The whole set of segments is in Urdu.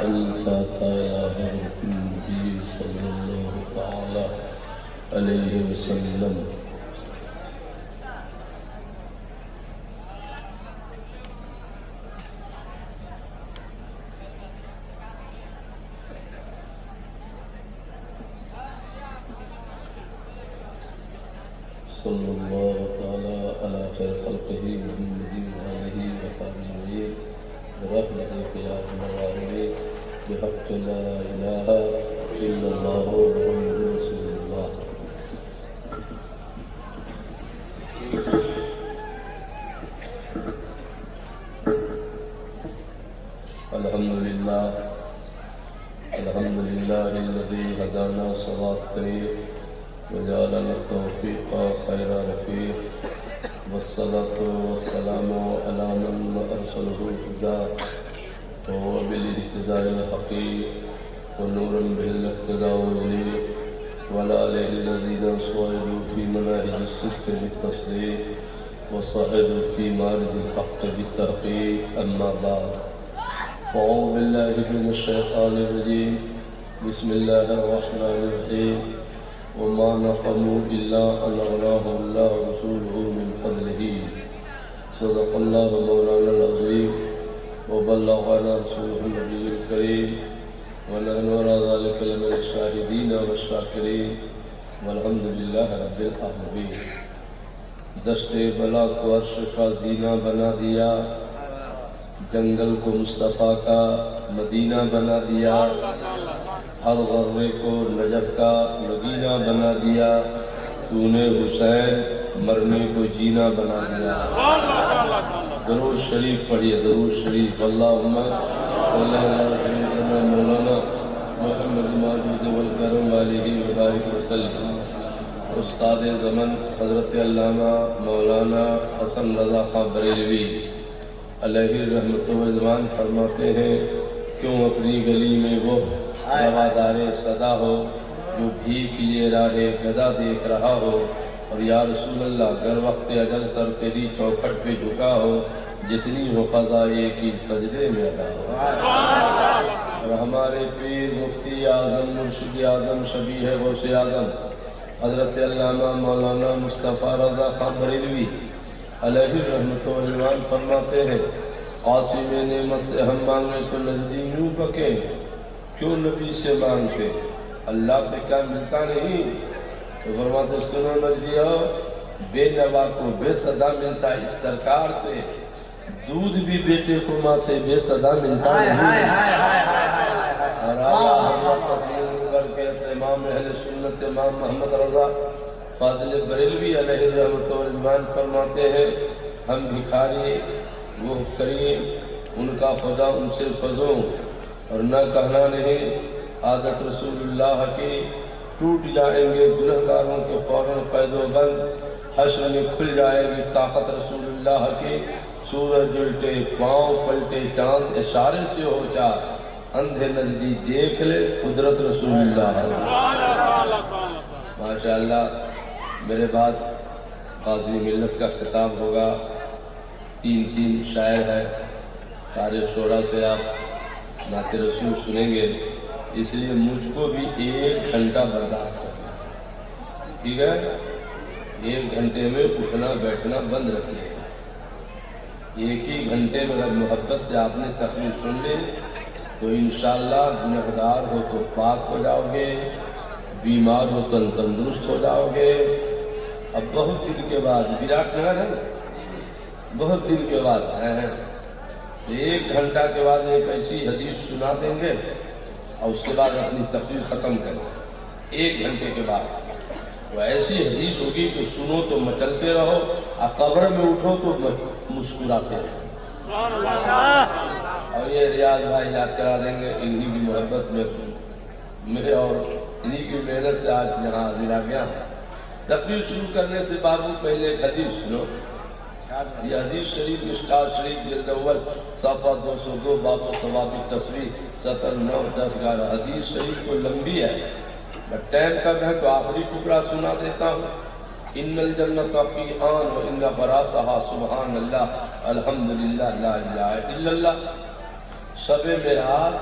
الفاتحة يا حضرة النبي صلى الله تعالى عليه وسلم. صلى الله تعالى على خير خلقه محمد وآله وصحبه برحمتك يا أرحم الراحمين بحق لا إله إلا الله محمد رسول الله. الحمد لله الذي هدانا صراط الطريق وجعلنا التوفيق خير رفيق، والصلاة والسلام على من أرسله الهدى وهو بالاهتداء الحقيق ونورا به الاقتداء والليل، وعلى آله الذين صعدوا في مناهج الصدق بالتصديق وصعدوا في معرض الحق بالتحقيق. أما بعد، أعوذ بالله من الشيطان الرجيم. بسم الله الرحمن الرحيم. وما نقموا إلا أن أغناهم الله ورسوله من فضله. صدق الله مولانا العظيم وبلغنا رسوله النبي الكريم، ونحن على ذلك لمن الشاهدين والشاكرين، والحمد لله رب العالمين. دشت بلا کو عرش کا زینہ بنا دیا، جنگل کو مصطفیٰ کا مدینہ بنا دیا، ہر غرے کو نجف کا مدینہ بنا دیا، تو نے حسین مرنے کو جینا بنا دیا. درود شریف پڑھیے، درود شریف. اللہم صلی علی سیدنا مولانا محمد الموجود والکرم علیہ وبارک وسلم. استاد زمن حضرت علامہ مولانا حسن رضا خان بریلوی علیہ رحمت و رضوان فرماتے ہیں، کیوں اپنی گلی میں وہ روادار صدا ہو جو بھیک لیے راہ گدا دیکھ رہا ہو، اور یا رسول اللہ گر وقت اجل سر تیری چوکھٹ پہ جھکا ہو، جتنی ہو قضا ایک ہی سجدے میں ادا ہو. اور ہمارے پیر مفتی اعظم مرشد اعظم شبیہ غوث اعظم حضرت علامہ مولانا مصطفیٰ رضا خان بریلوی علیہ رحمت و رضوان فرماتے ہیں، قاسم نعمت سے ہم مانگے تو نجدی یوں بکے، کیوں نبی سے مانگتے، اللہ سے کیا ملتا نہیں. تو فرماتے سنو نجدیو، بے نوا کو بے صدا ملتا اس سرکار سے، دودھ بھی بیٹے کو ماں سے بے صدا ملتا نہیں. اور آلہ حضرت تصویر کے امام اہل سنت امام محمد رضا فاضل بریلوی علیہ رحمت و رضوان فرماتے ہیں، ہم بھکاری وہ کریم ان کا خدا ان سے فضوں، اور نہ کہنا نہیں عادت رسول اللہ کی، ٹوٹ جائیں گے گنہگاروں کے فوراً قید و بند، حشر میں کھل جائے گی طاقت رسول اللہ کی، سورج الٹے پاؤں پلٹے چاند اشارے سے ہو چار، اندھے نجدی دیکھ لے قدرت رسول اللہ. ماشاءاللہ. میرے بعد قاضی ملت کا خطاب ہوگا، تین شاعر ہے، سارے شعراء سے آپ نعت رسول سنیں گے، اس لیے مجھ کو بھی 1 گھنٹہ برداشت کرنا، ٹھیک ہے؟ 1 گھنٹے میں اٹھنا بیٹھنا بند رکھیے. 1 ہی گھنٹے میں اگر محبت سے آپ نے تقریر سن لی تو انشاءاللہ گنہگار ہو تو پاک ہو جاؤ گے، بیمار ہو تو تندرست ہو جاؤ گے. اب بہت دن کے بعد وراٹ نگر ہے، بہت دن کے بعد ہیں، 1 گھنٹہ کے بعد ایک ایسی حدیث سنا دیں گے اور اس کے بعد اپنی تقریر ختم کریں. 1 گھنٹے کے بعد وہ ایسی حدیث ہوگی کہ سنو تو مچلتے رہو، اور قبر میں اٹھو تو مسکراتے رہو. اور یہ ریاض بھائی یاد کرا دیں گے، انہی کی محبت میں اور انہی کی محنت سے آج یہاں حاضر آ گیا. تقریر شروع کرنے سے بابو پہلے ایک حدیث سنو. یہ حدیث شریف مشکات شریف جلد اول صفحہ 202 باب ثواب تصویر 7 9 10 11. حدیث شریف تو لمبی ہے، بٹ ٹائم کم ہے تو آخری ٹکڑا سنا دیتا ہوں. ان الجنت قیان و ان براسہا سبحان اللہ الحمدللہ لا الہ الا اللہ. شب معراج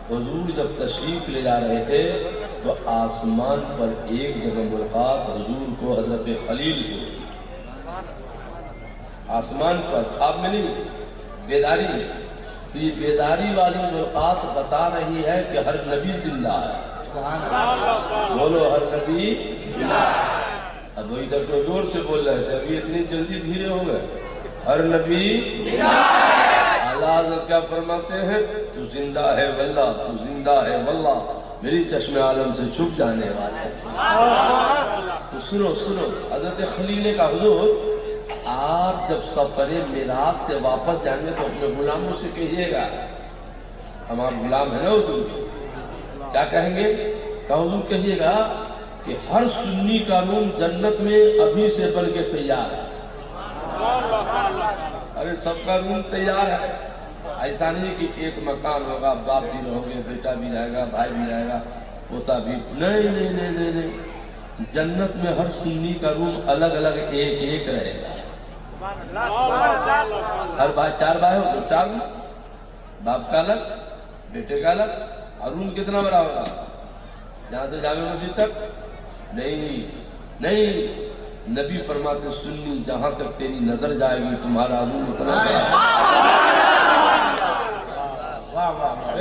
حضور جب تشریف لے جا رہے تھے تو آسمان پر ایک جگہ ملاقات حضور کو حضرت خلیل سے ہوئی، آسمان پر، خواب میں نہیں، بیداری میں۔ تو یہ بیداری والی ملاقات بتا رہی ہے کہ ہر نبی زندہ ہے۔ بولو ہر نبی زندہ ہے۔ اب وہی تک تو زور سے بول رہے تھے، ابھی اتنی جلدی دھیرے ہو گئے۔ ہر نبی زندہ ہے۔ اعلیٰ حضرت کیا فرماتے ہیں؟ تو زندہ ہے واللہ، تو زندہ ہے واللہ، میری چشم عالم سے چھپ جانے والے۔ تو سنو سنو، حضرت خلیل نے کہا حضور آپ جب سفر معراج سے واپس جائیں گے تو اپنے غلاموں سے کہیے گا، ہمارے غلام ہے نا حضور، کیا کہیں گے؟ کہ حضور کہیے گا کہ ہر سنی کا روم جنت میں ابھی سے بن کے تیار ہے۔ ارے سب کا روم تیار ہے، ایسا نہیں کہ ایک مکان ہوگا، باپ بھی رہو گے، بیٹا بھی رہے گا، بھائی بھی رہے گا، پوتا بھی، نہیں نہیں نہیں نہیں نہیں، جنت میں ہر سنی کا روم الگ الگ ایک ایک رہے گا۔ ہر بھائی، چار بھائی ہو تو چار روم، باپ کا الگ، بیٹے کا الگ، اور روم کتنا بڑا ہوگا؟ جہاں سے جامع مسجد تک نہیں نہیں، نبی فرماتے سنی جہاں تک تیری نظر جائے گی تمہارا روم اتنا بڑا ہے۔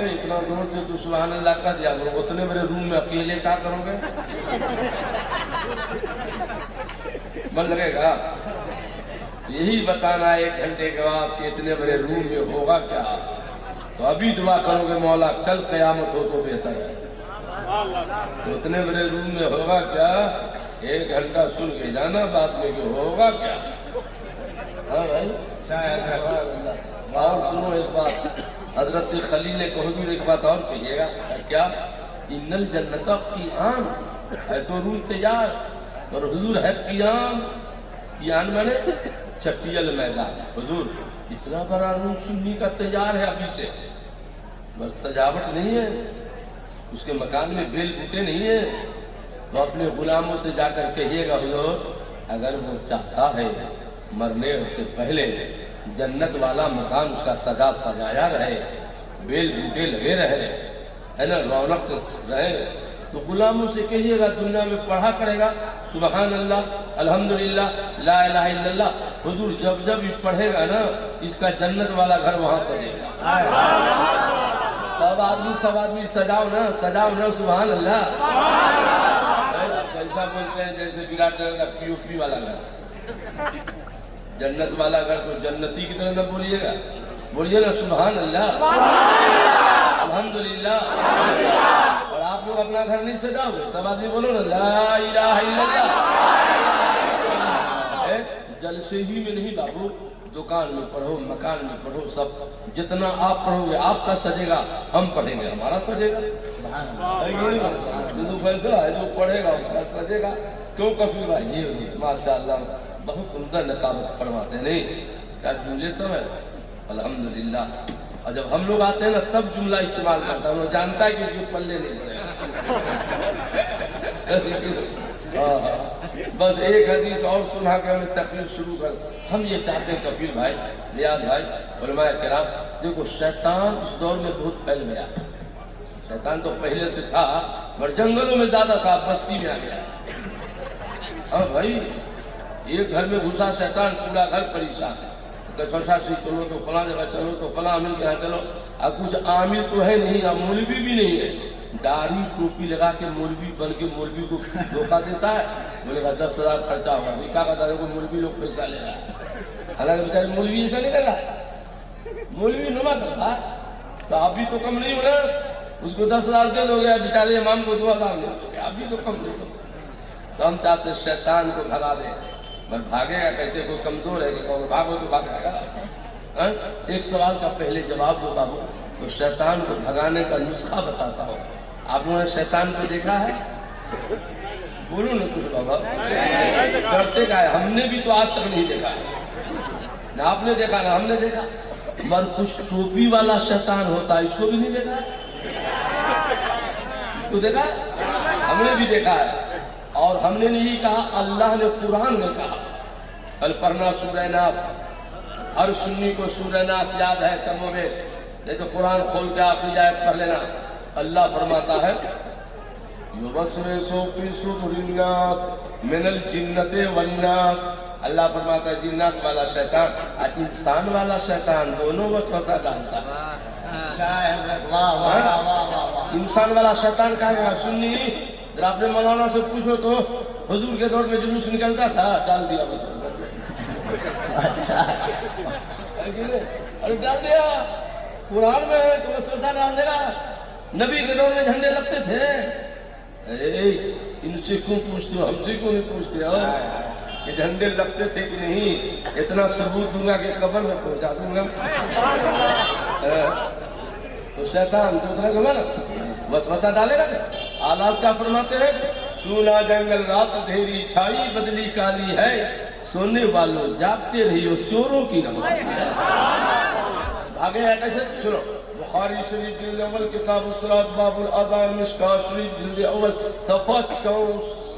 اتنا زور سے تو سبحان اللہ کا دیا کرو، اتنے بڑے روم میں اکیلے کیا کرو گے؟ من لگے گا؟ یہی بتانا ہے 1 گھنٹے کے بعد کہ اتنے بڑے روم میں ہوگا کیا؟ تو ابھی دعا کرو گے مولا کل قیامت ہو تو بہتر ہے۔ تو اتنے بڑے روم میں ہوگا کیا؟ 1 گھنٹہ سن کے جانا بعد میں کہ ہوگا کیا؟ ہاں بھائی، اور سنو ایک بات، حضرت خلیل نے کہا حضور ایک بات اور کہیے گا، کیا؟ ان الجنت قیام، ہے تو روم تیار، اور حضور ہے قیام، قیام میں نے چٹیل میدان، حضور اتنا بڑا روم سنی کا تیار ہے ابھی سے، مگر سجاوٹ نہیں ہے، اس کے مکان میں بیل بوٹے نہیں ہیں، تو اپنے غلاموں سے جا کر کہیے گا حضور اگر وہ چاہتا ہے مرنے سے پہلے جنت والا مکان اس کا سجا سجایا رہے، بیل بوٹے لگے رہے، ہے نا، رونق سے رہے، تو غلاموں سے کہیے گا دنیا میں پڑھا کرے گا سبحان اللہ الحمدللہ لا الہ الا اللہ، حضور جب جب یہ پڑھے گا نا اس کا جنت والا گھر وہاں سجے گا۔ سب آدمی سجاؤ نا سبحان اللہ، ایسا بولتے ہیں جیسے وراٹ نگر کا پی او پی والا گھر، جنت والا گھر تو جنتی کی طرح نہ بولیے گا، بولیے نا سبحان اللہ الحمدللہ۔ اور آپ لوگ اپنا گھر نہیں سجاؤ گے، سب آدمی بولو نا لا الہ الا اللہ۔ جلسے ہی میں نہیں بابو، دکان میں پڑھو، مکان میں پڑھو، سب جتنا آپ پڑھو گے آپ کا سجے گا، ہم پڑھیں گے ہمارا سجے گا۔ جو فیصلہ ہے جو پڑھے گا اس کا سجے گا، کیوں کفیل بھائی؟ جی ماشاءاللہ بہت عمدہ نقابت فرماتے ہیں، نہیں کیا جملے سب ہے الحمدللہ۔ اور جب ہم لوگ آتے ہیں نا تب جملہ استعمال کرتا ہے، وہ جانتا ہے کہ اس کے پلے نہیں پڑے گا۔ بس ایک حدیث اور سنا کے ہمیں تقریر شروع کر، ہم یہ چاہتے ہیں کفیل بھائی، ریاض بھائی، علماء کرام، دیکھو شیطان اس دور میں بہت پھیل گیا، شیطان تو پہلے سے تھا مگر جنگلوں میں زیادہ تھا، بستی میں آ گیا۔ ہاں بھائی، ایک گھر میں گھسا شیطان پورا گھر پریشان ہے، چھوٹا سی چلو تو فلاں جگہ چلو تو فلاں عامل کے یہاں چلو، اب کچھ عامل تو ہے نہیں، اب مولوی بھی نہیں ہے، داڑھی ٹوپی لگا کے مولوی بن کے مولوی کو دھوکہ دیتا ہے، بولے گا 10,000 خرچہ ہوگا، نکاح کا دارے کو مولوی لوگ پیسہ لے رہا ہے، حالانکہ بیچارے مولوی ایسا نہیں کر رہا، مولوی نما کرتا ہے، تو آپ بھی تو کم نہیں ہونا، اس کو 10,000 دے دو گے، بیچارے امام کو 2,000 دے دو گے، آپ بھی تو کم نہیں ہونا۔ تو ہم چاہتے شیطان کو بھگا دیں، مگر بھاگے گا کیسے؟ کوئی کمزور ہے کہ کہو بھاگو تو بھاگ جائے گا۔ ایک سوال کا پہلے جواب دو بابو، تو شیطان کو بھگانے کا نسخہ بتاتا ہوں۔ آپ لوگوں نے شیطان کو دیکھا ہے؟ بولو نا کچھ بابا، ڈرتے کا ہے، ہم نے بھی تو آج تک نہیں دیکھا ہے، نہ آپ نے دیکھا نہ ہم نے دیکھا، مگر کچھ ٹوپی والا شیطان ہوتا ہے، اس کو بھی نہیں دیکھا ہے؟ اس کو دیکھا ہے؟ ہم نے بھی دیکھا ہے، اور ہم نے نہیں کہا، اللہ نے قرآن میں کہا، کل پڑھنا سورہ ناس، ہر سنی کو سورہ ناس یاد ہے کم و بیش، نہیں تو قرآن کھول کے آخری آیت پڑھ لینا، اللہ فرماتا ہے یوسوسو فی صدور الناس من الجنۃ والناس، اللہ فرماتا ہے جنات والا شیطان اور انسان والا شیطان دونوں وسوسہ ڈالتا ہے۔ انسان والا شیطان کہا گیا سنی، ذرا اپنے مولانا سے پوچھو تو حضور کے دور میں جلوس نکلتا تھا، ڈال دیا وسوسہ، ارے ڈال دیا، قرآن میں ہے کہ وسوسہ ڈال دے گا۔ نبی کے دور میں جھنڈے لگتے تھے، ان سے کیوں پوچھتے ہو، ہم سے کیوں نہیں پوچھتے ہو کہ جھنڈے لگتے تھے کہ نہیں؟ اتنا ثبوت دوں گا کہ خبر میں پہنچا دوں گا۔ تو شیطان دوسرا کو نا وسوسہ ڈالے گا۔ آلات کیا فرماتے ہیں؟ سونا جنگل رات اندھیری چھائی بدلی کالی ہے، سونے والوں جاگتے رہی ہو چوروں کی رمائی ہے۔ بھاگے ہیں کیسے؟ سنو، بخاری شریف جلد اول کتاب الصلاۃ باب الاذان، مشکوٰۃ شریف جلد اول صفحہ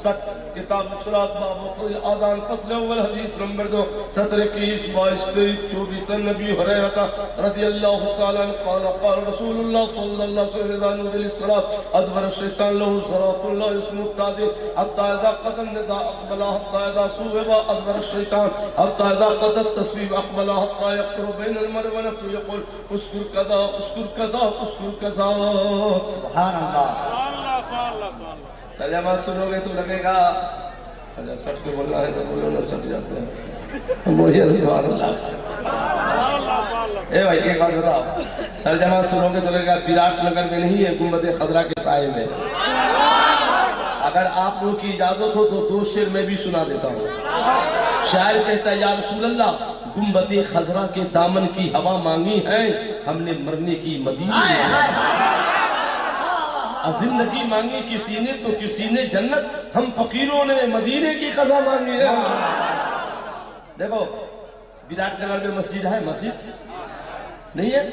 64، کتاب الصلاۃ باب فضل الاذان فصل اول حدیث نمبر 2 17 21 22 23 24۔ نبی ہریرہ رضی اللہ تعالیٰ عنہ قال قال رسول اللہ صلی اللہ علیہ وسلم اذا نودي للصلاة ادبر الشیطان له صلاة لا يسمع التأذين حتى اذا قضى النداء اقبل حتى اذا صوب ادبر الشیطان حتى اذا قضى التصویب اقبل حتى يقر بين المرء ونفسه يقول اذكر كذا اذكر كذا اذكر كذا۔ سبحان اللہ۔ ترجمہ سنو گے تو لگے گا اگر سب سے بولنا ہے تو بولو نہ، سب جاتے ہیں بولیے سبحان اللہ۔ اے بھائی ایک بات بتاؤ، ترجمہ سنو گے تو لگے گا وراٹ نگر میں نہیں ہے، گنبد خضرا کے سائے میں۔ اگر آپ لوگوں کی اجازت ہو تو 2 شعر میں بھی سنا دیتا ہوں۔ شاعر کہتا ہے یا رسول اللہ گنبد خضرا کے دامن کی ہوا مانگی ہے ہم نے، مرنے کی مدینے زندگی مانگی کسی نے تو کسی نے جنت، ہم فقیروں نے مدینے کی قضا مانگی ہے۔ دیکھو وراٹ نگر میں مسجد ہے، مسجد نہیں ہے؟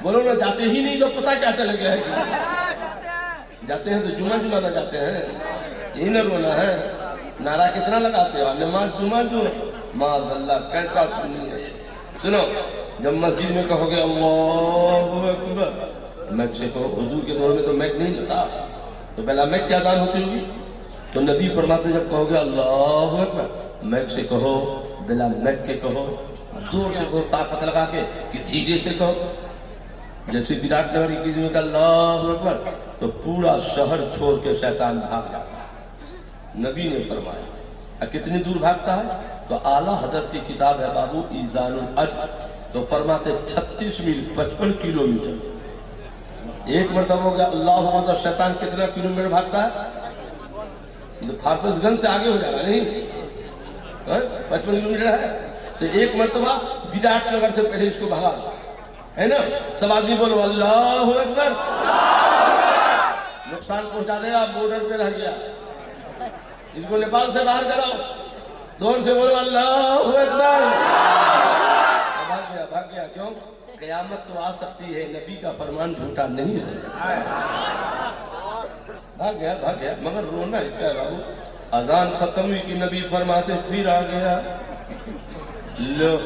بولو نا، جاتے ہی نہیں تو پتہ کیا چلے گا؟ جاتے ہیں تو جمعہ جمعہ نہ جاتے ہیں، یہی نہ رونا ہے۔ نعرہ کتنا لگاتے ہو، نماز جمعہ جمعہ، معاذ اللہ کیسا سنی ہے۔ سنو، جب مسجد میں کہو گے اللہ اکبر، میک سے کہو، حضور کے دور میں تو میک نہیں تھا تو پہلا میک کیا دان ہوتی ہوگی؟ تو نبی فرماتے جب کہو گے اللہ اکبر، میک سے کہو، بلا میک کے کہو، زور سے کہو، طاقت لگا کے، کہ دھیرے سے کہو۔ جیسے وراٹ نگر کی کسی میں کہا اللہ اکبر تو پورا شہر چھوڑ کے شیطان بھاگ جاتا ہے۔ نبی نے فرمایا کتنی دور بھاگتا ہے؟ تو اعلیٰ حضرت کی کتاب ہے بابو ایزان العجب، تو فرماتے 36 میل 55 کلومیٹر۔ ایک مرتبہ ہو گیا اللہ اکبر، شیطان کتنا کلومیٹر بھاگتا ہے؟ یہ تو فارفس گنج سے آگے ہو جائے گا نہیں، 55 کلومیٹر ہے۔ تو ایک مرتبہ وراٹ نگر سے پہلے اس کو بھگا ہے نا، سب آدمی بولو اللہ اکبر، نقصان پہنچا دے گا، بورڈر پہ رہ گیا، اس کو نیپال سے باہر کراؤ، دور سے بولو اللہ اکبر، بھاگ گیا۔ کیوں؟ قیامت تو آ سکتی ہے، نبی کا فرمان جھوٹا نہیں ہو سکتا۔ بھاگ گیا، مگر رونا اس کا ہے بابو۔ اذان ختم ہوئی کہ نبی فرماتے پھر آ گیا، لو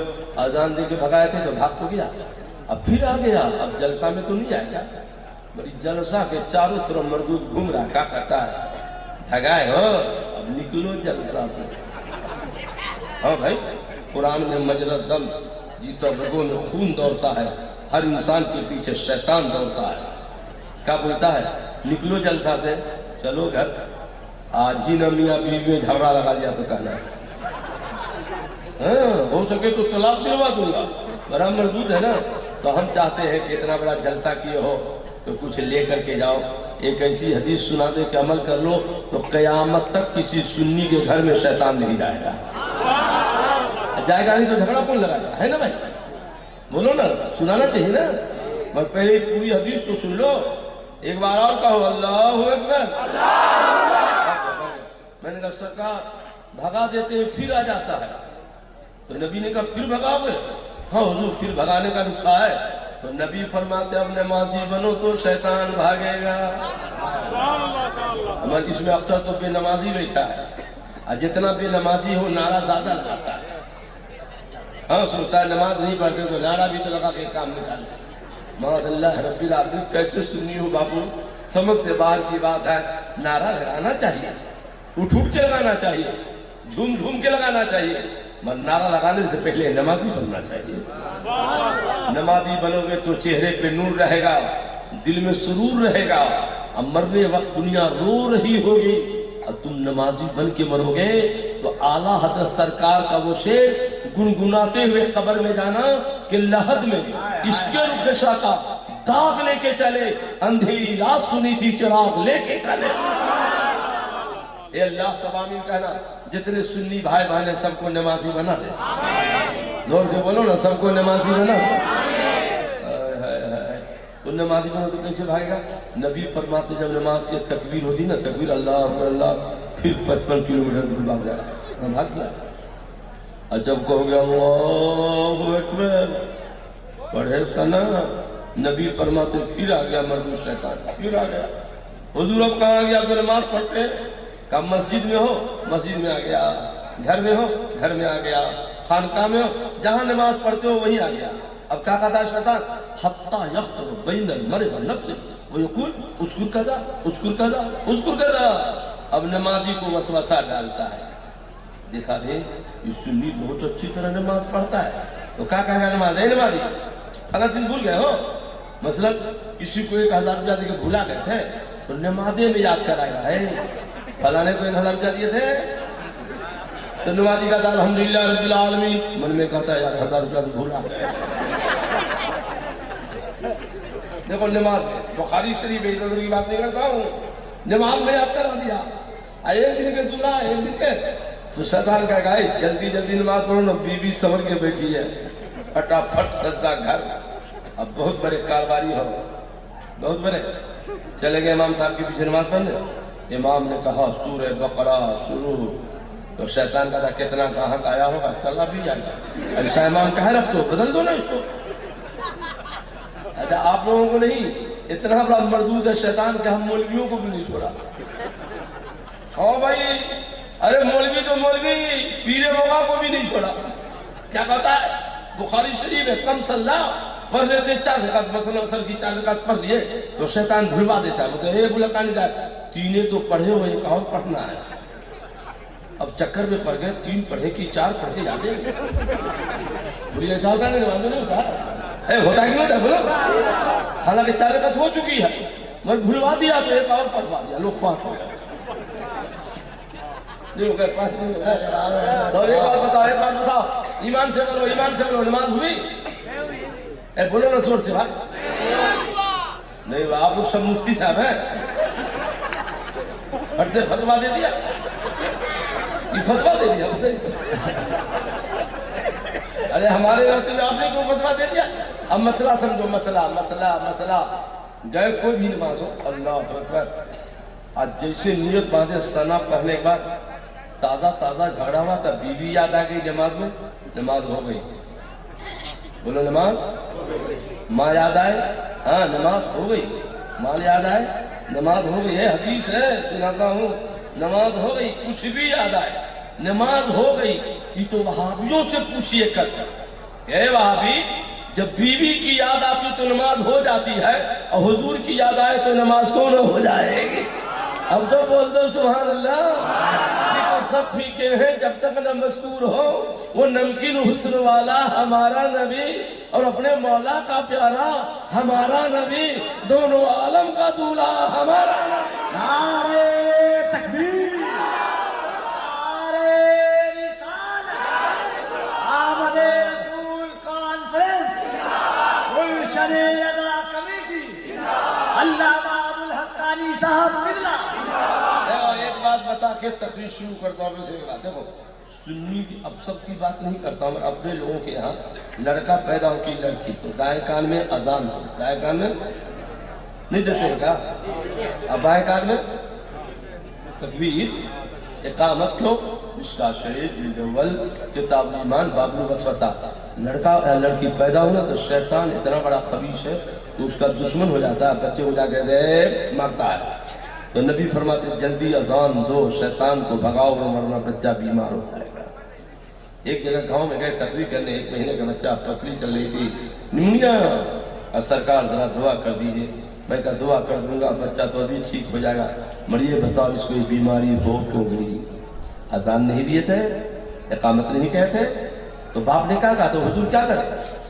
اذان دے کے بھگائے تھے تو بھاگ تو گیا، اب پھر آ گیا، اب جلسہ میں تو نہیں آئے گا؟ بڑی جلسہ کے چاروں طرف مرغوب گھوم رہا، کیا کرتا ہے؟ بھگائے ہو، اب نکلو جلسہ سے۔ ہاں بھائی، قرآن میں مجرد دم، جس طرح رگوں میں خون دوڑتا ہے، ہر انسان کے پیچھے شیطان دوڑتا ہے۔ کیا بولتا ہے؟ نکلو جلسہ سے، چلو گھر۔ آج ہی نہ میاں بیوی میں جھگڑا لگا دیا تو کہنا ہو سکے تو طلاق دلوا دوں گا، بڑا مردود ہے نا۔ تو ہم چاہتے ہیں کہ اتنا بڑا جلسہ کیے ہو تو کچھ لے کر کے جاؤ، ایک ایسی حدیث سنا دے کہ عمل کر لو تو قیامت تک کسی سنی کے گھر میں شیطان نہیں جائے گا۔ جائے گا نہیں تو جھگڑا کون لگائے گا؟ ہے نا بھائی؟ بولو نا، سنانا چاہیے نا، مگر پہلے پوری حدیث تو سن لو۔ ایک بار اور کہو اللہ اکبر۔ میں نے کہا سرکار بھگا دیتے ہیں پھر آ جاتا ہے، تو نبی نے کہا پھر بھگاؤ گے؟ ہاں حضور، پھر بھگانے کا نسخہ ہے۔ تو نبی فرماتے اب نمازی بنو تو شیطان بھاگے گا۔ ہمارے اس میں اکثر تو بے نمازی بیٹھا ہے، اور جتنا بے نمازی ہو نعرہ زیادہ لگاتا ہے۔ ہاں سوچتا ہے نماز نہیں پڑھتے تو نعرہ بھی تو لگا کے کام نکالے۔ معاذ اللہ رب العالمین، کیسے سنی ہو بابو، سمجھ سے باہر کی بات ہے۔ نعرہ لگانا چاہیے، اٹھ اٹھ کے لگانا چاہیے، جھوم جھوم کے لگانا چاہیے، مگر نعرہ لگانے سے پہلے نمازی بننا چاہیے۔ نمازی بنو گے تو چہرے پہ نور رہے گا، دل میں سرور رہے گا، اب مرنے وقت دنیا رو رہی ہوگی، اور تم نمازی بن کے مرو گے تو اعلیٰ حضرت سرکار کا وہ شعر گنگناتے ہوئے قبر میں جانا کہ لحد میں عشق رخشا کا داغ لے کے چلے، اندھیری رات سنی تھی چراغ لے کے چلے۔ اے اللہ سب آمین کہنا۔ جتنے سنی بھائی بہن ہیں سب کو نمازی بنا دے، زور سے بولو نا، سب کو نمازی بنا دے۔ تو نمازی بنا تو کیسے بھاگے گا؟ نبی فرماتے جب نماز کی تکبیر ہوتی نا، تکبیر اللہ اکبر اللہ، پھر 55 کلومیٹر دور بھاگ جائے، بھاگ گیا۔ اور جب کہو گے اللہ اکبر پڑھے سنا، نبی فرماتے پھر آ گیا مردو شیطان، پھر آ گیا۔ حضور اب کہاں گیا؟ تو نماز پڑھتے ہیں، کہا مسجد میں ہو، مسجد میں آ گیا، گھر میں ہو، گھر میں آ گیا، خانقاہ میں ہو، جہاں نماز پڑھتے ہو وہیں آ گیا۔ اب کیا کہتا ہے شیطان؟ حتی یخطر بین المرء والنفس ویقول اذکر کذا اذکر کذا اذکر کذا۔ اب نمازی کو وسوسہ ڈالتا ہے، دیکھا رہے یہ سنی بہت اچھی طرح نماز پڑھتا ہے، تو کیا کہے گا نماز؟ نہیں نمازی اگر چیز بھول گئے ہو، مثلا کسی کو 1000 روپیہ دے کے بھولا گئے تھے تو نمازے میں یاد کرائے گا، ہے فلانے کو 1000 روپیہ دیے تھے، تو نمازی کہتا ہے الحمدللہ رب العالمین، من میں کہتا ہے یار 1000 روپیہ تو بھولا۔ دیکھو نماز بخاری شریف ہے، ادھر کی بات نہیں کرتا ہوں، نماز میں یاد کرا دیا، ایک دن کے دورہ ایک دن کے، تو شیطان کہے گا جلدی جلدی نماز پڑھو نا، بیوی سمر کے بیٹھی ہے، پھٹا پھٹ سجدہ گھر۔ اب بہت بڑے کاروباری ہو، بہت بڑے، چلے گئے امام صاحب کے پیچھے نماز پڑھنے، امام نے کہا سورہ بقرہ شروع، تو شیطان کہا کتنا کہاں کا آیا ہوگا، چلا بھی جائے گا، ایسا امام کہہ رکھ دو، بدل دو نا اس کو۔ آپ لوگوں کو نہیں، اتنا بڑا مردود ہے شیطان کہ ہم مولویوں کو بھی نہیں چھوڑا۔ ہاں بھائی، ارے مولوی تو مولوی، پیر موقع کو بھی نہیں چھوڑا۔ کیا کہتا ہے؟ بخاری شریف ہے، کم صلاح پڑھ لیتے 4 رکعت، مثلا اثر کی 4 رکعت پڑھ لیے تو شیطان بھلوا دیتا ہے، مطلب اے بلکا نہیں جائے، 3 تو پڑھے ہوئے ایک اور پڑھنا ہے۔ اب چکر میں پڑ گئے، 3 پڑھے کی 4 پڑھ کے جاتے ہیں، بری ایسا ہوتا ہے نا، نماز میں نہیں ہوتا ہے، ہوتا ہے کہ نہیں ہوتا ہے بولو؟ حالانکہ 4 رکعت ہو چکی ہے، مگر بھلوا دیا تو ایک اور پڑھوا دیا، لوگ 5 ہو گئے۔ نہیں ہو گئے 5 نہیں ہو گئے، تو ایک اور بتاؤ، ایک اور بتاؤ، ایمان سے بولو، ایمان سے بولو، نماز ہوئی؟ اے بولو نا زور سے بھائی، نہیں آپ لوگ سب مفتی صاحب ہیں، پھٹ سے فتوا دے دیا، یہ فتوا دے دیا، ارے ہمارے رہتے میں آپ نے کو فتوا دے دیا۔ اب مسئلہ سمجھو، مسئلہ گئے کوئی بھی نماز ہو، اللہ اکبر، آج جیسے نیت باندھے ثنا پڑھنے کے بعد تازہ جھگڑا ہوا تھا، بیوی یاد آ گئی نماز میں، نماز ہو گئی، بولو نماز، ماں یاد آئے، ہاں نماز ہو گئی، مال یاد آئے، نماز ہو گئی، ہے حدیث ہے سناتا ہوں، نماز ہو گئی، کچھ بھی یاد آئے، نماز ہو گئی۔ یہ تو وہابیوں سے پوچھئے کر، اے وہابی، جب بیوی کی یاد آتی تو نماز ہو جاتی ہے، اور حضور کی یاد آئے تو نماز کون ہو جائے گی؟ اب تو بول دو سبحان اللہ۔ ذکر سب پھیکے ہیں جب تک نہ مذکور ہو وہ نمکین حسن والا ہمارا نبی، اور اپنے مولا کا پیارا ہمارا نبی، دونوں عالم کا دولہا ہمارا نبی۔ نعرہ تکبیر، نعرہ رسالت، آمد رسول کانفرنس، گلشن رضا کمیٹی، علامہ ابوالحقانی صاحب قبلہ۔ ایک بات بتا کے تقریر شروع کرتا ہوں، ویسے بات دیکھو، سنی اب سب کی بات نہیں کرتا ہوں، اپنے لوگوں کے یہاں لڑکا پیدا ہو کی لڑکی تو دائیں کان میں اذان ہو، دائیں کان میں نہیں دیتے ہیں کیا؟ اب بائیں کان میں تکبیر، اقامت کیوں؟ مشکوٰۃ شریف جلد اول کتاب ایمان باب الوسوسہ۔ لڑکی پیدا ہونا تو شیطان اتنا بڑا خبیث ہے کہ اس کا دشمن ہو جاتا ہے، بچے کو جا کے مرتا ہے، تو نبی فرماتے جلدی اذان دو، شیطان کو بھگاؤ، ورنہ بچہ بیمار ہو جائے گا۔ ایک جگہ گاؤں میں گئے تقریر کرنے، 1 مہینے کا بچہ، فصلی چل رہی تھی، نمونیا اور سرکار ذرا دعا کر دیجئے. میں کہا دعا کر دوں گا، بچہ تو ابھی ٹھیک ہو جائے گا، مگر یہ بتاؤ اس کو یہ بیماری ہو کیوں گئی؟ اذان نہیں دیے تھے، اقامت نہیں کہتے، تو باپ نے کہا تو حضور کیا کرے؟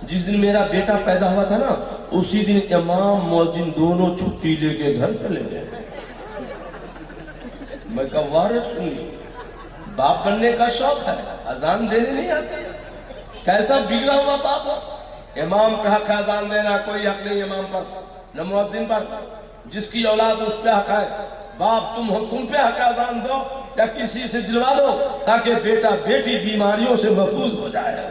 جس دن میرا بیٹا پیدا ہوا تھا نا، اسی دن امام مؤذن دونوں چھٹی لے کے گھر چلے گئے. میں کہا وارث سنی، باپ بننے کا شوق ہے، اذان دینے نہیں آتی. کیسا بگڑا ہوا باپ ہو. امام کا حق ہے اذان دینا، کوئی حق نہیں امام پر نہ مؤذن پر. جس کی اولاد اس پہ حق ہے. باپ تم ہو، تم پہ حق اذان دو یا کسی سے دلوا دو تاکہ بیٹا بیٹی بیماریوں سے محفوظ ہو جائے.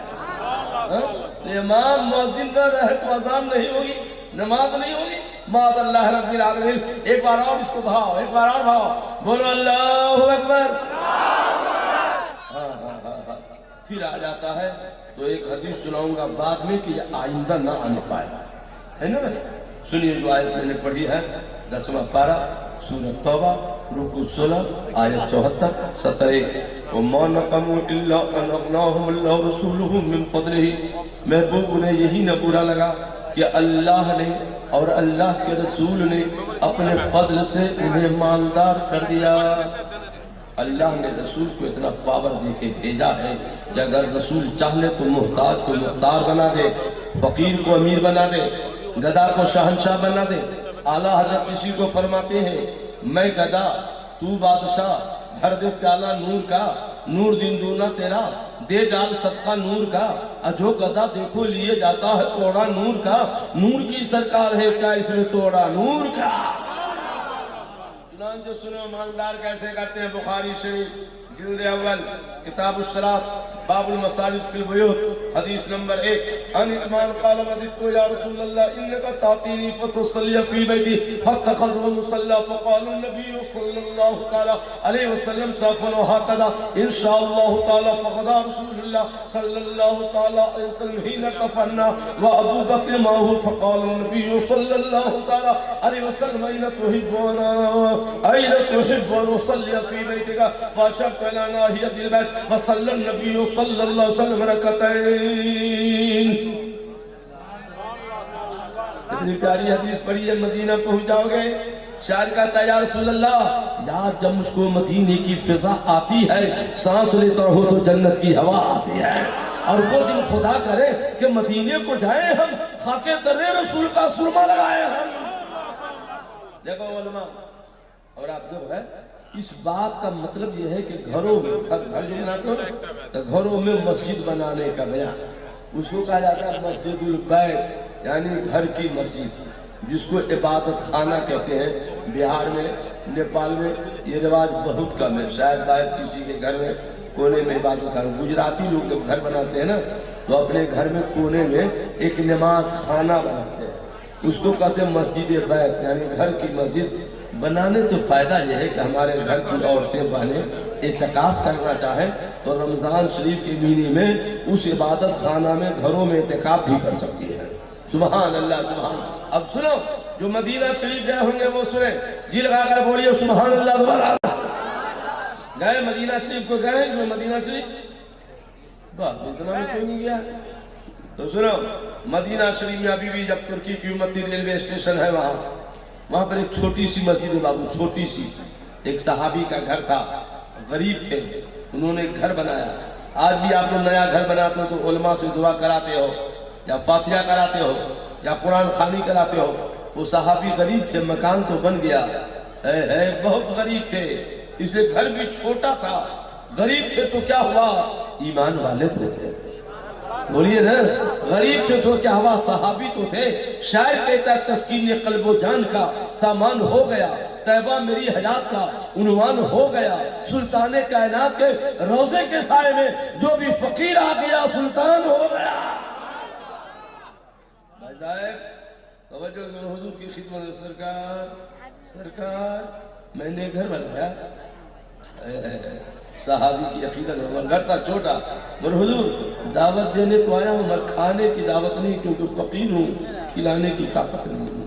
امام مؤذن نہ رہے تو اذان نہیں ہوگی، نماز نہیں ہوگی. معاذ اللہ رب العالمین. ایک بار اور اس کو بھاؤ، ایک بار اور بھاؤ، بولو اللہ اکبر. پھر آ جاتا ہے تو ایک حدیث سناؤں گا بعد میں کہ یہ آئندہ نہ آنے پائے، ہے نا بھائی. سنیے جو آیت میں نے پڑھی ہے، 10واں پارہ سورۃ توبہ، رکوع 16 آیت 74 71. وَمَا نَقَمُوا إِلَّا أَنْ أَغْنَاهُمُ اللَّهُ وَرَسُولُهُ مِنْ فَضْلِهِ. محبوب انہیں یہی نہ برا لگا کہ اللہ نے اور اللہ کے رسول نے اپنے فضل سے انہیں مالدار کر دیا. اللہ نے رسول کو اتنا پاور دے کے بھیجا ہے کہ اگر رسول چاہ لے تو محتاج کو مختار بنا دے، فقیر کو امیر بنا دے، گدا کو شہنشاہ بنا دے. اعلیٰ حضرت کسی کو فرماتے ہیں میں گدا تو بادشاہ، بھر دے پیالہ نور کا، نور دن دونا تیرا، دے ڈال صدقہ نور کا. جو گدا دیکھو لیے جاتا ہے توڑا نور کا. نور کی سرکار ہے کیا اس نے توڑا نور کا؟ چنانچہ سنو مالدار کیسے کرتے ہیں. بخاری شریف جلد اول کتاب الصلاۃ باب المساجد فی البیوت حدیث نمبر 1. عن عثمان قال وددت یا رسول اللہ انك تعطيني فتصلي في بيتي فاتخذه مصلى فقال النبي صلى الله تعالى عليه وسلم سافنوا هكذا ان شاء الله تعالى فقضى رسول الله صلى الله تعالى عليه وسلم حين ارتفعنا وابو بكر معه فقال النبي صلى الله تعالى عليه وسلم اين تحب ان اصلي في بيتك فاشرت الى ناحية البيت فصلى النبي صلی اللہ علیہ وسلم رکعتین. اتنی پیاری حدیث پڑھی ہے. مدینہ پہنچ جاؤ گے، شاعر کہتا ہے یا رسول اللہ یار جب مجھ کو مدینے کی فضا آتی ہے، سانس لیتا ہوں تو جنت کی ہوا آتی ہے. اور وہ دن خدا کرے کہ مدینے کو جائیں ہم، خاک در رسول کا سرما لگائے ہم. دیکھو علماء اور آپ جو ہے اس بات کا مطلب یہ ہے کہ گھروں میں گھر جو بناتے ہو تو گھروں میں مسجد بنانے کا بیان، اس کو کہا جاتا ہے مسجد البیت، یعنی گھر کی مسجد، جس کو عبادت خانہ کہتے ہیں. بہار میں، نیپال میں یہ رواج بہت کم ہے. شاید باید کسی کے گھر میں کونے میں عبادت خانہ. گجراتی لوگ جب گھر بناتے ہیں نا تو اپنے گھر میں کونے میں ایک نماز خانہ بناتے ہیں، اس کو کہتے ہیں مسجد بیت، یعنی گھر کی مسجد. بنانے سے فائدہ یہ ہے کہ ہمارے گھر کی عورتیں بہنیں اعتکاف کرنا چاہیں تو رمضان شریف کے مہینے میں اس عبادت خانہ میں گھروں میں اعتکاف بھی کر سکتی ہے. سبحان اللہ سبحان. اب سنو جو مدینہ شریف گئے ہوں گے وہ سنیں، جی لگا کر بولیے سبحان اللہ دوبارہ. گئے مدینہ شریف کو گئے، اس میں مدینہ شریف بات اتنا میں کوئی نہیں گیا. تو سنو مدینہ شریف میں ابھی بھی جب ترکی کی امتی ریلوے اسٹیشن ہے وہاں پر ایک چھوٹی سی مسجد ہے بابو، چھوٹی سی. ایک صحابی کا گھر تھا، غریب تھے، انہوں نے ایک گھر بنایا. آج بھی آپ لوگ نیا گھر بناتے ہو تو علماء سے دعا کراتے ہو یا فاتحہ کراتے ہو یا قرآن خوانی کراتے ہو. وہ صحابی غریب تھے، مکان تو بن گیا ہے، بہت غریب تھے، اس لیے گھر بھی چھوٹا تھا. غریب تھے تو کیا ہوا، ایمان والے تو تھے. بولیے نا، غریب تھے تو کیا ہوا، صحابی تو تھے. شاعر کہتا ہے تسکین قلب و جان کا سامان ہو گیا، طیبہ میری حیات کا عنوان ہو گیا. سلطان کائنات کے روزے کے سائے میں جو بھی فقیر آ گیا سلطان ہو گیا. بھائی صاحب توجہ حضور کی خدمت میں. سرکار میں نے گھر بنایا. صحابی کی عقیدت، گھر تھا چھوٹا، مگر حضور دعوت دینے تو آیا ہوں، مگر کھانے کی دعوت نہیں، کیونکہ فقیر ہوں، کھلانے کی طاقت نہیں.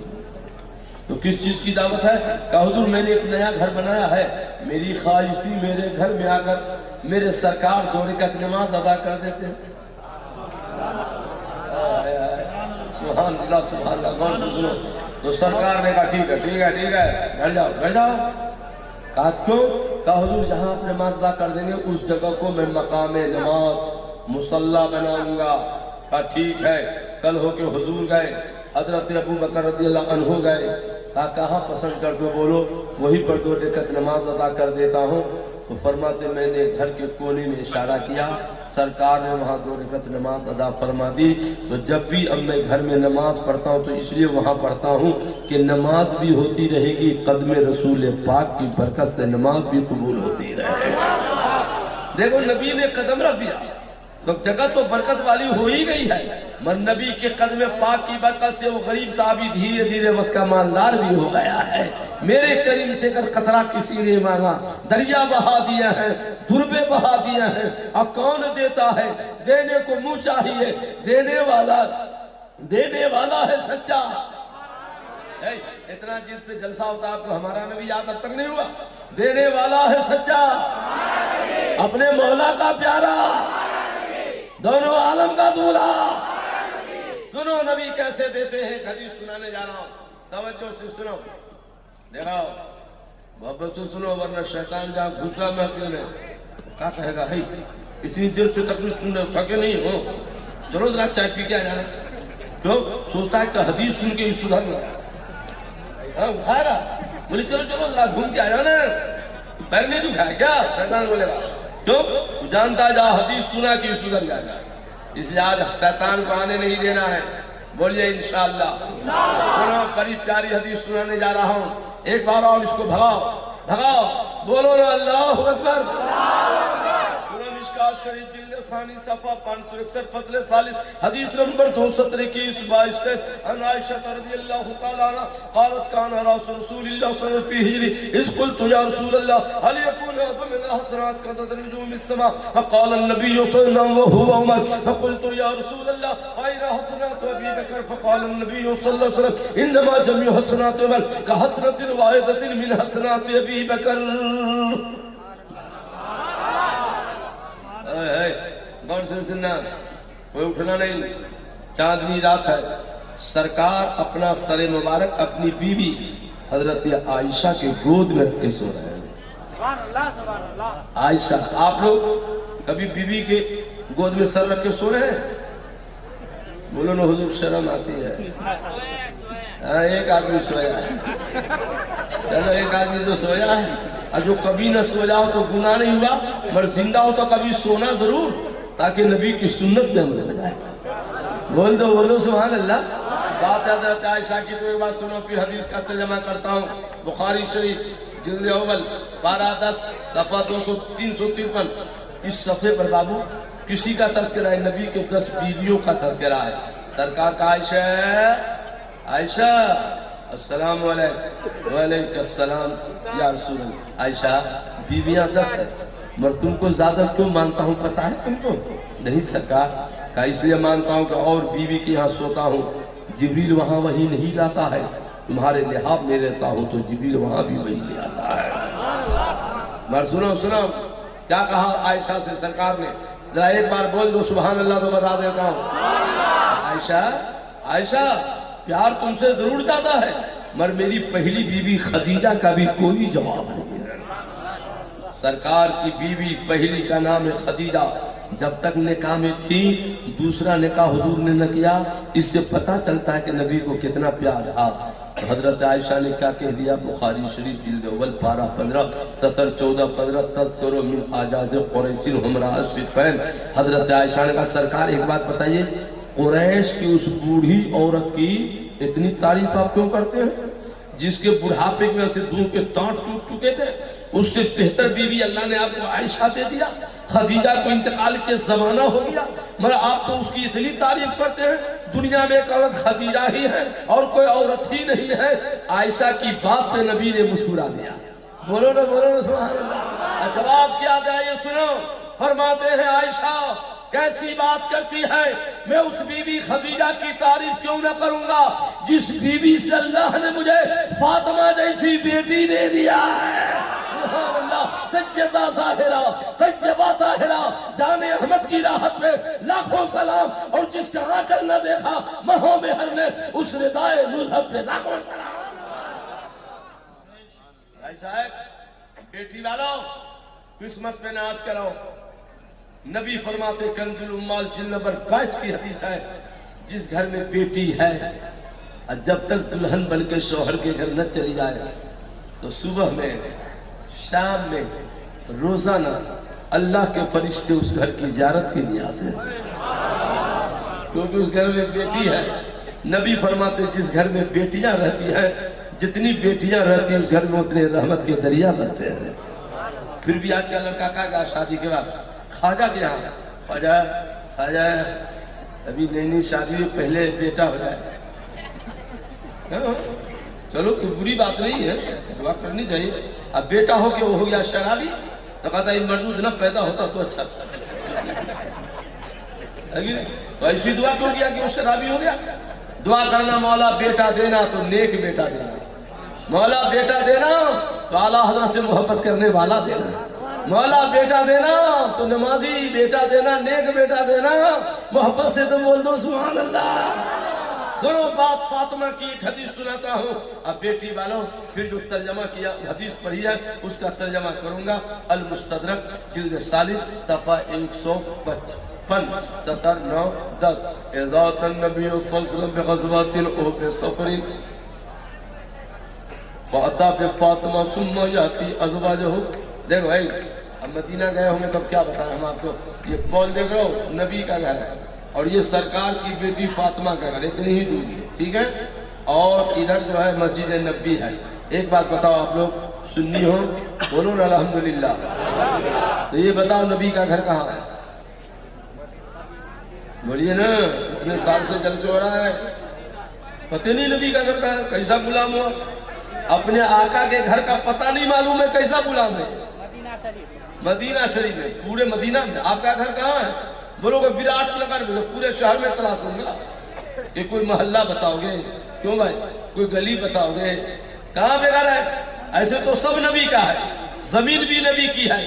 تو کس چیز کی دعوت ہے؟ کہا حضور میں نے ایک نیا گھر بنایا ہے، میری خواہش تھی میرے گھر میں آ کر میرے سرکار 2 رکعت نماز ادا کر دیتے. سبحان اللہ غور سے سنو. تو سرکار نے کہا ٹھیک ہے گھر جاؤ. کہا کیوں؟ کہا حضور جہاں آپ نماز ادا کر دیں گے اس جگہ کو میں مقام نماز مصلی بناؤں گا. کہا ٹھیک ہے. کل ہو کے حضور گئے, حضرت ابو بکر رضی اللہ عنہ گئے. کہا کہاں پسند کر دو بولو, وہیں پر 2 رکعت نماز ادا کر دیتا ہوں. تو فرماتے میں نے گھر کے کونے میں اشارہ کیا, سرکار نے وہاں 2 رکعت نماز ادا فرما دی. تو جب بھی اب میں گھر میں نماز پڑھتا ہوں تو اس لیے وہاں پڑھتا ہوں کہ نماز بھی ہوتی رہے گی, قدم رسول پاک کی برکت سے نماز بھی قبول ہوتی رہے گی. دیکھو نبی نے قدم رکھ دیا تو جگہ تو برکت والی ہو ہی گئی ہے. من نبی کے قدم پاک کی برکت سے وہ غریب صحابی دھیرے دھیرے وقت کا مالدار بھی ہو گیا ہے. میرے کریم سے اگر قطرہ کسی نے مانگا, دریا بہا دیا ہے, دربے بہا دیا ہے. اب کون دیتا ہے؟ دینے کو منہ چاہیے, دینے والا ہے سچا. اتنا جن سے جلسہ ہوتا ہے آپ کو ہمارا نبی یاد اب تک نہیں ہوا. دینے والا ہے سچا, اپنے مولا کا پیارا, دونوں عالم کا دولہا. سنو نبی کیسے دیتے ہیں, حدیث سنانے جا رہا ہوں, توجہ سے سنو. دیکھو محبت سے سنو ورنہ شیطان جہاں گھسا میں اکیلے کیا کہے گا, اتنی دیر سے تقریر سن رہے تھکے نہیں ہو, چلو ذرا چائے پی کے آ جانا. کیوں سوچتا ہے کہ حدیث سن کے ہی سدھر گا, اٹھائے گا, بولے چلو ذرا گھوم کے آ جانا. پیر نہیں دکھایا کیا؟ شیطان بولے گا کیوں, جانتا جا حدیث سنا کہ سدھر جائے گا. اس لیے آج شیطان کو آنے نہیں دینا ہے. بولیے انشاءاللہ. سنو بڑی پیاری حدیث سنانے جا رہا ہوں, ایک بار اور اس کو بھگاؤ, بولو نا اللہ اکبر. سنو مشکات شریف جلد ثانی صفحہ 561 فصل ثالث حدیث نمبر 221 ان عائشہ رضی اللہ تعالی عنہا قالت كان رسول اللہ صلی اللہ علیہ وسلم في هجره اذ قلت يا رسول الله هل يكون من الحسنات كعدد نجوم السماء فقال النبي صلى الله عليه وسلم وهو عمر فقلت يا رسول الله اين حسنات ابي بكر فقال النبي صلى الله عليه وسلم انما جميع حسنات عمر كحسنة واحدة من حسنات ابي بكر. غور سے سننا, کوئی اٹھنا نہیں. چاندنی رات ہے, سرکار اپنا سر مبارک اپنی بیوی حضرت عائشہ کے گود میں رکھ کے سو رہے ہیں. عائشہ, آپ لوگ کبھی بیوی کے گود میں سر رکھ کے سو رہے ہیں؟ بولو نا حضور شرم آتی ہے. ایک آدمی سویا ہے, چلو ایک آدمی تو سویا ہے. اور جو کبھی نہ سو جاؤ تو گناہ نہیں ہوا, مگر زندہ ہو تو کبھی سونا ضرور تاکہ نبی کی سنت میں عمل ہو جائے. بول دو سبحان اللہ. بات حضرت عائشہ کی تو ایک بات سنو, پھر حدیث کا ترجمہ کرتا ہوں. بخاری شریف جلد اول 12-10 صفحہ 353. اس صفحے پر بابو کسی کا تذکرہ ہے, نبی کے 10 بیویوں کا تذکرہ ہے. سرکار کا عائشہ السلام علیکم. وعلیکم السلام یا رسول اللہ. عائشہ بیویاں 10 ہے, مگر تم کو زیادہ کیوں مانتا ہوں پتا ہے تم کو؟ نہیں سرکار. کہا اس لیے مانتا ہوں کہ اور بیوی کے یہاں سوتا ہوں, جبریل وہاں وہی نہیں لاتا ہے. تمہارے لحاظ میں رہتا ہوں تو جبریل وہاں بھی وہی لے آتا ہے. مگر سنو کیا کہا عائشہ سے سرکار نے, ذرا ایک بار بول دو سبحان اللہ تو بتا دیتا ہوں. عائشہ پیار تم سے ضرور زیادہ ہے, مگر میری پہلی بیوی خدیجہ کا بھی کوئی جواب نہیں ہے. سرکار کی بیوی پہلی کا نام ہے خدیجہ. جب تک نکاح میں تھی دوسرا نکاح حضور نے نہ کیا. اس سے پتہ چلتا ہے کہ نبی کو کتنا پیار تھا. حضرت عائشہ نے کیا کہہ دیا, بخاری شریف جلد اول 12-15 17-14-15 تذکر من اعجاز قریش ہمراہ اسفین. حضرت عائشہ نے کہا سرکار ایک بات بتائیے, قریش کی اس بوڑھی عورت کی اتنی تعریف آپ کیوں کرتے ہیں جس کے بڑھاپے میں سے دھوں کے تانٹ ٹوٹ چکے تھے؟ اس سے بہتر بیوی اللہ نے آپ کو عائشہ سے دیا. خدیجہ کو انتقال کے زمانہ ہو گیا, مگر آپ تو اس کی اتنی تعریف کرتے ہیں. دنیا میں ایک عورت خدیجہ ہی ہے اور کوئی عورت ہی نہیں ہے. عائشہ کی بات پہ نبی نے مسکرا دیا. بولو نا سبحان اللہ. جواب کیا دیا یہ سنو. فرماتے ہیں عائشہ کیسی بات کرتی ہے, میں اس بیوی خدیجہ کی تعریف کیوں نہ کروں گا جس بیوی سے اللہ نے مجھے فاطمہ جیسی بیٹی دے دیا ہے. سبحان اللہ. سجدہ ظاہرہ طیبہ طاہرہ جان احمد کی راحت میں لاکھوں سلام، اور جس کا آنچل نہ دیکھا مہوں میں ہر نے اس ردائے مذہب پہ لاکھوں سلام۔ بھائی صاحب بیٹی والوں قسمت پہ ناز کرو۔ نبی فرماتے کنز الاموال جلد نمبر 22 کی حدیث ہے، جس گھر میں بیٹی ہے جب تک دلہن بن کے شوہر کے گھر نہ چلی جائے تو صبح میں شام میں روزانہ اللہ کے فرشتے اس گھر کی زیارت کے لیے آتے ہیں، کیونکہ اس گھر میں بیٹی ہے۔ نبی فرماتے جس گھر میں بیٹیاں رہتی ہیں، جتنی بیٹیاں رہتی ہیں اس گھر میں اتنے رحمت کے دریا بہتے ہیں۔ پھر بھی آج کا لڑکا کہا گا شادی کے بعد خواجہ کے یہاں، خواجہ ابھی نئی نئی شادی میں پہلے بیٹا ہو جائے۔ چلو کوئی بری بات نہیں ہے، دعا کرنی چاہیے۔ اب بیٹا ہو کہ وہ ہو گیا شرابی، تو کہتا یہ مردود نہ پیدا ہوتا تو اچھا تھا، تو ایسی دعا کیوں کیا کہ وہ شرابی ہو گیا؟ دعا کرنا مولا بیٹا دینا تو نیک بیٹا دینا، مولا بیٹا دینا تو اعلیٰ حضرت سے محبت کرنے والا دینا، مولا بیٹا دینا تو نمازی بیٹا دینا، نیک بیٹا دینا، محبت سے تو بول دو سبحان اللہ۔ سنو بات فاطمہ کی ایک حدیث سناتا ہوں، اب بیٹی والوں پھر جو ترجمہ کیا حدیث پڑھی ہے اس کا ترجمہ کروں گا۔ المستدرک جلد ثالث صفحہ 155 70 9 10 اذا النبی صلی اللہ علیہ وسلم بغزوات او بسفر فاتا بفاطمہ ثم یاتی ازواجہ۔ دیکھو بھائی اب مدینہ گئے ہوں گے تب کیا بتائیں ہم آپ کو، یہ پول دیکھ رہو نبی کا گھر ہے اور یہ سرکار کی بیٹی فاطمہ کا گھر، اتنی ہی دوری ہے، ٹھیک ہے؟ اور ادھر جو ہے مسجد نبی ہے۔ ایک بات بتاؤ آپ لوگ سنی ہو بولو نا الحمدللہ، تو یہ بتاؤ نبی کا گھر کہاں ہے؟ بولیے نا، اتنے سال سے جلسے ہو رہا ہے پتہ نہیں نبی کا گھر کہاں ہے؟ کیسا غلام ہوا؟ اپنے آقا کے گھر کا پتہ نہیں معلوم ہے، کیسا غلام ہے؟ مدینہ شریف میں، پورے مدینہ میں آپ کا گھر کہاں ہے؟ بولو کہ وراٹ نگر میں، پورے شہر میں تلاش ہوں گا کہ کوئی محلہ بتاؤ گے؟ کیوں بھائی کوئی گلی بتاؤ گے؟ کہاں پہ گھر ہے؟ ایسے تو سب نبی کا ہے، زمین بھی نبی کی ہے،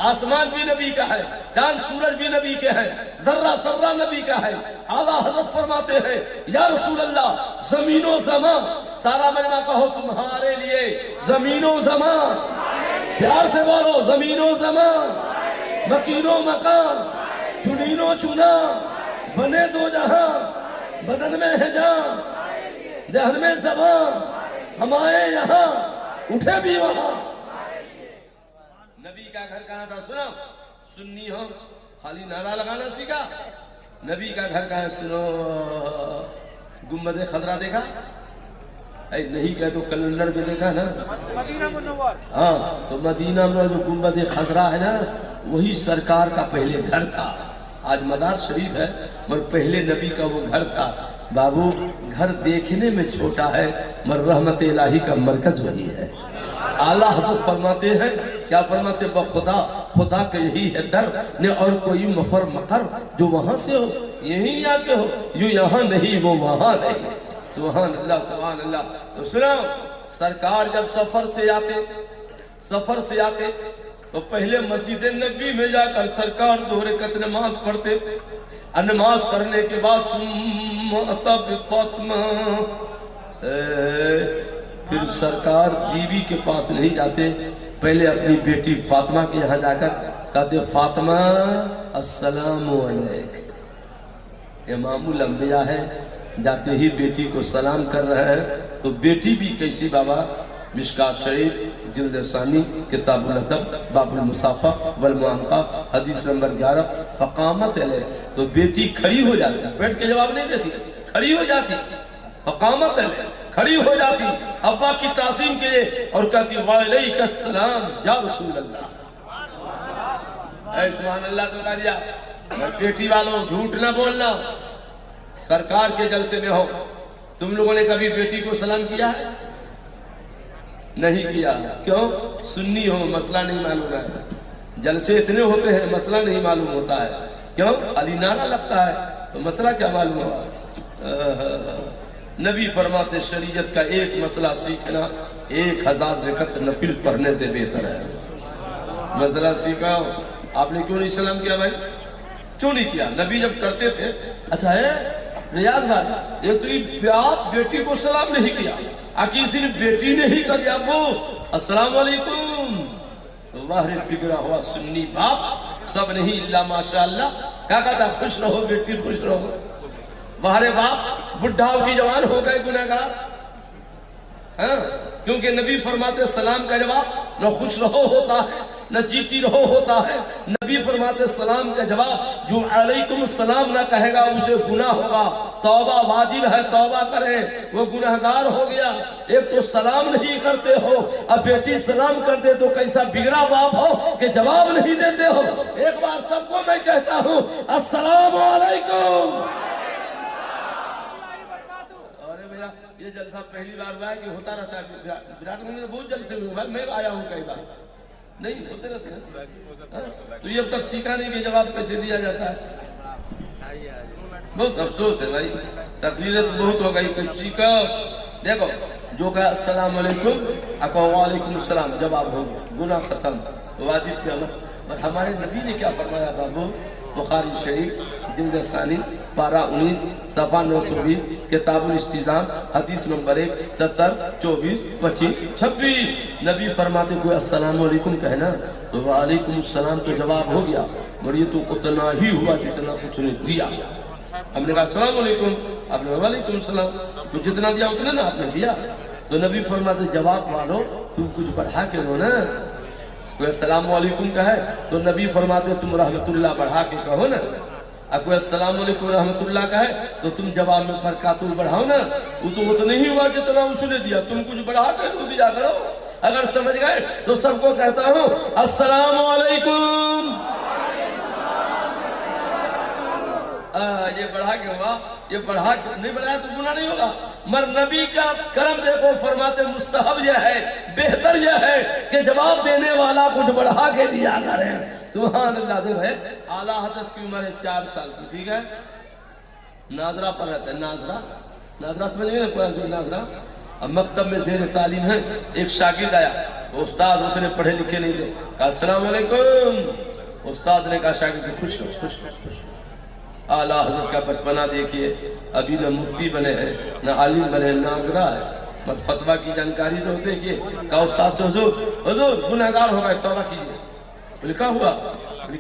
آسمان بھی نبی کا ہے، چاند سورج بھی نبی کے ہیں، ذرہ ذرہ نبی کا ہے۔ اعلیٰ حضرت فرماتے ہیں یا رسول اللہ زمین و زمان، سارا مجمع کہو تمہارے لیے زمین و زمان، پیار سے بولو زمین و زمان، مکین و مکان، چنین و چنا، بنے دو جہاں، بدن میں ہے جان، ذہن میں زبان، ہم آئے یہاں اٹھے بھی وہاں۔ نبی کا گھر کہاں تھا؟ سنو سنی ہو خالی نعرہ لگانا سیکھا، نبی کا گھر کہاں ہے؟ سنو گنبد خضرا دیکھا؟ اے نہیں کہے تو کیلنڈر پہ دیکھا نا؟ ہاں تو مدینہ میں جو گنبد خضرا ہے نا وہی سرکار کا پہلے گھر تھا۔ آج مدار شریف ہے مگر پہلے نبی کا وہ گھر تھا۔ بابو گھر دیکھنے میں چھوٹا ہے مگر رحمت الہی کا مرکز وہی ہے۔ اعلیٰ حضرت فرماتے ہیں کیا فرماتے؟ بخدا خدا کا یہی ہے در نے اور کوئی مفر مقر، جو وہاں سے ہو یہیں آ کے ہو، یوں یہاں نہیں وہ وہاں نہیں۔ سبحان اللہ سبحان اللہ۔ تو سنو سرکار جب سفر سے آتے تو پہلے مسجد نبی میں جا کر سرکار 2 رکعت نماز پڑھتے، نماز پڑھنے کے بعد ثم اتی بفاطمہ، پھر سرکار بیوی کے پاس نہیں جاتے، پہلے اپنی بیٹی فاطمہ کے یہاں جا کر کہتے فاطمہ السلام علیک، امام الانبیاء ہے، جاتے ہی بیٹی کو سلام کر رہے ہیں۔ تو بیٹی بھی کیسی بابا؟ مشکات شریف جلد ثانی کتاب الادب باب المصافہ والمعانقہ حدیث نمبر 11 فقامت علیہ، تو بیٹی کھڑی ہو جاتی، بیٹھ کے جواب نہیں دیتی، کھڑی ہو جاتی، فقامت علیہ کھڑی ہو جاتی ابا کی تعظیم کے لیے اور کہتی وعلیک السلام یا رسول اللہ۔ اے سبحان اللہ تو کہا دیا۔ بیٹی والوں جھوٹ نہ بولنا، سرکار کے جلسے میں ہو، تم لوگوں نے کبھی بیٹی کو سلام کیا ہے؟ نہیں کیا، کیوں؟ سنی ہو مسئلہ نہیں معلوم ہے، جلسے اتنے ہوتے ہیں مسئلہ نہیں معلوم ہوتا ہے، کیوں؟ خالی نعرہ لگتا ہے تو مسئلہ کیا معلوم ہوا؟ نبی فرماتے شریعت کا ایک مسئلہ سیکھنا 1000 رکعت نفل پڑھنے سے بہتر ہے۔ مسئلہ سیکھا آپ نے کیوں نہیں سلام کیا بھائی؟ کیوں نہیں کیا؟ نبی جب کرتے تھے. اچھا ہے ریاض بھائی، یہ تو یہ آپ بیٹی کو سلام نہیں کیا، آکی صرف بیٹی نے ہی کہا دیا ابو السلام علیکم. واہر بگڑا ہوا سنی باپ سب نہیں اللہ ماشاءاللہ کیا کہتا خوش رہو بیٹی خوش رہو. واہر باپ بڈھاؤ کی جوان ہو گئے گنہگار. ہاں کیونکہ نبی فرماتے سلام کا جواب نہ خوش رہو ہوتا ہے نہ جیتی رہو ہوتا ہے. نبی فرماتے سلام کا جواب جو علیکم السلام نہ کہے گا اسے گناہ ہوگا. توبہ واجب ہے، توبہ کرے، وہ گناہگار ہو گیا. ایک تو سلام نہیں کرتے ہو، اب بیٹی سلام کر دے تو کیسا بگڑا باپ ہو کہ جواب نہیں دیتے ہو. ایک بار سب کو میں کہتا ہوں السلام علیکم. یہ جلسہ پہلی بار ہوا ہے کہ ہوتا رہتا ہے؟ وراٹ کوہلی بہت جلسے ہوئے، میں آیا ہوں کئی بار، نہیں ہوتے رہتے ہیں. تو یہ اب تک سیکھا نہیں کہ جواب کیسے دیا جاتا ہے. بہت افسوس ہے بھائی، تقریریں تو بہت ہو گئی، کچھ سیکھا. دیکھو جو کہا السلام علیکم اکو وعلیکم السلام جواب ہو گیا، گناہ ختم، واجب کیا مت. اور ہمارے نبی نے کیا فرمایا بابو؟ بخاری شریف جلد ثانی پارہ 19 صفحہ 920 کتاب الاستیزان حدیث نمبر 1 70 24 25 26. نبی فرماتے کوئی السلام علیکم کہنا تو وعلیکم السلام تو جواب ہو گیا، اور یہ تو اتنا ہی ہوا جتنا اس نے دیا. ہم نے کہا السلام علیکم، آپ نے وعلیکم السلام، تو جتنا دیا اتنا نا آپ نے دیا. تو نبی فرماتے جواب والو تم کچھ بڑھا کے دو نا. کوئی السلام علیکم کہے تو نبی فرماتے تم رحمت اللہ بڑھا کے کہو نا. اب کوئی السلام علیکم رحمت اللہ کہے تو تم جواب میں برکات بڑھاؤ نا. وہ تو نہیں ہوا جتنا اس نے دیا، تم کچھ بڑھا کے تو دیا کرو. اگر سمجھ گئے تو سب کو کہتا ہوں السلام علیکم. یہ بڑھا کے ہوا، یہ بڑھا کے نہیں بڑھایا تو گناہ نہیں ہوگا. مر نبی کا کرم دیکھو، فرماتے مستحب یہ ہے، بہتر یہ ہے کہ جواب دینے والا کچھ بڑھا کے دیا کرے. سبحان اللہ. دیکھو ہے اعلیٰ حضرت کی عمر ہے 4 سال کی، ٹھیک ہے، ناظرہ پر رہتا ہے. ناظرہ سمجھ گئے نا قرآن سے ناظرہ. اب مکتب میں زیر تعلیم ہے، ایک شاگرد آیا، استاد اتنے پڑھے لکھے نہیں تھے، کہا السلام علیکم. استاد نے کہا شاگرد کو خوش رہو خوش رہو خوش رہو. اعلیٰ حضرت کا بچپنا دیکھیے، ابھی نہ مفتی بنے ہیں نہ عالم بنے، ناظرہ ہے. مت فتویٰ کی جانکاری تو دیکھیے. کہا استاد سے حضور گنہگار ہو گئے، توبہ کیجیے. لکھا ہوا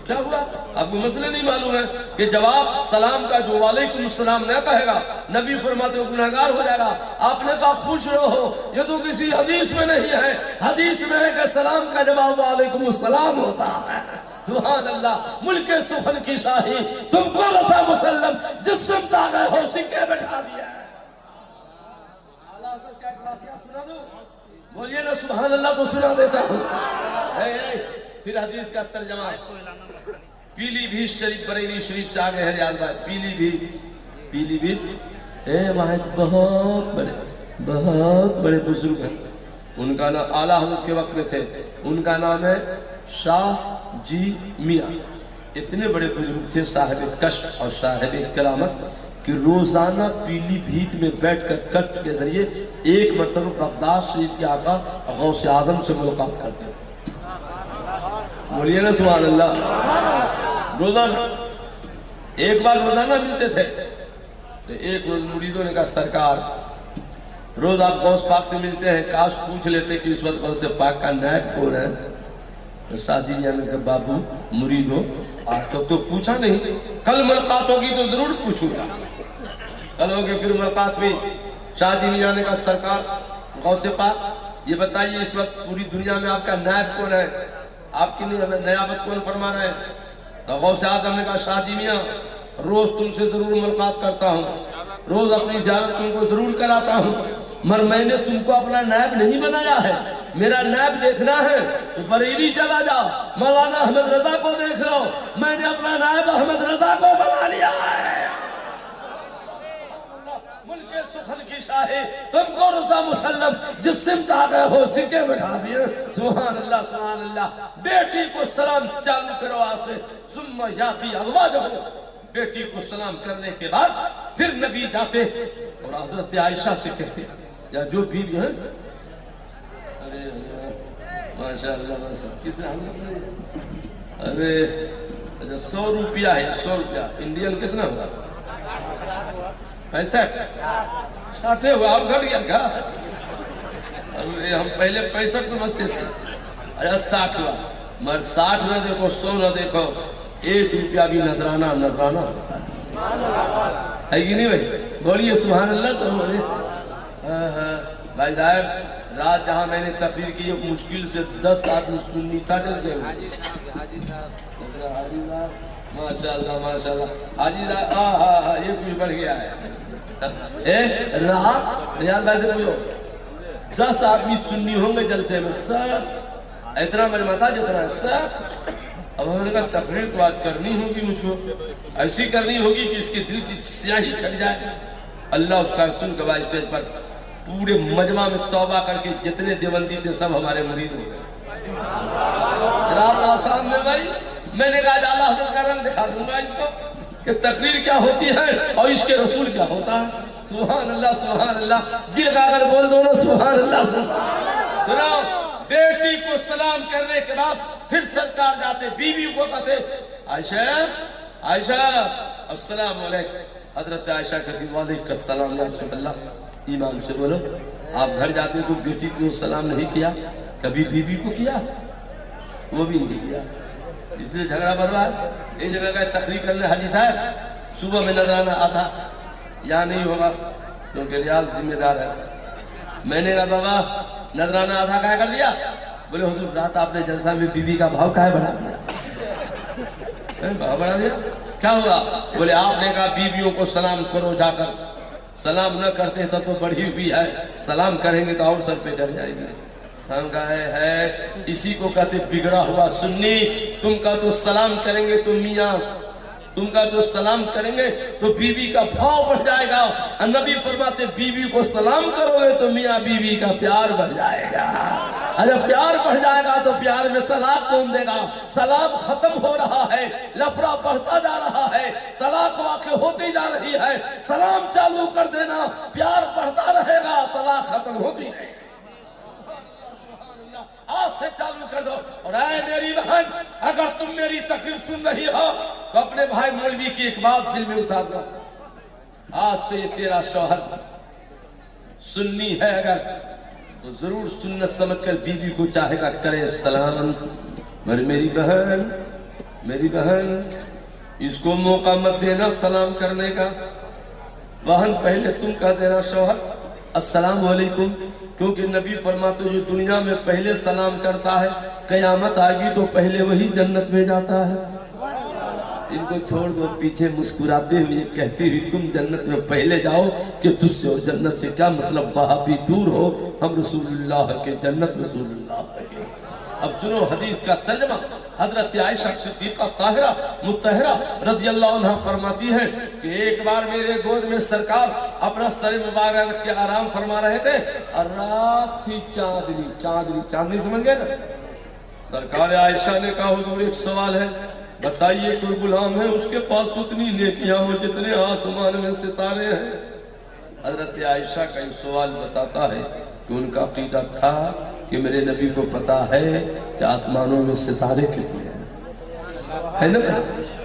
کیا ہوا؟ آپ کو مسئلہ نہیں معلوم ہے کہ جواب سلام کا جو وعلیکم السلام نہ کہے گا نبی فرماتے وہ گنہگار ہو جائے گا. آپ نے کہا خوش رہو، یہ تو کسی حدیث میں نہیں ہے. حدیث میں ہے کہ سلام کا جواب وعلیکم السلام ہوتا ہے. سبحان اللہ. ملک سخن کی شاہی تم کو رضا مسلم جس سمت آ گئے ہو سکے بٹھا دیا ہے. اللہ حضرت کا ایک واقعہ سنا دوں؟ بولیے نا سبحان اللہ تو سنا دیتا ہوں. پھر حدیث کا ترجمہ پیلی بھیت شریف بریلی شریف سے آگے ہے ریاض بھائی. پیلی بھیت وہاں بہت بڑے بزرگ ہیں. ان کا نام اعلیٰ حضرت کے وقت میں تھے، ان کا نام ہے شاہ جی میاں. اتنے بڑے بزرگ تھے، صاحب کشف اور صاحب کرامت، کہ روزانہ پیلی بھیت میں بیٹھ کر کشف کے ذریعے ایک مرتبہ بغداد شریف کے آقا غوث اعظم سے ملاقات کرتے تھے. بولیے نا سبحان اللہ. روزانہ ایک بار روزانہ ملتے تھے. تو ایک روز مریدوں نے کہا سرکار روز آپ غوث پاک سے ملتے ہیں، کاش پوچھ لیتے کہ اس وقت غوث پاک کا نائب کون ہے. ساتھی نے کہا بابو مرید ہو، آج تک تو پوچھا نہیں، کل ملاقات ہوگی تو ضرور پوچھوں گا. کل ہوگی پھر ملاقات ہوئی. شاہ جی میاں نے کہا سرکار غوث پاک یہ بتائیے اس وقت پوری دنیا میں آپ کا نائب کون ہے، آپ کی نیابت کون فرما رہے ہیں؟ تو غوث اعظم نے کہا شاہ جی میاں روز تم سے ضرور ملاقات کرتا ہوں، روز اپنی زیارت تم کو ضرور کراتا ہوں، مگر میں نے تم کو اپنا نائب نہیں بنایا ہے. میرا نائب دیکھنا ہے تو بریلی چلا جا، مولانا احمد رضا کو دیکھ لو. میں نے اپنا نائب احمد رضا کو بنا لیا ہے. ملک سخن کی شاہی تم کو رضا مسلم جس سمت آ گئے ہو سکے بٹھا دیے. سبحان اللہ سبحان اللہ. بیٹی کو سلام چالو کرو آج سے. ثم یاتی ازواجہ، بیٹی کو سلام کرنے کے بعد پھر نبی جاتے اور حضرت عائشہ سے کہتے یا جو بیوی ہیں ماشاءاللہ ماشاءاللہ. کس نے ارے اچھا 100 روپیہ ہے, 100 روپیہ انڈین کتنا ہوا؟ 65 60 ہوا. آپ گھٹ گیا کیا؟ ارے ہم پہلے 65 سمجھتے تھے. اچھا 60 ہوا. مگر 60 نہ دیکھو 100 نہ دیکھو, 1 روپیہ بھی نذرانہ نذرانہ ہوتا ہے کہ نہیں بھائی؟ بولیے سبحان اللہ. تو بولے بھائی صاحب رات جہاں میں نے تقریر کی مشکل سے 10 آدمی سنی تھا. جلسے ماشاءاللہ ماشاءاللہ حاجی صاحب یہ کچھ بڑھ گیا ہے. رات ریاض بھائی سے پوچھو 10 آدمی سنی ہوں گے جلسے میں, سب اتنا مجمع تھا جتنا ہے سب. اب ہم نے کہا تقریر تو آج کرنی ہوگی, مجھ کو ایسی کرنی ہوگی کہ اس کی دل کی سیاہی چھٹ جائے. اللہ اس کا سن کے بعد اسٹیج پر پورے مجمع میں توبہ کر کے جتنے دیوبندی تھے سب ہمارے مرید ہو گئے. رات آسان میں بھائی میں نے کہا اللہ حضرت کا رنگ دکھا دوں گا اس کو کہ تقریر کیا ہوتی ہے اور عشق رسول کیا ہوتا ہے. سبحان اللہ سبحان اللہ. جی لگا کر بول دو نا سبحان اللہ. سنو, بیٹی کو سلام کرنے کے بعد پھر سرکار جاتے بیوی کو کہتے عائشہ عائشہ السلام علیکم. حضرت عائشہ کہتی وعلیکم السلام یا رسول اللہ. ایمان سے بولو, آپ گھر جاتے تو بیٹی کو سلام نہیں کیا, کبھی بیوی کو کیا؟ وہ بھی نہیں کیا. اس لیے جھگڑا بڑھ رہا ہے. ایک جگہ کا تقریر کرنے حاجی صاحب صبح میں نذرانہ آدھا یا نہیں ہوگا کیونکہ ریاض ذمہ دار ہے. میں نے کہا بابا نذرانہ آدھا کیا کر دیا؟ بولے حضور رات آپ نے جلسہ میں بیوی کا بھاؤ کیا بڑھا دیا؟ بھاؤ بڑھا دیا کیا ہوا؟ بولے آپ نے کہا بیویوں کو سلام کرو جا کر, سلام نہ کرتے تو بڑھی ہوئی ہے, سلام کریں گے تو اور سر پہ چڑھ جائیں گے. ہم کہا ہے اسی کو کہتے بگڑا ہوا سنی. تم کا تو سلام کریں گے تو میاں, تم کا تو سلام کریں گے تو بیوی کا بھاؤ بڑھ جائے گا. نبی فرماتے بیوی کو سلام کرو گے تو میاں بیوی کا پیار بڑھ جائے گا. اگر پیار بڑھ جائے گا تو پیار میں طلاق کون دے گا؟ سلام ختم ہو رہا ہے, لفڑا بڑھتا جا رہا ہے, طلاق واقع ہوتی جا رہی ہے. سلام چالو کر دینا, پیار بڑھتا رہے گا, طلاق ختم ہوتی ہے. آج سے چالو کر دو. اور اے میری بہن, اگر تم میری تقریر سن رہی ہو تو اپنے بھائی مولوی کی ایک بات دل میں اتار دو. آج سے یہ تیرا شوہر سنی ہے اگر تو ضرور سنت سمجھ کر بیوی کو چاہے گا کرے سلام. مگر میری بہن اس کو موقع مت دینا سلام کرنے کا. بہن پہلے تم کہہ دینا شوہر السلام علیکم, کیونکہ نبی فرماتے جو دنیا میں پہلے سلام کرتا ہے قیامت آئے گی تو پہلے وہی جنت میں جاتا ہے. ان کو چھوڑ دو, پیچھے مسکراتے ہوئے کہتی ہوئی تم جنت میں پہلے جاؤ کہ تجھ سے اور جنت سے کیا مطلب, وہاں بھی دور ہو, ہم رسول اللہ کے جنت رسول اللہ کے. اب سنو حدیث کا ترجمہ. حضرت عائشہ صدیقہ طاہرہ مطہرہ رضی اللہ عنہ فرماتی ہیں کہ ایک بار میرے گود میں سرکار اپنا سر مبارک رکھ کے آرام فرما رہے تھے اور رات تھی چاندنی سمجھ گئے نا. سرکار عائشہ نے کہا حضور ایک سوال ہے, بتائیے کوئی غلام ہے اس کے پاس اتنی نیکیاں ہو جتنے آسمان میں ستارے ہیں؟ حضرت عائشہ کا یہ سوال بتاتا ہے کہ ان کا عقیدہ تھا کہ میرے نبی کو پتا ہے کہ آسمانوں میں ستارے کتنے ہیں, ہے نا.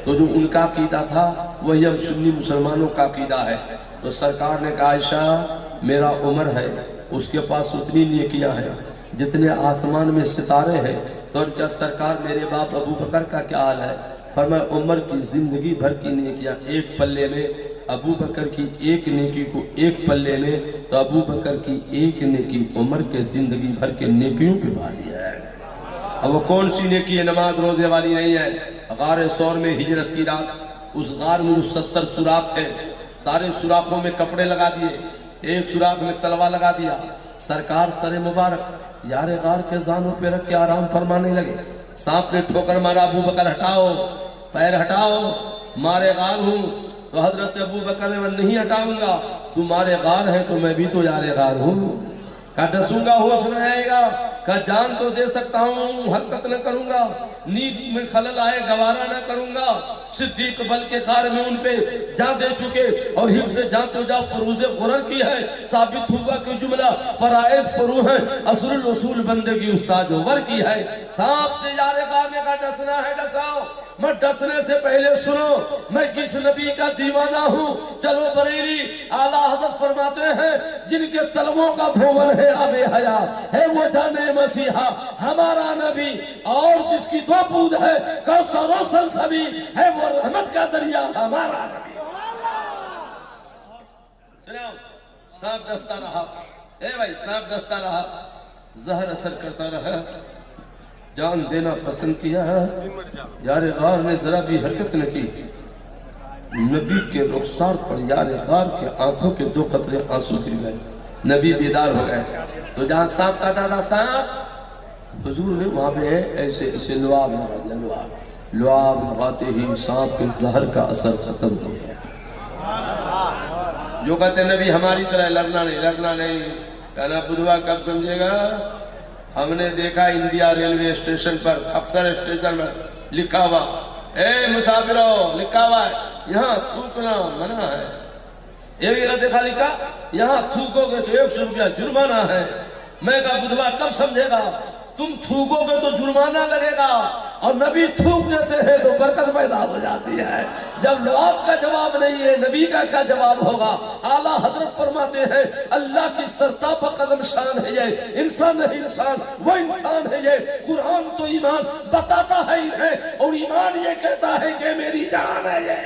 تو جو ان کا عقیدہ تھا وہی ہم سنی مسلمانوں کا عقیدہ ہے. تو سرکار نے کہا عائشہ میرا عمر ہے, اس کے پاس اتنی نیکیاں ہیں جتنے آسمان میں ستارے ہیں. تو کیا سرکار میرے باپ ابو بکر کا کیا حال ہے؟ فرمایا عمر کی زندگی بھر کی نیکیاں ایک پلے میں, ابو بکر کی ایک نیکی کو ایک پلے میں, تو ابو بکر کی ایک نیکی عمر کے زندگی بھر کے نیکیوں پہ بھاری ہے. اب وہ کون سی نیکی ہے؟ نماز روزے والی نہیں ہے. غار ثور میں ہجرت کی رات, اس غار میں جو 70 سوراخ تھے, سارے سوراخوں میں کپڑے لگا دیے, ایک سوراخ میں تلوا لگا دیا. سرکار سر مبارک یار غار کے زانوں پہ رکھ کے آرام فرمانے لگے. سانپ نے ٹھوکر مارا, ابو بکر ہٹاؤ, پیر ہٹاؤ, مارے غار ہوں. تو حضرت ابو بکر نے نہیں ہٹاؤں گا, تمہارے غار ہے تو میں بھی تو یار غار ہوں. کہا ڈسوں گا ہوش نہ آئے گا، کہا جان تو دے سکتا ہوں حرکت نہ کروں گا، نیند میں خلل آئے گوارا نہ کروں گا۔ صدیق بلکہ غار میں ان پہ جان دے چکے اور حفظ جان تو جا فروز غرر کی ہے، ثابت ہوا کہ جملہ فرائض فرو ہیں، اصل الوصول بندگی استاد ور کی ہے۔ سانپ سے یار غار میں کا ڈسنا ہے ڈساؤ، میں ڈسنے سے پہلے سنو میں کس نبی کا دیوانہ ہوں۔ چلو بریلی اعلیٰ حضرت فرماتے ہیں جن کے طلبوں کا دھومن ہے آب حیات ہے وہ جانے مسیحا ہمارا نبی، اور جس کی دو بود ہے کوثر و سلسبی ہے وہ رحمت کا دریا ہمارا نبی۔ سناؤ، سانپ ڈستا رہا، اے بھائی سانپ ڈستا رہا، زہر اثر کرتا رہا، جان دینا پسند کیا، یار غار نے ذرا بھی حرکت نہ کی، نبی کے رخسار پر یار غار کے آنکھوں کے 2 قطرے آنسو گر گئے، نبی بیدار ہو گئے۔ تو جہاں سانپ کاٹا تھا سانپ، حضور نے وہاں پہ ایسے لعاب لگا دیا، لعاب لگاتے ہی سانپ کے زہر کا اثر ختم ہو گیا۔ جو کہتے ہیں نبی ہماری طرح لڑنا نہیں، کہنا بدھوا کب سمجھے گا؟ ہم نے دیکھا انڈیا ریلوے اسٹیشن پر اکثر اسٹیشن پر لکھا ہوا، اے مسافرو لکھا ہوا ہے یہاں تھوکنا منع ہے۔ ایک دیکھا لکھا یہاں تھوکو گے تو 100 روپیہ جرمانہ ہے۔ میں کہا بدھوا کب سمجھے گا؟ تم تھوکو گے تو جرمانہ لگے گا، اور نبی تھوک دیتے ہیں تو برکت پیدا ہو جاتی ہے۔ جب لعاب کا جواب نہیں ہے نبی کا کیا جواب ہوگا؟ اعلیٰ حضرت فرماتے ہیں اللہ کی سرتاپا قدم شان ہے یہ، انسان نہیں انسان وہ انسان ہے یہ۔ قرآن تو ایمان بتاتا ہے انہیں، اور ایمان یہ کہتا ہے کہ میری جان ہے یہ۔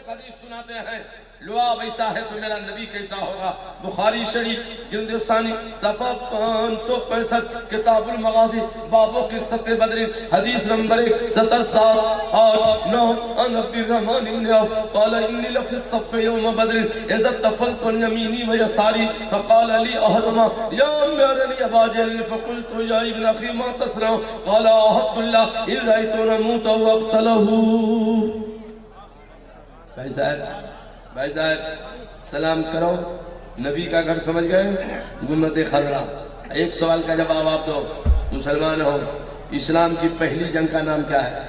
حدیث سناتے ہیں لعاب ایسا ہے تو میرا نبی کیسا ہوگا۔ بخاری شریف جلد ثانی صفحہ 565 کتاب المغازی باب قصۃ بدر حدیث نمبر 77-9 عن عبد الرحمن بن عوف قال انی لفی الصف یوم بدر اذا اتفلت عن یمینی و یساری فقال لی احدہما یا امرنی ابا جہل فقلت یا ابن اخی ما تصنع قال احد اللہ ان رأیت نموت واقتلہ۔ بھائی صاحب سلام کرو، نبی کا گھر سمجھ گئے؟ گمت خضرہ۔ ایک سوال کا جواب آپ دو، مسلمان ہو، اسلام کی پہلی جنگ کا نام کیا ہے؟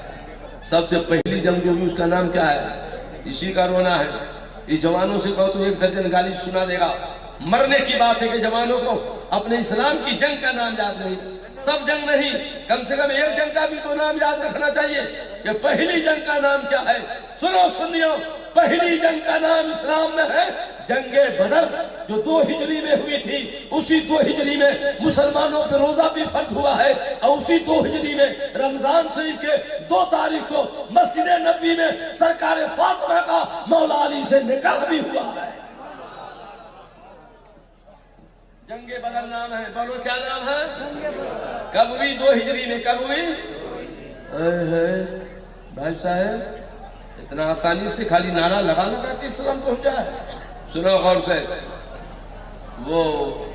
سب سے پہلی جنگ جو بھی اس کا نام کیا ہے؟ اسی کا رونا ہے۔ اس جوانوں سے کہو تو 1 درجن گالی سنا دے گا۔ مرنے کی بات ہے کہ جوانوں کو اپنے اسلام کی جنگ کا نام یاد نہیں، سب جنگ نہیں، کم سے کم ایک جنگ کا بھی تو نام یاد رکھنا چاہیے کہ پہلی جنگ کا نام کیا ہے۔ سنو سنیو، پہلی جنگ کا نام اسلام میں ہے جنگ بدر، جو 2 ہجری میں ہوئی تھی۔ اسی 2 ہجری میں مسلمانوں پہ روزہ بھی فرض ہوا ہے، اور اسی 2 ہجری میں رمضان شریف کے 2 تاریخ کو مسجد نبوی میں سرکار فاطمہ کا مولا علی سے نکاح بھی ہوا ہے۔ جنگ بدر نام ہے، بولو کیا نام ہے؟ کب ہوئی؟ 2 ہجری میں۔ کب ہوئی؟ بھائی صاحب اتنا آسانی سے خالی نعرہ لگا کہ اسلام پہنچا ہے؟ سنو غور سے، وہ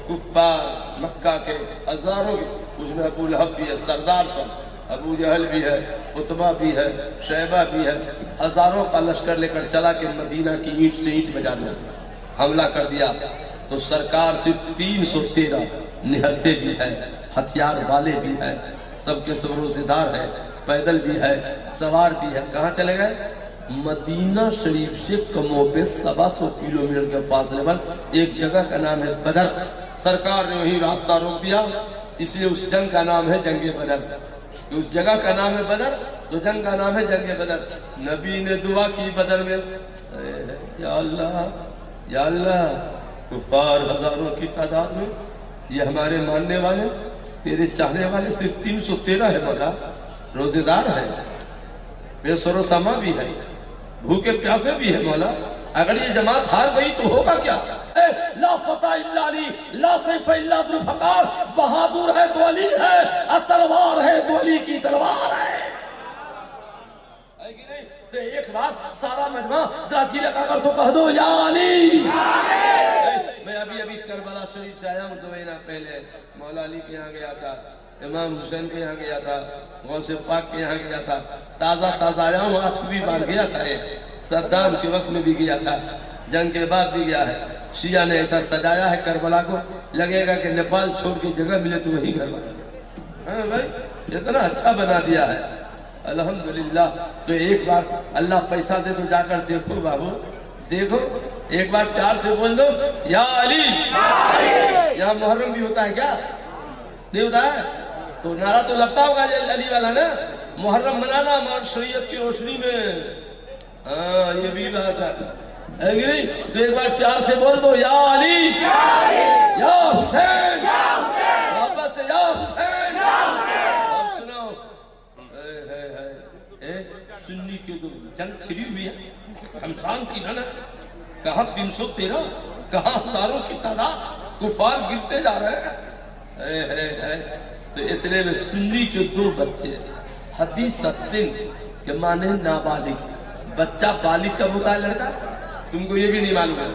کفار مکہ کے ہزاروں، اس میں ابو لہب بھی ہے، سردار سب، ابو جہل بھی ہے، عتبہ بھی ہے، شیبہ بھی ہے، ہزاروں کا لشکر لے کر چلا کہ مدینہ کی اینٹ سے اینٹ بجا لیا، حملہ کر دیا۔ تو سرکار صرف 313 نہتے بھی ہے، ہتھیار والے بھی ہے، سب کے سروزدار ہے، پیدل بھی ہے، سوار بھی ہے۔ کہاں چلے گئے؟ مدینہ شریف سے کم و بیش 700 کلومیٹر کے فاصلے پر ایک جگہ کا نام ہے بدر۔ سرکار نے وہیں راستہ روک دیا، اس لیے اس جنگ کا نام ہے جنگ بدر۔ اس جگہ کا نام ہے بدر تو جنگ کا نام ہے جنگ بدر۔ نبی نے دعا کی بدر میں، یا اللہ یا اللہ، کفار ہزاروں کی تعداد میں، یہ ہمارے ماننے والے تیرے چاہنے والے صرف 313 ہے مولا، روزے دار ہے، بے سر و سما بھی ہے، بھوکے پیاسے بھی ہے مولا۔ اگر یہ جماعت ہار گئی تو ہوگا کیا؟ لا فتح الا علی، لا سیف الا ذو الفقار، بہادر ہے تو علی ہے، تلوار ہے تو علی کی تلوار ہے۔ ایک بار سارا مجمع دراجی لگا کر تو کہہ دو یا علی۔ میں ابھی کربلا شریف سے آیا ہوں، 2 مہینہ پہلے مولا علی کے یہاں گیا تھا، امام حسین کے یہاں گیا تھا، غوث پاک کے یہاں گیا تھا، تازہ آیا ہوں، 8ویں بار گیا تھا، صدام کے وقت میں بھی گیا تھا، جنگ کے بعد بھی گیا ہے۔ شیعہ نے ایسا سجایا ہے کربلا کو، لگے گا کہ نیپال چھوڑ کے جگہ ملے تو وہی گھر بنا۔ ہاں بھائی اتنا اچھا بنا دیا ہے الحمدللہ۔ تو ایک بار اللہ پیسہ دے تو جا کر دیکھو بابو، دیکھو ایک بار پیار سے بول دو یا علی۔ یہاں محرم بھی ہوتا ہے کیا؟ نہیں ہوتا ہے؟ تو نعرہ تو لگتا ہوگا علی والا نا، محرم منانا ہماری شریعت کی روشنی میں۔ ہاں یہ بھی بات ہے کہ نہیں؟ تو ایک بار پیار سے بول دو یا علی یا حسین، واپس سے یا حسین۔ اب سنو سنی کی تو جنگ چھڑی ہوئی ہے ہمسان کی نا، کہاں 313 کہاں ہزاروں کی تعداد، کفار گرتے جا رہے ہیں۔ تو اتنے میں سنی کے 2 بچے، حدیث السن کے معنی نابالغ، بچہ بالغ کب ہوتا ہے لڑکا؟ تم کو یہ بھی نہیں معلوم ہے،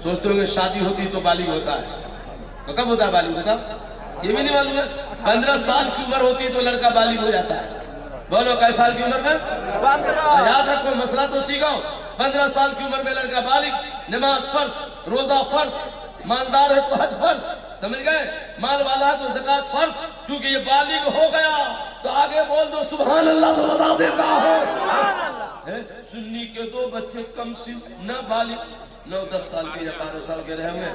سوچتے ہو کہ شادی ہوتی تو بالغ ہوتا ہے، تو کب ہوتا ہے بالغ ہوتا؟ یہ بھی نہیں معلوم ہے۔ 15 سال کی عمر ہوتی تو لڑکا بالغ ہو جاتا ہے۔ بولو کئی سال کی عمر میں؟ 15۔ یاد رکھو مسئلہ تو سیکھو، 15 سال کی عمر میں لڑکا بالغ، نماز فرض، روزہ فرض، مالدار ہے تو حج فرض، سمجھ گئے؟ مال والا ہے تو زکوٰۃ فرض۔ کیونکہ یہ بالغ ہو گیا تو آگے بول دو سبحان اللہ تو بتا دیتا ہوں۔ سنی کے 2 بچے کم سن، نہ بالغ، 9-10 سال کے یا 12 سال کے رہے ہوئے۔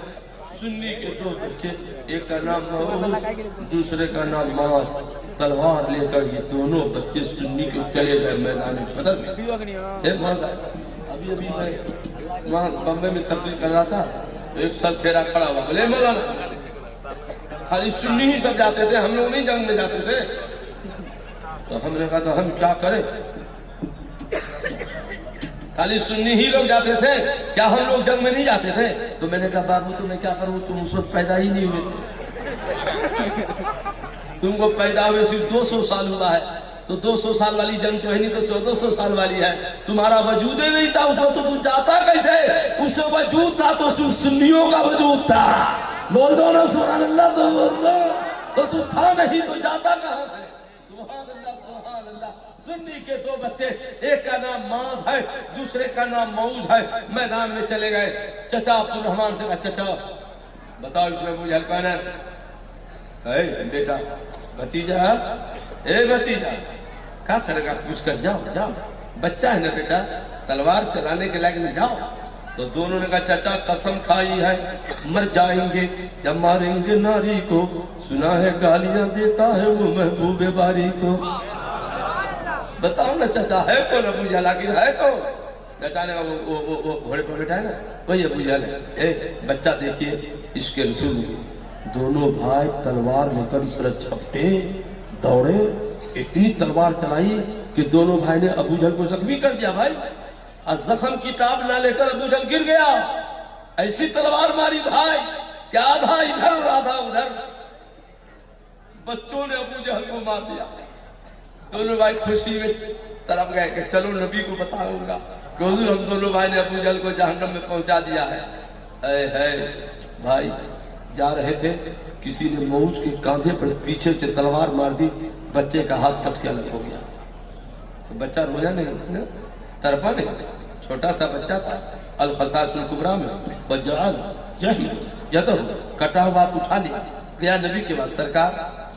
سنی کے 2 بچے، ایک کا نام معوذ، دوسرے کا نام معاذ، تلوار لے کر یہ دونوں بچے سنی کے چلے گئے میدان بدر میں۔ ابھی میں وہاں بمبئی میں تقریر کر رہا تھا، ایک سر پھیرا کھڑا ہوا، بولے مولانا خالی سنی ہی سب جاتے تھے، ہم لوگ نہیں جنگ میں جاتے تھے۔ تو ہم نے کہا تو ہم کیا کریں، خالی سنی ہی لوگ جاتے تھے، کیا ہم لوگ جنگ میں نہیں جاتے تھے؟ تو میں نے کہا بابو تو میں کیا کروں، تم اس وقت پیدا ہی نہیں ہوئے تھے، تم کو پیدا ہوئے صرف 200 سال ہوا ہے، تو 200 سال والی جنگ تو ہے نہیں، تو 1400 سال والی ہے، تمہارا وجود ہی نہیں تھا اس وقت، تو تم جاتا کیسے؟ اس وجود تھا تو سنیوں کا وجود تھا، بول دو نا سبحان اللہ تو بول دو، تو تو تھا نہیں تو جاتا کہاں سے؟ سبحان اللہ سبحان اللہ۔ سنی کے 2 بچے، ایک کا نام معاذ ہے، دوسرے کا نام معوذ ہے، میدان میں چلے گئے۔ چچا عبد الرحمن سے کہا چچا بتاؤ اس میں ابو جہل کون ہے؟ اے بیٹا بھتیجا، اے بھتیجا کیا کرے گا، پوچھ کر جاؤ جاؤ، بچہ ہے نا بیٹا، تلوار چلانے کے لائق نہیں، جاؤ۔ تو دونوں نے کہا چچا قسم کھائی ہے مر جائیں گے یا ماریں گے ناری کو، سنا ہے گالیاں دیتا ہے وہ محبوب باری کو۔ بتاؤ نا چچا ہے کون ابو جہل، آخر ہے کون؟ چچا نے وہ گھوڑے پر بیٹھا ہے نا وہی ابو جہل ہے۔ اے بچہ دیکھیے عشق رسول، دونوں بھائی تلوار لے کر اس طرح چھپٹے دوڑے، اتنی تلوار چلائی کہ دونوں بھائی نے ابو جہل کو زخمی کر دیا۔ بھائی زخم کی ٹاپ نہ لے کر ابو جہل گر گیا، ایسی تلوار ماری بھائی کہ آدھا ادھر اور آدھا ادھر، بچوں نے ابو جہل کو مار دیا۔ دونوں بھائی خوشی میں طرف گئے کہ چلو نبی کو بتاؤں گا کہ حضور ہم دونوں بھائی نے ابو جہل کو جہنم میں پہنچا دیا ہے۔ اے بھائی جا رہے تھے، کسی نے معوذ کے کاندھے پر پیچھے سے تلوار مار دی، بچے کا ہاتھ کٹ کے الگ ہو گیا۔ تو بچہ رویا نہیں، تڑپا نہیں، چھوٹا سا بچہ تھا۔ الخصاص الکبریٰ میں وجعل یدہ، کٹا ہوا ہاتھ اٹھا لیا، گیا نبی کے پاس،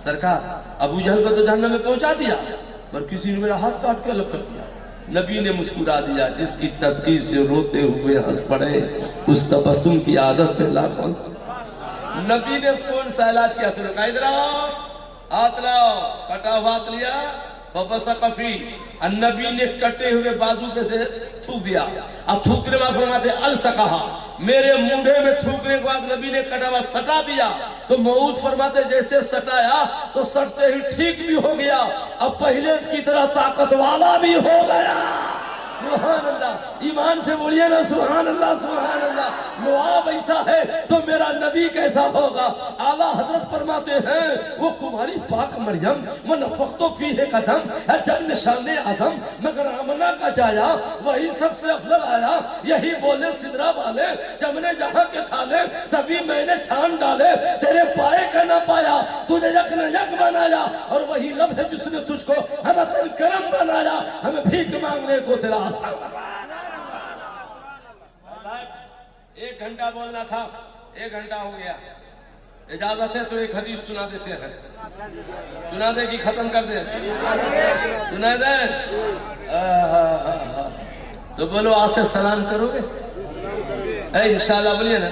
سرکار ابو جہل کو تو جہنم میں پہنچا دیا، پر کسی نے میرا ہاتھ کاٹ کے الگ کر دیا۔ نبی نے مسکرا دیا، جس کی تذکیر سے روتے ہوئے ہنس پڑے اس تبسم کی عادت پہ لاکھوں۔ نبی نے کون سا علاج کیا؟ سنو کہا ادھر آؤ، ہاتھ لاؤ، کٹا ہوا ہاتھ لیا، فبصق فی، النبی نے کٹے ہوئے بازو پہ سے تھوک دیا۔ اب تھوکنے بعد فرماتے الصقھا، میرے منڈے میں تھوکنے کے بعد نبی نے کٹا ہوا سٹا دیا۔ تو معوذ فرماتے جیسے سٹایا تو سٹتے ہی ٹھیک بھی ہو گیا، اب پہلے کی طرح طاقت والا بھی ہو گیا۔ سبحان اللہ، ایمان سے بولیے نا سبحان اللہ سبحان اللہ۔ معاذ ایسا ہے تو میرا نبی کیسا ہوگا؟ اعلیٰ حضرت فرماتے ہیں وہ کمہاری پاک مریم ونفخت فیہ قدم ہے جن شان اعظم، مگر آمنہ کا جایا وہی سب سے افضل آیا، یہی بولے سدرہ والے جب نے جہاں کے تھالے سبھی میں نے چھان ڈالے، تیرے پائے کا نہ پایا، تجھے یک نہ یک بنایا، اور وہی لب ہے جس نے تجھ کو ہمت کرم بنایا، ہمیں بھیک مانگنے کو تیرا ایک 1 گھنٹہ بولنا تھا، 1 گھنٹہ ہو گیا. اجازت ہے تو ایک حدیث سنا دیتے ہیں. سنا دے کہ ختم کر دیں؟ سنا دے. تو بولو آج سے سلام کرو گے؟ انشاءاللہ بولیے نا.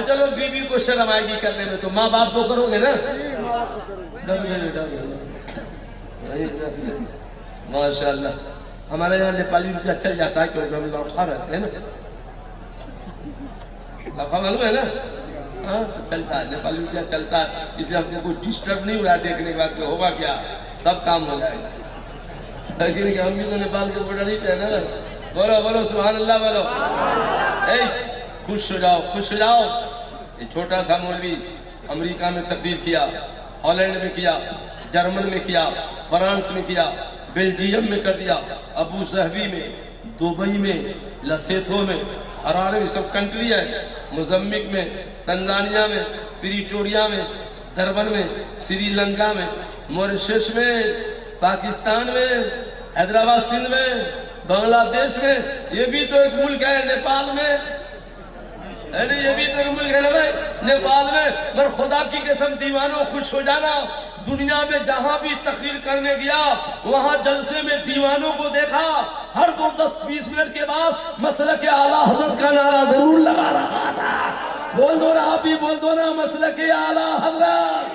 چلو بیوی کو شرم آئے گی کرنے میں تو ماں باپ کو کرو گے نا. ماشاءاللہ ہمارے یہاں نیپالی روپیہ چل جاتا ہے کیونکہ ہم لوٹا رہتے ہیں نا. لفا معلوم ہے نا. ہاں تو چلتا ہے نیپالی روپیہ چلتا ہے، اس لیے ہم کو کوئی ڈسٹرب نہیں ہوا دیکھنے کے بعد کہ ہوگا کیا، سب کام ہو جائے گا. لیکن ہم بھی تو نیپال کے بورڈر ہی پہ نا. بولو بولو سبحان اللہ بولو. خوش ہو جاؤ خوش ہو جاؤ. یہ چھوٹا سا مولوی امریکہ میں تقریر کیا، ہالینڈ میں کیا، جرمن میں کیا، فرانس میں کیا، بیلجیم میں کر دیا، ابو ظہبی میں، دبئی میں، لسیتھو میں، ہرارے میں، سب کنٹری ہے، موزمبیق میں، تنزانیہ میں، پریٹوریا میں، دربن میں، سری لنکا میں، موریشس میں، پاکستان میں، حیدرآباد سندھ میں، بنگلہ دیش میں. یہ بھی تو ایک ملک ہے نیپال میں. یہ بھی تو ایک ملک ہے نا بھائی نیپال میں. پر خدا کی قسم دیوانوں خوش ہو جانا. دنیا میں جہاں بھی تقریر کرنے گیا وہاں جلسے میں دیوانوں کو دیکھا ہر 10-20 منٹ کے بعد مسلک اعلیٰ حضرت کا نعرہ ضرور لگا رہا تھا. بول دو نا آپ بھی بول دو نا مسلک اعلیٰ حضرت.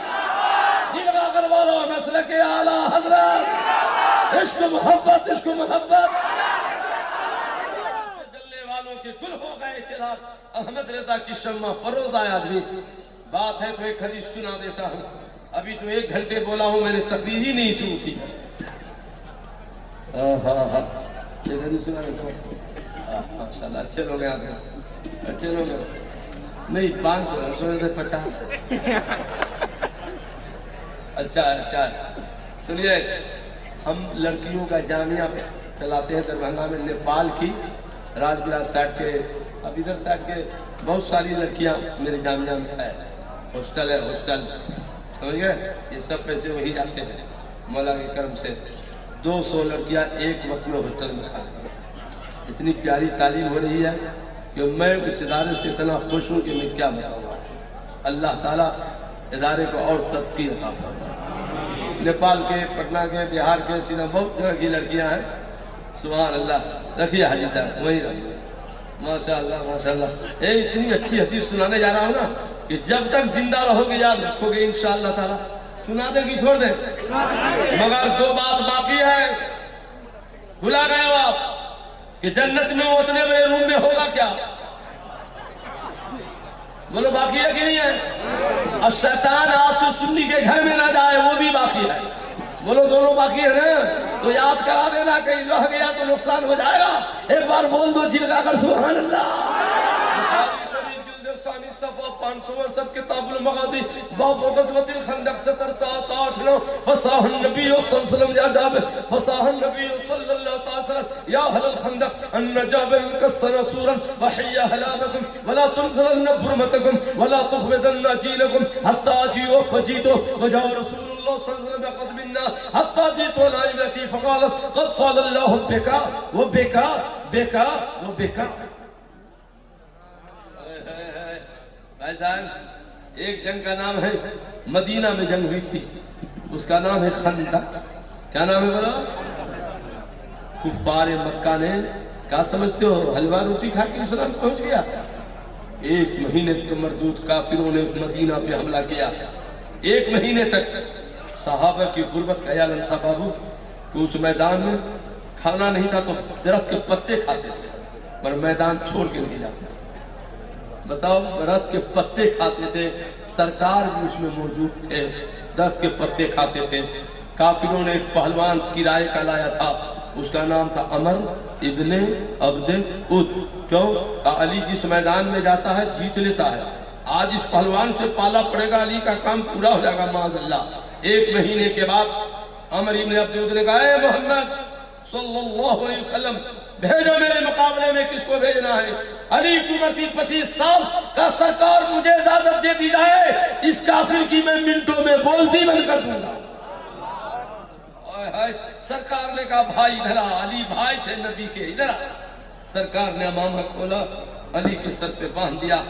جی لگا کر بولو مسلک اعلیٰ حضرت. عشق محبت عشق محبت جلنے والوں کے گل ہو گئے چراغ. احمد رضا کی شمع فروز آیا بھی. بات ہے تو ایک حدیث سنا دیتا ہوں. ابھی تو 1 گھنٹے بولا ہوں، میں نے تقریر ہی نہیں شروع کی. ایک حدیث سنا دیتا ہوں. ماشاءاللہ اچھے لوگ ہیں آپ کے، اچھے لوگ ہیں. نہیں 500 ہم سوچے تھے 50. اچھا سنیے، ہم لڑکیوں کا جامعہ چلاتے ہیں دربھنگا میں. نیپال کی راجگرہ سائٹ کے، اب ادھر سائٹ کے بہت ساری لڑکیاں میرے جامعہ میں ہے. ہاسٹل ہے، ہاسٹل سمجھ گئے. یہ سب پیسے وہی جاتے ہیں مولا کے کرم سے. 200 لڑکیاں ایک وقت میں ہاسٹل میں کھاتے. اتنی پیاری تعلیم ہو رہی ہے کہ میں اس ادارے سے اتنا خوش ہوں کہ میں کیا بتاؤں. اللہ تعالیٰ ادارے کو اور ترقی عطا فرمائے. نیپال کے، پٹنہ کے، بہار کے، سینا بہت جگہ کی لڑکیاں ہیں. سبحان اللہ. رکھیے حاجی صاحب وہیں رکھیے. ماشاءاللہ ماشاءاللہ. اتنی اچھی حدیث سنانے جا رہا ہوں نا کہ جب تک زندہ رہو گے یاد رکھو گے انشاءاللہ تعالی. سنا دے کہ چھوڑ دے؟ مگر 2 بات باقی ہے. بھلا گئے ہو آپ کہ جنت میں وہ اتنے بڑے روم میں ہوگا کیا؟ بولو باقی ہے کہ نہیں ہے؟ اب شیطان آج سے سنی کے گھر میں نہ جائے، وہ بھی باقی ہے. بولو دونوں باقی ہے نا. تو یاد کرا دینا، کہیں رہ گیا تو نقصان ہو جائے گا. ایک بار بول دو جی لگا کر سبحان اللہ. 500 کتاب المغازی باب غزوۃ الخندق 7-8-9. فصاح النبی صلی اللہ علیہ وسلم یا جابر، فصاح النبی صلی اللہ علیہ وسلم یا اہل الخندق ان جابر کسر سورا وحی هلاککم ولا تنزلن برمتکم ولا تخبزن جیلکم حتی جیو فجیتو وجاء رسول الله صلی اللہ علیہ وسلم بقدم الناس حتی جیتو لائبتی فقالت قد قال اللہ بکا وبکا بکا وبکا. بھائی صاحب ایک جنگ کا نام ہے، مدینہ میں جنگ ہوئی تھی، اس کا نام ہے خندق. کیا نام ہے بولا؟ کفار مکہ نے، کیا سمجھتے ہو حلوہ روٹی کھا کے اسلام پہنچ گیا؟ 1 مہینے تک مردود کافروں نے اس مدینہ پہ حملہ کیا. 1 مہینے تک صحابہ کی غربت کا عالم تھا بابو کہ اس میدان میں کھانا نہیں تھا تو درخت کے پتے کھاتے تھے، پر میدان چھوڑ کے نہیں جاتے. بتاؤ، درخت کے پتے کھاتے تھے. سرکار بھی اس میں موجود تھے، درخت کے پتے کھاتے تھے. کافروں نے ایک پہلوان کرائے کا لایا تھا، اس کا نام تھا عمر ابن عبد اد. کیوں؟ علی جس میدان میں جاتا ہے جیت لیتا ہے. آج اس پہلوان سے پالا پڑے گا، علی کا کام پورا ہو جائے گا معاذ اللہ. 1 مہینے کے بعد عمر ابن عبد اد نے کہا اے محمد صلی اللہ علیہ وسلم بھیجو، میرے مقابلے میں کس کو بھیجنا ہے؟ علی کی عمر تھی 25 سال. کا سرکار مجھے اجازت دے دی جائے، اس کافر کی میں منٹوں میں بولتی بند کر دوں گا. سرکار نے کہا بھائی ادھر آ. علی بھائی تھے نبی کے، ادھر آ. سرکار نے امامہ کھولا، علی کے سر پہ باندھ دیا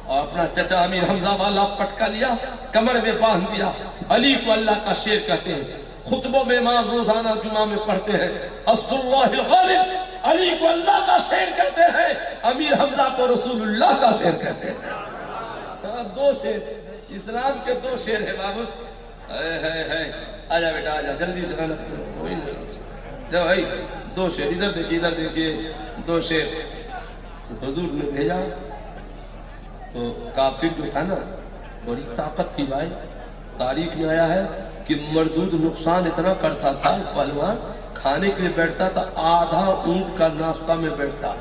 اور اپنا چچا امیر حمزہ والا پٹکا لیا کمر میں باندھ دیا. علی کو اللہ کا شیر کہتے ہیں. خطبوں میں امام روزانہ جمعہ میں پڑھتے ہیں اسد اللہ الغالب. علی کو اللہ کا شیر کہتے ہیں, امیر حمزہ کو رسول اللہ کا شیر کہتے ہیں. دو شیر اسلام کے, دو شیر ہیں بابو. آجا بیٹا آجا جلدی سے جب بھائی دو شیر ادھر دیکھیے, ادھر دیکھیے, دو شیر. حضور نے بھیجا تو کافر جو تھا نا بڑی طاقت تھی بھائی. تاریخ میں آیا ہے کہ مردود نقصان اتنا کرتا تھا پہلوان, کھانے کے لیے بیٹھتا تھا آدھا اونٹ کا ناشتہ میں بیٹھتا,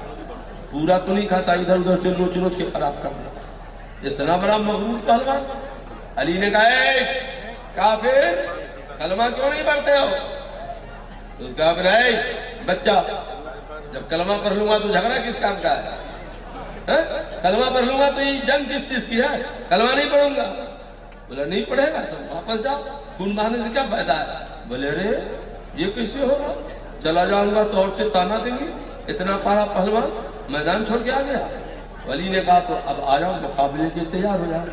پورا تو نہیں کھاتا, ادھر ادھر سے نوچ نوچ کے خراب کر دیتا. اتنا بڑا مغرور پہلوان. علی نے کہا اے کافر کلمہ کیوں نہیں پڑھتے ہو؟ اس کا اے بچہ جب کلمہ پڑھ لوں گا تو جھگڑا کس کام کا ہے؟ کلمہ پڑھ لوں گا تو یہ جنگ کس چیز کی ہے؟ کلمہ نہیں پڑھوں گا. بولا نہیں پڑھے گا تو واپس جاؤ, خون بہانے سے کیا فائدہ ہے؟ بولے ارے یہ کیسے ہوگا, چلا جاؤں گا تو عورتیں تانا دیں گی, اتنا پارا پہلوان میدان چھوڑ کے آ گیا. ولی نے کہا تو اب آ جاؤ مقابلے کے تیار ہو جاؤ.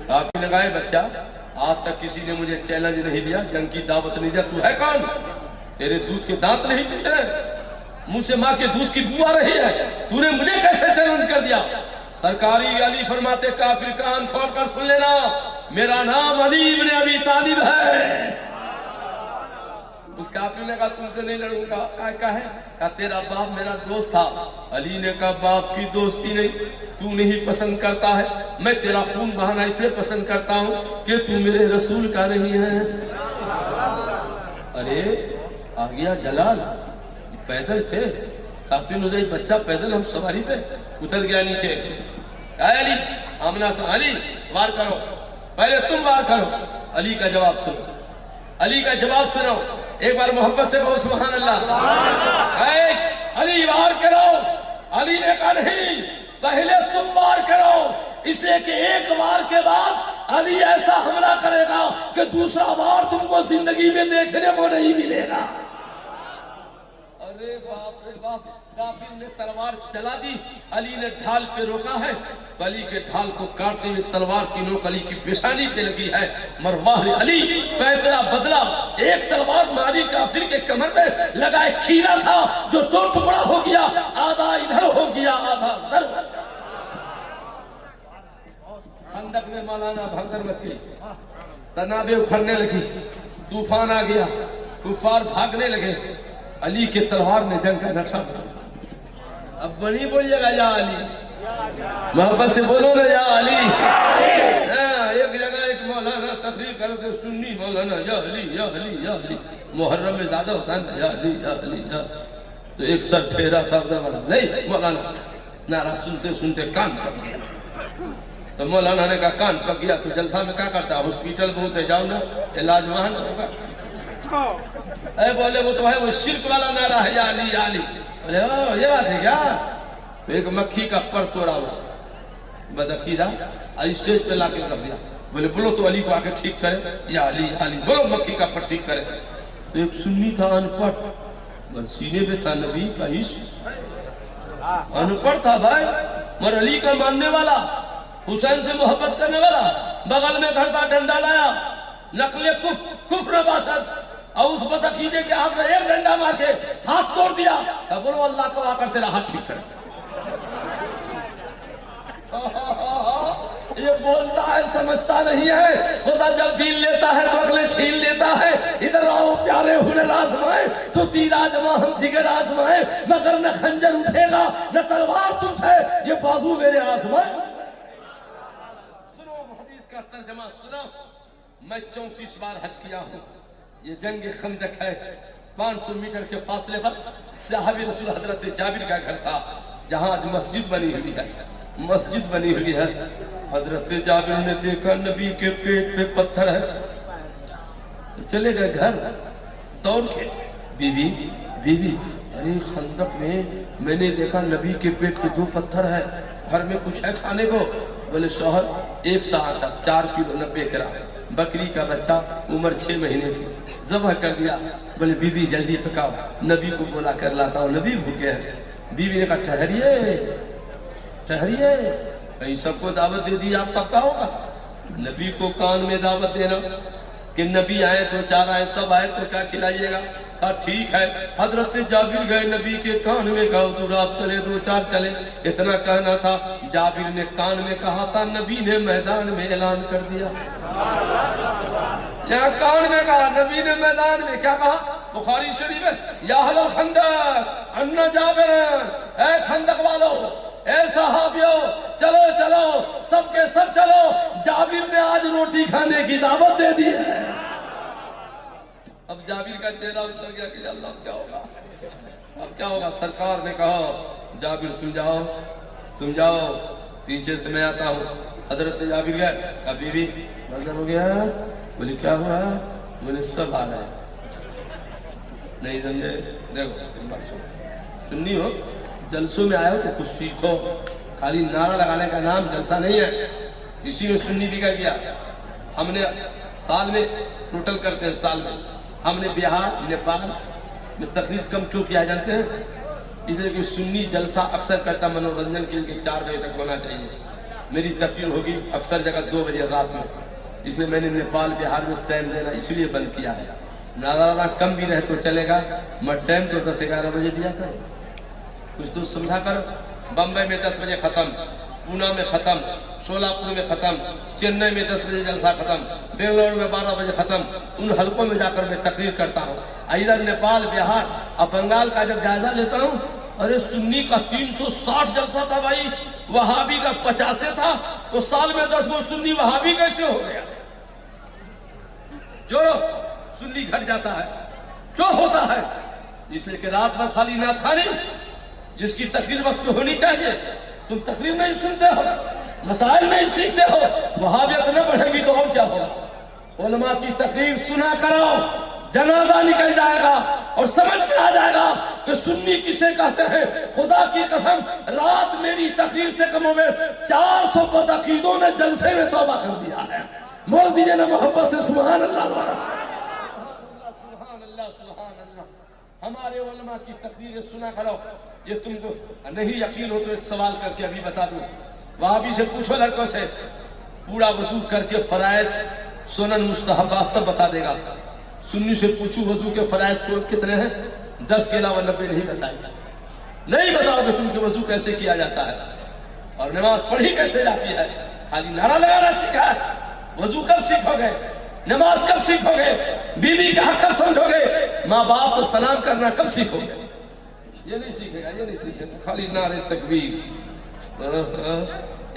کافی نے کہا بچہ آج تک کسی نے مجھے چیلنج نہیں دیا, جنگ کی دعوت نہیں دیا, تو ہے کون؟ تیرے دودھ کے دانت نہیں ٹوٹے, منہ سے ماں کے دودھ کی بو آ رہی ہے, تو نے مجھے کیسے چیلنج کر دیا؟ سرکاری علی فرماتے کافر کان کھول کر سن لینا, میرا نام علی ابن ابی طالب ہے. اس کافر نے کہا تم سے نہیں لڑوں گا. کہا ہے؟ کہا تیرا باپ میرا دوست تھا. علی نے کہا باپ کی دوستی نہیں, تو نہیں پسند کرتا ہے, میں تیرا خون بہانا اس لیے پسند کرتا ہوں کہ تو میرے رسول کا نہیں ہے. ارے آ گیا جلال, پیدل تھے کافی نے بچہ پیدل, ہم سواری پہ اتر گیا نیچے. اے علی آمنا سے علی وار کرو, پہلے تم وار کرو. علی کا جواب سنو, علی کا جواب سنو, ایک بار محبت سے بہو سبحان اللہ. اے علی وار کرو. علی نے کہا نہیں پہلے تم وار کرو, اس لیے کہ ایک وار کے بعد علی ایسا حملہ کرے گا کہ دوسرا وار تم کو زندگی میں دیکھنے کو نہیں ملے گا. ارے باپ رے باپ, کافر نے تلوار چلا دی, علی نے ڈھال پہ روکا ہے, علی کے ڈھال کو کاٹتے ہوئے تلوار کی نوک علی کی پیشانی پہ لگی ہے. مرواہ علی پیدرا بدلا, ایک تلوار ماری کافر کے کمر میں لگا, ایک کھیرا تھا جو دو ٹکڑا ہو گیا, آدھا ادھر ہو گیا آدھا ادھر. خندق میں مولانا بھگدڑ مچ گئی, تنابیں اکھڑنے لگی, طوفان آ گیا, کفار بھاگنے لگے. علی کے تلوار نے جنگ کا نقشہ بنا. اب بنی بولیے گا یا علی, محبت سے بولو نا یا علی. ایک جگہ ایک مولانا تقریر کرتے سنی مولانا یا علی یا علی یا علی, محرم میں زیادہ ہوتا ہے یا علی یا علی یا, تو ایک سر ٹھہرا تھا نہیں مولانا نعرہ سنتے سنتے کان پک گیا. تو مولانا نے کہا کان پک گیا تو جلسہ میں کیا کرتا, ہاسپٹل بولتے جاؤ نا علاج وہاں نہ ہوگا. اے بولے وہ تو ہے وہ شرک والا نعرہ ہے یا علی یا علی. بولے یہ بات ہے کیا؟ تو ایک مکھی کا پر توڑا ہوا بدعقیدہ اسٹیج پہ لا کے رکھ دیا. بولے بولو تو علی کو آ کے ٹھیک کرے یا علی یا علی, بولو مکھی کا پر ٹھیک کرے. تو ایک سنی تھا ان پڑھ, بس سینے پہ تھا نبی کا عشق, ان پڑھ تھا بھائی, مر علی کا ماننے والا, حسین سے محبت کرنے والا, بغل میں گھر کا ڈنڈا لایا, نقل کفر باشد, اور اس بدعقیدے کے ہاتھ میں ایک ڈنڈا مار کے ہاتھ توڑ دیا. بولو اللہ کو آ کر تیرا ہاتھ ٹھیک کرے. یہ بولتا ہے سمجھتا نہیں ہے, خدا جب دین لیتا ہے تو اگلے چھین لیتا ہے. ادھر آؤ پیارے ہنر آزمائے تو تیر آزما ہم جگر آزمائے, مگر نہ خنجر اٹھے گا نہ تلوار تم سے, یہ بازو میرے آزمائے. سنو حدیث کا ترجمہ سنو. میں 34 بار حج کیا ہوں. یہ جنگ خندق ہے, 500 میٹر کے فاصلے پر صحابی رسول حضرت جابر کا گھر تھا, جہاں آج مسجد بنی ہوئی ہے, مسجد بنی ہوئی ہے. حضرت جابر نے دیکھا نبی کے پیٹ پہ پتھر ہے, چلے گئے گھر دوڑ کے, بیوی بیوی ارے خندق میں نے دیکھا نبی کے پیٹ پہ 2 پتھر ہے, گھر میں کچھ ہے کھانے کو؟ بولے شوہر 1 سا آٹا 4 کلو 90 گرام بکری کا بچہ عمر 6 مہینے کی ذبح کر دیا. بولے بیوی جلدی پکاؤ, نبی کو بولا کر لاتا ہوں, نبی بھوکے ہیں. بیوی نے کہا ٹھہریے, ٹھہریے، کہیں سب کو دعوت دے دی آپ تب کا ہوگا؟ نبی کو کان میں دعوت دینا کہ نبی آئے تو چار آئے سب آئے تو کیا کھلائیے گا؟ ہاں ٹھیک ہے، حضرت جابر گئے نبی کے کان میں کہا حضور آپ چلے دو چار چلے، اتنا کہنا تھا، جابر نے کان میں کہا تھا، نبی نے میدان میں اعلان کر دیا۔ یہاں کان میں کہا، نبی نے میدان میں کیا کہا؟ بخاری شریف ہے، یا اہل الخندق ان جابر، اے خندق والو، اے صحابیو، چلو چلو سب کے سب چلو، جابر نے آج روٹی کھانے کی دعوت دے دی ہے۔ اب جابر کا چہرہ اتر گیا کہ اللہ اب کیا ہوگا، اب کیا ہوگا؟ سرکار نے کہا جابر تم جاؤ پیچھے سے میں آتا ہوں۔ حضرت جابر گئے، کہا بی بی نظر ہو گیا؟ بولی کیا ہوا؟ بولی سب آ رہے ہیں۔ نہیں سمجھے؟ دیکھو سنی ہو، جلسوں میں آئے ہو تو کچھ سیکھو، خالی نعرہ لگانے کا نام جلسہ نہیں ہے۔ اسی میں سنی بھی کہہ دیا، ہم نے سال میں ٹوٹل کرتے ہیں، سال میں ہم نے بہار نیپال میں تقریر کم کیوں کیا جانتے ہیں؟ اس لیے کہ سنی جلسہ اکثر کرتا منورنجن کے لیے 4 بجے تک ہونا چاہیے، میری تقریر ہوگی اکثر جگہ 2 بجے رات میں، اس لیے میں نے نیپال بہار میں ٹائم دینا اس لیے بند کیا ہے۔ ناظرانہ کم بھی رہے تو چلے گا، میں ٹائم تو 10-11 بجے دیا کرو، کچھ تو سمجھا کرو۔ بمبئی میں 10 بجے ختم، پونا میں ختم، شولاپور میں ختم، چنئی میں 10 بجے جلسہ ختم، بنگلور میں 12 بجے ختم، ان حلقوں میں جا کر میں تقریر کرتا ہوں۔ ادھر نیپال بہار اور بنگال کا جب جائزہ لیتا ہوں، ارے سنی کا 360 جلسہ تھا بھائی، وہابی کا 50 تھا، تو سال میں 10 وہ سنی وہابی کیسے ہو گیا؟ جوڑو، سنی گھٹ جاتا ہے، کیوں ہوتا ہے؟ اس لیے کہ رات میں خالی نہ تھا نہیں، جس کی تقریر وقت پہ ہونی چاہیے، تم تقریر نہیں سنتے ہو، مسائل نہیں سیکھتے ہو، وہابیت نہ بڑھے گی تو اور کیا ہوگا؟ علماء کی تقریر سنا کرو، جنازہ نکل جائے گا اور سمجھ میں آ جائے گا کہ سنی کسے کہتے ہیں۔ خدا کی قسم رات میری تقریر سے کم ہوئے 400 بدعقیدوں نے جلسے میں توبہ کر دیا ہے۔ بول دیجئے نا محبت سے سبحان اللہ دوبارہ۔ سبحان اللہ سبحان اللہ۔ ہمارے علماء کی تقریریں سنا کرو۔ یہ تم کو نہیں یقین ہو تو ایک سوال کر کے ابھی بتا دوں، وہابی سے پوچھو لڑکوں سے، پورا وضو کر کے فرائض سنن مستحبات سب بتا دے گا۔ سنی سے پوچھو وضو کے فرائض کو کتنے ہیں، 10 کے علاوہ 90 نہیں بتائے گا۔ نہیں بتاؤ کہ تم کے وضو کیسے کیا جاتا ہے اور نماز پڑھی کیسے جاتی ہے، خالی نعرہ لگانا سیکھا ہے۔ وضو کب سیکھو گے، نماز کب سیکھو گے، بیوی کا حق کب سمجھو گے، ماں باپ کو سلام کرنا کب سیکھو گے؟ یہ نہیں سیکھے گا، یہ نہیں سیکھے گا، خالی نعرہ تکبیر۔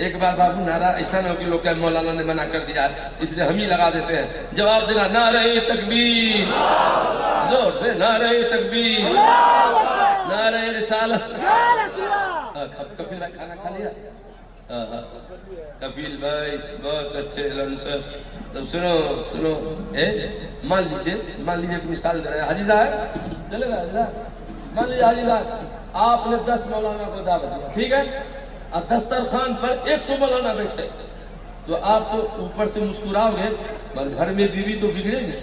ایک بار بابو نعرہ ایسا نہ ہو کہ لوگ کہ مولانا نے منع کر دیا اس لیے ہم ہی لگا دیتے ہیں، جواب دینا نعرہ تکبیر، زور سے نعرہ تکبیر، نعرہ رسالت۔ کفیل بھائی کھانا کھا لیا؟ کفیل بھائی بہت اچھے لنسر۔ تب سنو مان لیجئے ایک مثال دے رہے ہیں، حاجی صاحب چلے گا، حاجی صاحب مان لیجئے، حاجی صاحب آپ نے 10 مولانا کو دعوت دیا، ٹھیک ہے، اب دسترخوان پر 100 مولانا بیٹھے تو آپ تو اوپر سے مسکراؤ گے، مگر گھر میں بیوی تو بگڑے گی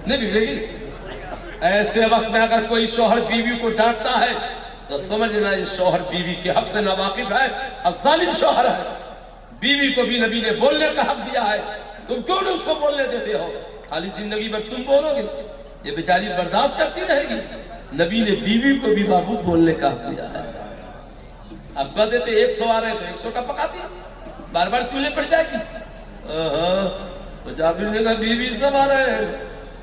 نہیں، بگڑے گی؟ ایسے وقت میں اگر کوئی شوہر بیوی کو ڈانٹتا ہے تو سمجھنا یہ شوہر بیوی کے حق سے ناواقف ہے اور ظالم شوہر ہے۔ بیوی کو بھی نبی نے بولنے کا حق دیا ہے، تم کیوں نہیں اس کو بولنے دیتے ہو؟ خالی زندگی بھر تم بولو گے، یہ بیچاری برداشت کرتی رہے گی۔ نبی نے بیوی کو بھی بابو بولنے کا حق دیا ہے۔ اب کہہ دیتے 100 آ رہے تو 100 کا پکاتی، بار بار چولہے پڑ جائے گی۔ تو جابر نے کہا بیوی سب آ رہے ہیں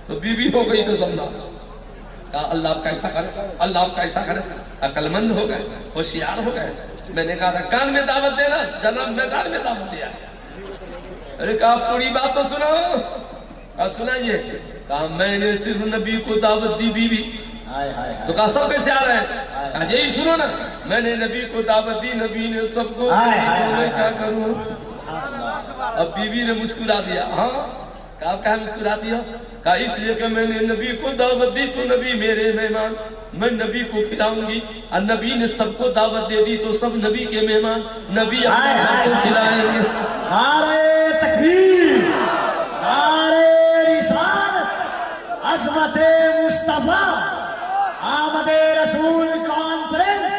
تو بیوی ہو گئی نظمناک۔ کہا اللہ آپ کا ایسا کرے، اللہ آپ کا ایسا کرے، عقل مند ہو گئے، ہوشیار ہو گئے۔ میں نے کہا تھا کان میں دعوت دینا، جناب میدان میں دعوت دیا۔ ارے کہا پوری بات تو سنو، کہا سنائیے۔ کہا میں نے صرف نبی کو دعوت دی بیوی، تو کہا سب کیسے آ رہے ہیں؟ کہا یہی سنو نا، میں نے نبی کو دعوت دی، نبی نے سب کو، میں کیا کروں؟ اب بیوی نے مسکرا دیا۔ ہاں کہا کیا مسکراتی ہو؟ کہا اس لیے کہ میں نے نبی کو دعوت دی تو نبی میرے مہمان، میں نبی کو کھلاؤں گی، اور نبی نے سب کو دعوت دے دی تو سب نبی کے مہمان، نبی اپنے سب کو کھلائیں گے۔ نعرہ تکبیر، نعرہ رسالت، عظمت مصطفیٰ، آمد رسول کانفرنس،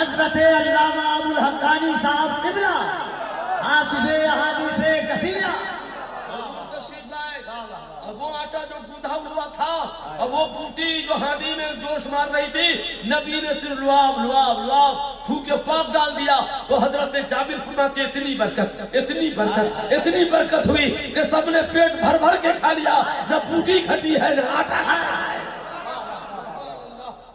حضرت علامہ ابو الحقانی صاحب قبلہ حافظ احادیث کثیرہ تشریف لائے۔ اب وہ آٹا جو گوندھا ہوا تھا، اب وہ بوٹی جو ہانڈی میں جوش مار رہی تھی، نبی نے صرف لعاب لعاب لعاب تھوک کے پاک ڈال دیا تو حضرت جابر فرماتے اتنی برکت اتنی برکت اتنی برکت ہوئی کہ سب نے پیٹ بھر بھر کے کھا لیا، نہ بوٹی کھٹی ہے نہ آٹا ہے۔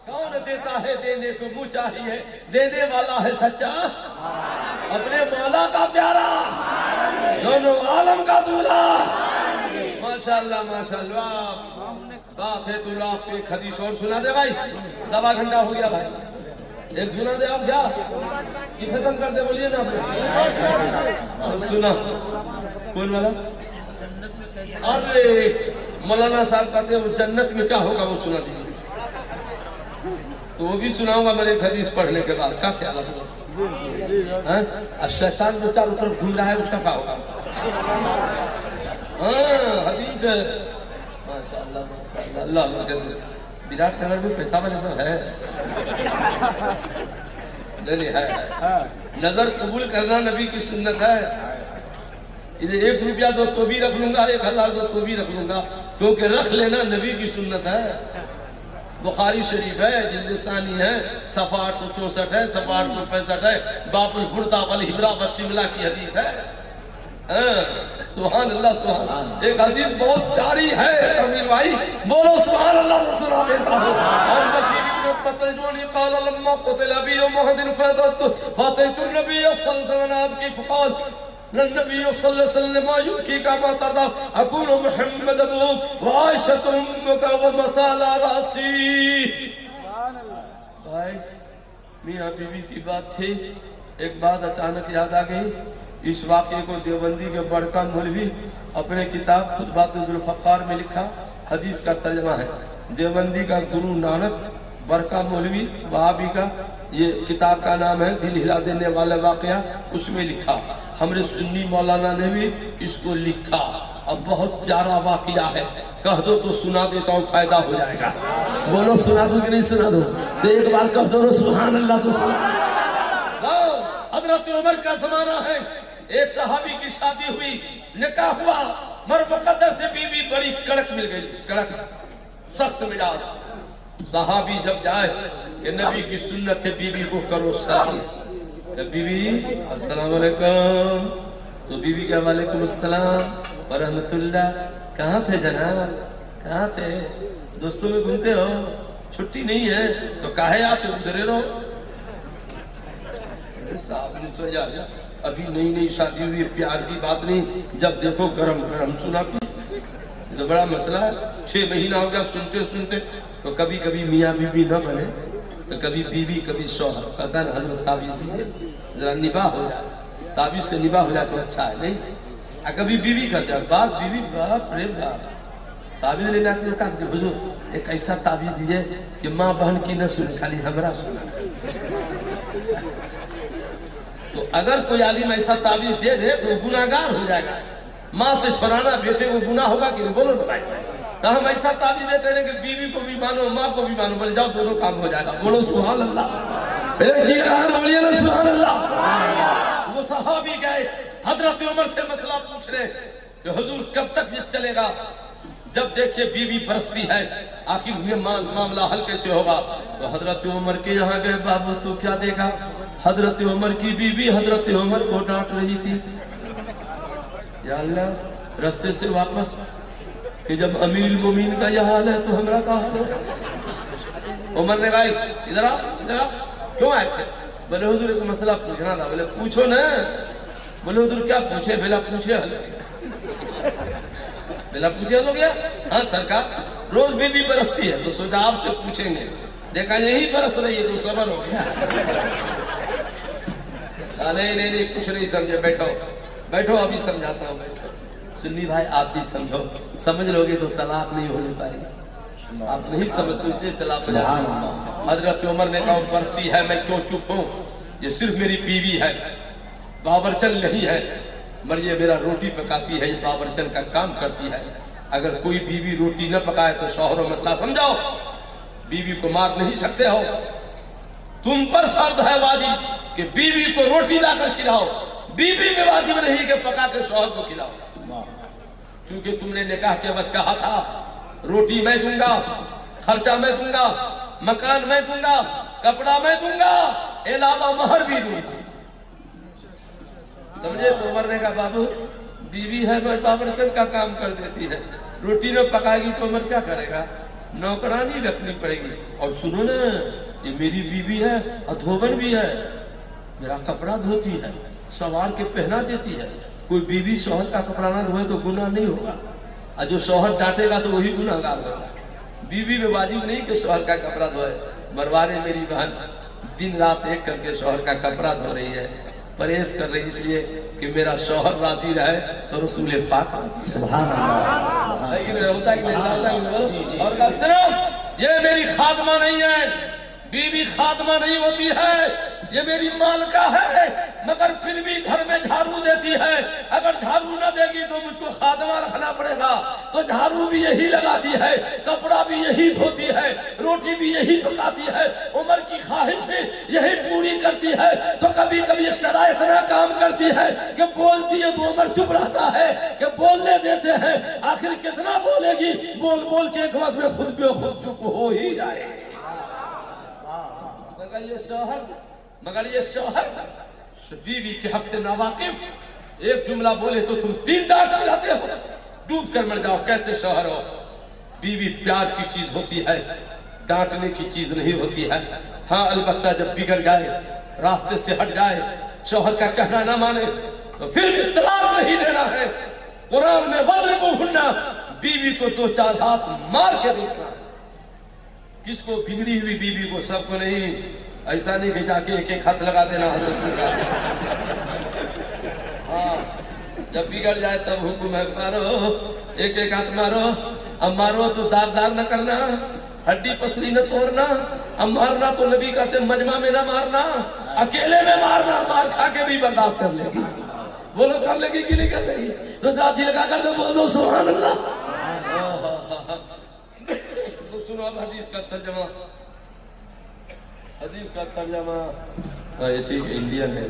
کون دیتا ہے دینے کو منہ چاہیے، دینے والا ہے سچا اپنے مولا کا پیارا، دونوں عالم کا دولہا۔ ماشاءاللہ ماشاءاللہ، بات ہے تو آپ کو ایک حدیث اور سنا دے بھائی، سوا گھنٹہ ہو گیا بھائی، ایک سنا دے آپ کیا یہ ختم کر دے، بولیے نا آپ سنا کون والا؟ ارے مولانا صاحب کہتے ہیں وہ جنت میں کیا ہوگا وہ سنا دیجیے، تو وہ بھی سناؤں گا میرے حدیث پڑھنے کے بعد۔ کیا خیال ہے؟ الشیطان جو چاروں طرف گھوم رہا ہے اس کا کیا ہوگا؟ ہاں حدیث ہے۔ ماشاءاللہ ماشاءاللہ، اللہ اللہ کہتے ہیں وراٹ کوہلی میں پیسہ وجہ سے ہے نہیں ہے، نظر قبول کرنا نبی کی سنت ہے۔ ادھر 1 روپیہ دو تو بھی رکھ لوں گا، 1000 دو تو بھی رکھ لوں گا، کیونکہ رکھ لینا نبی کی سنت ہے۔ بخاری شریف ہے، جلد ثانی ہے، صفحہ 864 ہے، صفحہ 865 ہے، باب البردہ والحبرہ والشملہ کی حدیث ہے۔ سبحان اللہ سبحان اللہ، ایک حدیث بہت پیاری ہے امیر بھائی، بولو سبحان اللہ تو سنا دیتا ہوں۔ اور بشیر ابن پتجونی قال لما قتل ابی محمد فاتیت النبی صلی اللہ علیہ وسلم کی فقال للنبی صلی اللہ علیہ وسلم ما یبکی کا ما تردا اکون محمد ابوک وعائشت امکا ومسالا راسی۔ بھائی میاں بیوی کی بات تھی، ایک بات اچانک یاد آ گئی۔ اس واقعے کو دیوبندی کے بڑکا مولوی اپنے کتاب خطبات ذوالفقار میں لکھا، حدیث کا ترجمہ ہے۔ دیوبندی کا گرو نانک بڑکا مولوی وہابی کا، یہ کتاب کا نام ہے دل ہلا دینے والا واقعہ، اس میں لکھا۔ ہمارے سنی مولانا نے بھی اس کو لکھا۔ اب بہت پیارا واقعہ ہے، کہہ دو تو سنا دیتا ہوں، فائدہ ہو جائے گا۔ بولو سنا دو کہ نہیں سنا دو؟ تو ایک بار کہہ دو سبحان اللہ تو سنا۔ حضرت عمر کا زمانہ ہے، ایک صحابی کی شادی ہوئی، نکاح ہوا، مر مقدر سے بیوی بڑی کڑک مل گئی، کڑک سخت مزاج۔ صحابی جب جائے کہ نبی کی سنت ہے بیوی کو کرو سلام، کہ بیوی السلام علیکم، تو بیوی کہا وعلیکم السلام ورحمت اللہ، کہاں تھے جناب، کہاں تھے، دوستوں میں گھومتے ہو، چھٹی نہیں ہے تو کہے آپ ادھرے رہو۔ صاحب نے سوچا ابھی نئی نئی شادی ہوئی، پیار کی بات نہیں، جب دیکھو گرم گرم سناتی، یہ تو بڑا مسئلہ ہے۔ 6 مہینہ ہو گیا سنتے سنتے، تو کبھی کبھی میاں بیوی نہ بنے تو کبھی بیوی کبھی شوہر، کہتا ہے حضرت تعویذ دیجیے ذرا نباہ ہو جائے، تعویذ سے نباہ ہو جائے تو اچھا ہے نہیں۔ کبھی بیوی کہتے ہیں بات بیوی باپ رے باپ، تعویذ لینا تو کہا کہ حضور ایک ایسا تعویذ دیجیے کہ ماں بہن کی نہ سنے، خالی ہمارا سنا۔ تو اگر کوئی عالم ایسا تعویذ دے دے تو گناہگار ہو جائے گا، ماں سے چھوڑانا بیٹے کو گناہ ہوگا کہ بولو نا بھائی، تو ہم ایسا تعویذ دیتے ہیں کہ بیوی کو بھی مانو ماں کو بھی مانو، بولے جاؤ دونوں کام ہو جائے گا، بولو سبحان اللہ، ایک جی رہا بولیے نا سبحان اللہ۔ وہ صحابی گئے حضرت عمر سے مسئلہ پوچھ رہے کہ حضور کب تک یہ چلے گا، جب دیکھئے بیوی برستی ہے آخر یہ معاملہ حل کیسے ہوگا، تو حضرت عمر کے یہاں گئے، بابو تو کیا دے گا، حضرت عمر کی بیوی حضرت عمر کو ڈانٹ رہی تھی، یا اللہ رستے سے واپس کہ جب امیر المومنین کا یہ حال ہے تو ہمارا کہا ہے۔ عمر نے کہا ادھر آ ادھر آ، کیوں آئے تھے؟ بولے حضور ایک مسئلہ پوچھنا تھا۔ بولے پوچھو نا۔ بولے حضور کیا پوچھے؟ بلا پوچھے حل گیا، بلا پوچھے حل ہو گیا۔ ہاں سرکار روز بیوی برستی ہے تو سوچا آپ سے پوچھیں گے، دیکھا یہی برس رہی ہے تو صبر ہو گیا۔ نہیں نہیں نہیں کچھ نہیں سمجھے، بیٹھو بیٹھو ابھی سمجھاتا ہوں، بیٹھو۔ سنی بھائی آپ بھی سمجھو، سمجھ لو گے تو طلاق نہیں ہونے پائے گی، آپ نہیں سمجھتے اس لیے طلاق ہو جاتا ہے۔ حضرت عمر نے کہا برسی ہے میں کیوں چپ ہوں، یہ صرف میری بیوی ہے، باورچن نہیں ہے، مگر یہ میرا روٹی پکاتی ہے، یہ باورچن کا کام کرتی ہے۔ اگر کوئی بیوی روٹی نہ پکائے تو شوہر و مسئلہ سمجھاؤ، بیوی کو مار نہیں سکتے ہو۔ تم پر فرض ہے واجب کہ بیوی کو روٹی لا کر کھلاؤ، بیوی میں واجب نہیں کہ پکا کے شوہر کو کھلاؤ، کیونکہ تم نے نکاح کے وقت کہا تھا روٹی میں دوں گا، خرچہ میں دوں گا، مکان میں دوں گا، کپڑا میں دوں گا، علاوہ مہر بھی دوں گا۔ سمجھے؟ تو عمر نے کہا بابو بیوی ہے میں بابرچن کا کام کر دیتی ہے، روٹی نہ پکائے گی تو عمر کیا کرے گا؟ نوکرانی رکھنی پڑے گی۔ اور سنو نا، یہ میری بیوی ہے، ادھوبن بھی ہے، میرا کپڑا دھوتی ہے، سوار کے پہنا دیتی ہے۔ کوئی بیوی شوہر کا کپڑا نہ دھوئے تو گناہ نہیں ہوگا، اور جو شوہر ڈانٹے گا تو وہی گناہ گار ہوگا۔ بیوی میں واجب نہیں کہ شوہر کا کپڑا دھوئے۔ مروارے میری بہن دن رات ایک کر کے شوہر کا کپڑا دھو رہی ہے، پرہیز کر رہی اس لیے کہ میرا شوہر راضی رہے تو رسول پاک راضی رہے۔ سبحان اللہ۔ لیکن ہوتا کہ نہیں، اور کہا صرف یہ میری خادمہ نہیں ہے، بیوی خادمہ نہیں ہوتی ہے، یہ میری مالکہ ہے، مگر پھر بھی گھر میں جھاڑو دیتی ہے۔ اگر جھاڑو نہ دے گی تو مجھ کو خادمہ رکھنا پڑے گا، تو جھاڑو بھی یہی لگاتی ہے، کپڑا بھی یہی دھوتی ہے، روٹی بھی یہی پکاتی ہے، عمر کی خواہش بھی یہی پوری کرتی ہے۔ تو کبھی کبھی ایکسٹرا اتنا کام کرتی ہے کہ بولتی ہے تو عمر چپ رہتا ہے کہ بولنے دیتے ہیں، آخر کتنا بولے گی، بول بول کے ایک وقت میں خود بے خود چپ ہو ہی جائے۔ مگر یہ شوہر بیوی کے حق سے ناواقف، ایک جملہ بولے تو تم 3 ڈانٹ جاتے ہو، ڈوب کر مر جاؤ۔ کیسے شوہر ہو؟ بیوی پیار کی چیز ہوتی ہے، ڈانٹنے کی چیز نہیں ہوتی ہے۔ ہاں البتہ جب بگڑ جائے، راستے سے ہٹ جائے، شوہر کا کہنا نہ مانے تو پھر بھی طلاق نہیں دینا ہے۔ قرآن میں وَاضْرِبُوهُنَّ، بیوی کو 2-4 ہاتھ مار کے دیکھنا۔ کس کو؟ بگڑی ہوئی بیوی کو، سب کو نہیں۔ ایسا نہیں کہ جا کے ایک ہاتھ لگا دینا حضرت کا۔ ہاں جب بگڑ جائے تب حکم ہے مارو، ایک ہاتھ مارو۔ اب مارو تو دار نہ کرنا، ہڈی پسلی نہ توڑنا۔ اب مارنا تو نبی کہتے مجمع میں نہ مارنا، اکیلے میں مارنا، مار کھا کے بھی برداشت کر لے گی۔ بولو کر لے گی کہ نہیں کر لے گی؟ تو دراتی لگا کر دو، بول دو سبحان اللہ۔ تو سنو اب حدیث کا ترجمہ، حدیث کا ترجمہ یہ ٹھیک ہے، انڈین ہے،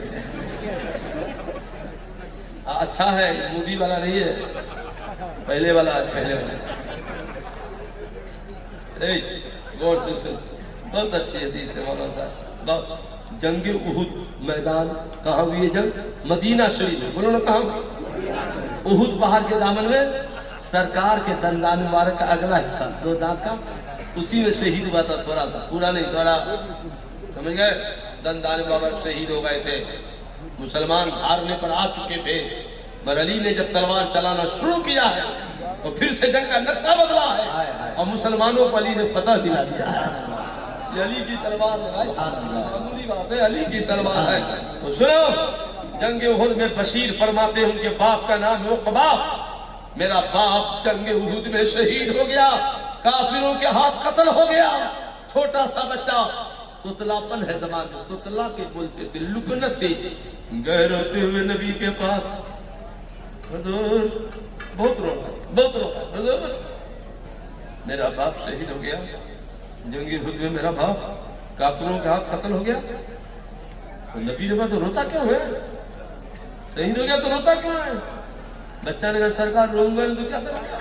اچھا ہے، مودی والا نہیں ہے، پہلے والا ہے، پہلے والا۔ غور سے سن، بہت اچھی حدیث ہے مولانا صاحب۔ جنگ احد میدان کہاں ہوئی ہے جنگ؟ مدینہ شریف میں۔ بولو نا کہاں؟ احد پہاڑ کے دامن میں، سرکار کے دندان مبارک کا اگلا حصہ 2 دانت کا، اسی میں شہید ہوا تھا، تھوڑا تھا، پورا نہیں تھوڑا، سمجھ گئے؟ دندان مبارک شہید ہو گئے تھے، مسلمان ہارنے پر آ چکے تھے، مگر علی نے جب تلوار چلانا شروع کیا ہے تو پھر سے جنگ کا نقشہ بدلا ہے اور مسلمانوں کو علی نے فتح دلا دیا ہے۔ یہ علی کی تلوار ہے، معمولی بات ہے، علی کی تلوار ہے۔ تو سنو، جنگ احد میں بشیر فرماتے ہیں، ان کے باپ کا نام عقبہ، میرا باپ جنگ احد میں شہید ہو گیا، کافروں کے ہاتھ قتل ہو گیا، چھوٹا سا بچہ، تتلاپن ہے زبان میں، تتلا کے بولتے تھے، لکنت تھی، گئے روتے ہوئے نبی کے پاس، حضور بہت روتا، حضور میرا باپ شہید ہو گیا جنگ احد میں، میرا باپ کافروں کے ہاتھ قتل ہو گیا۔ تو نبی نے کہا تو روتا کیوں ہے؟ شہید ہو گیا تو روتا کیوں ہے؟ بچہ نے کہا سرکار روؤں گا تو کیا کروں گا،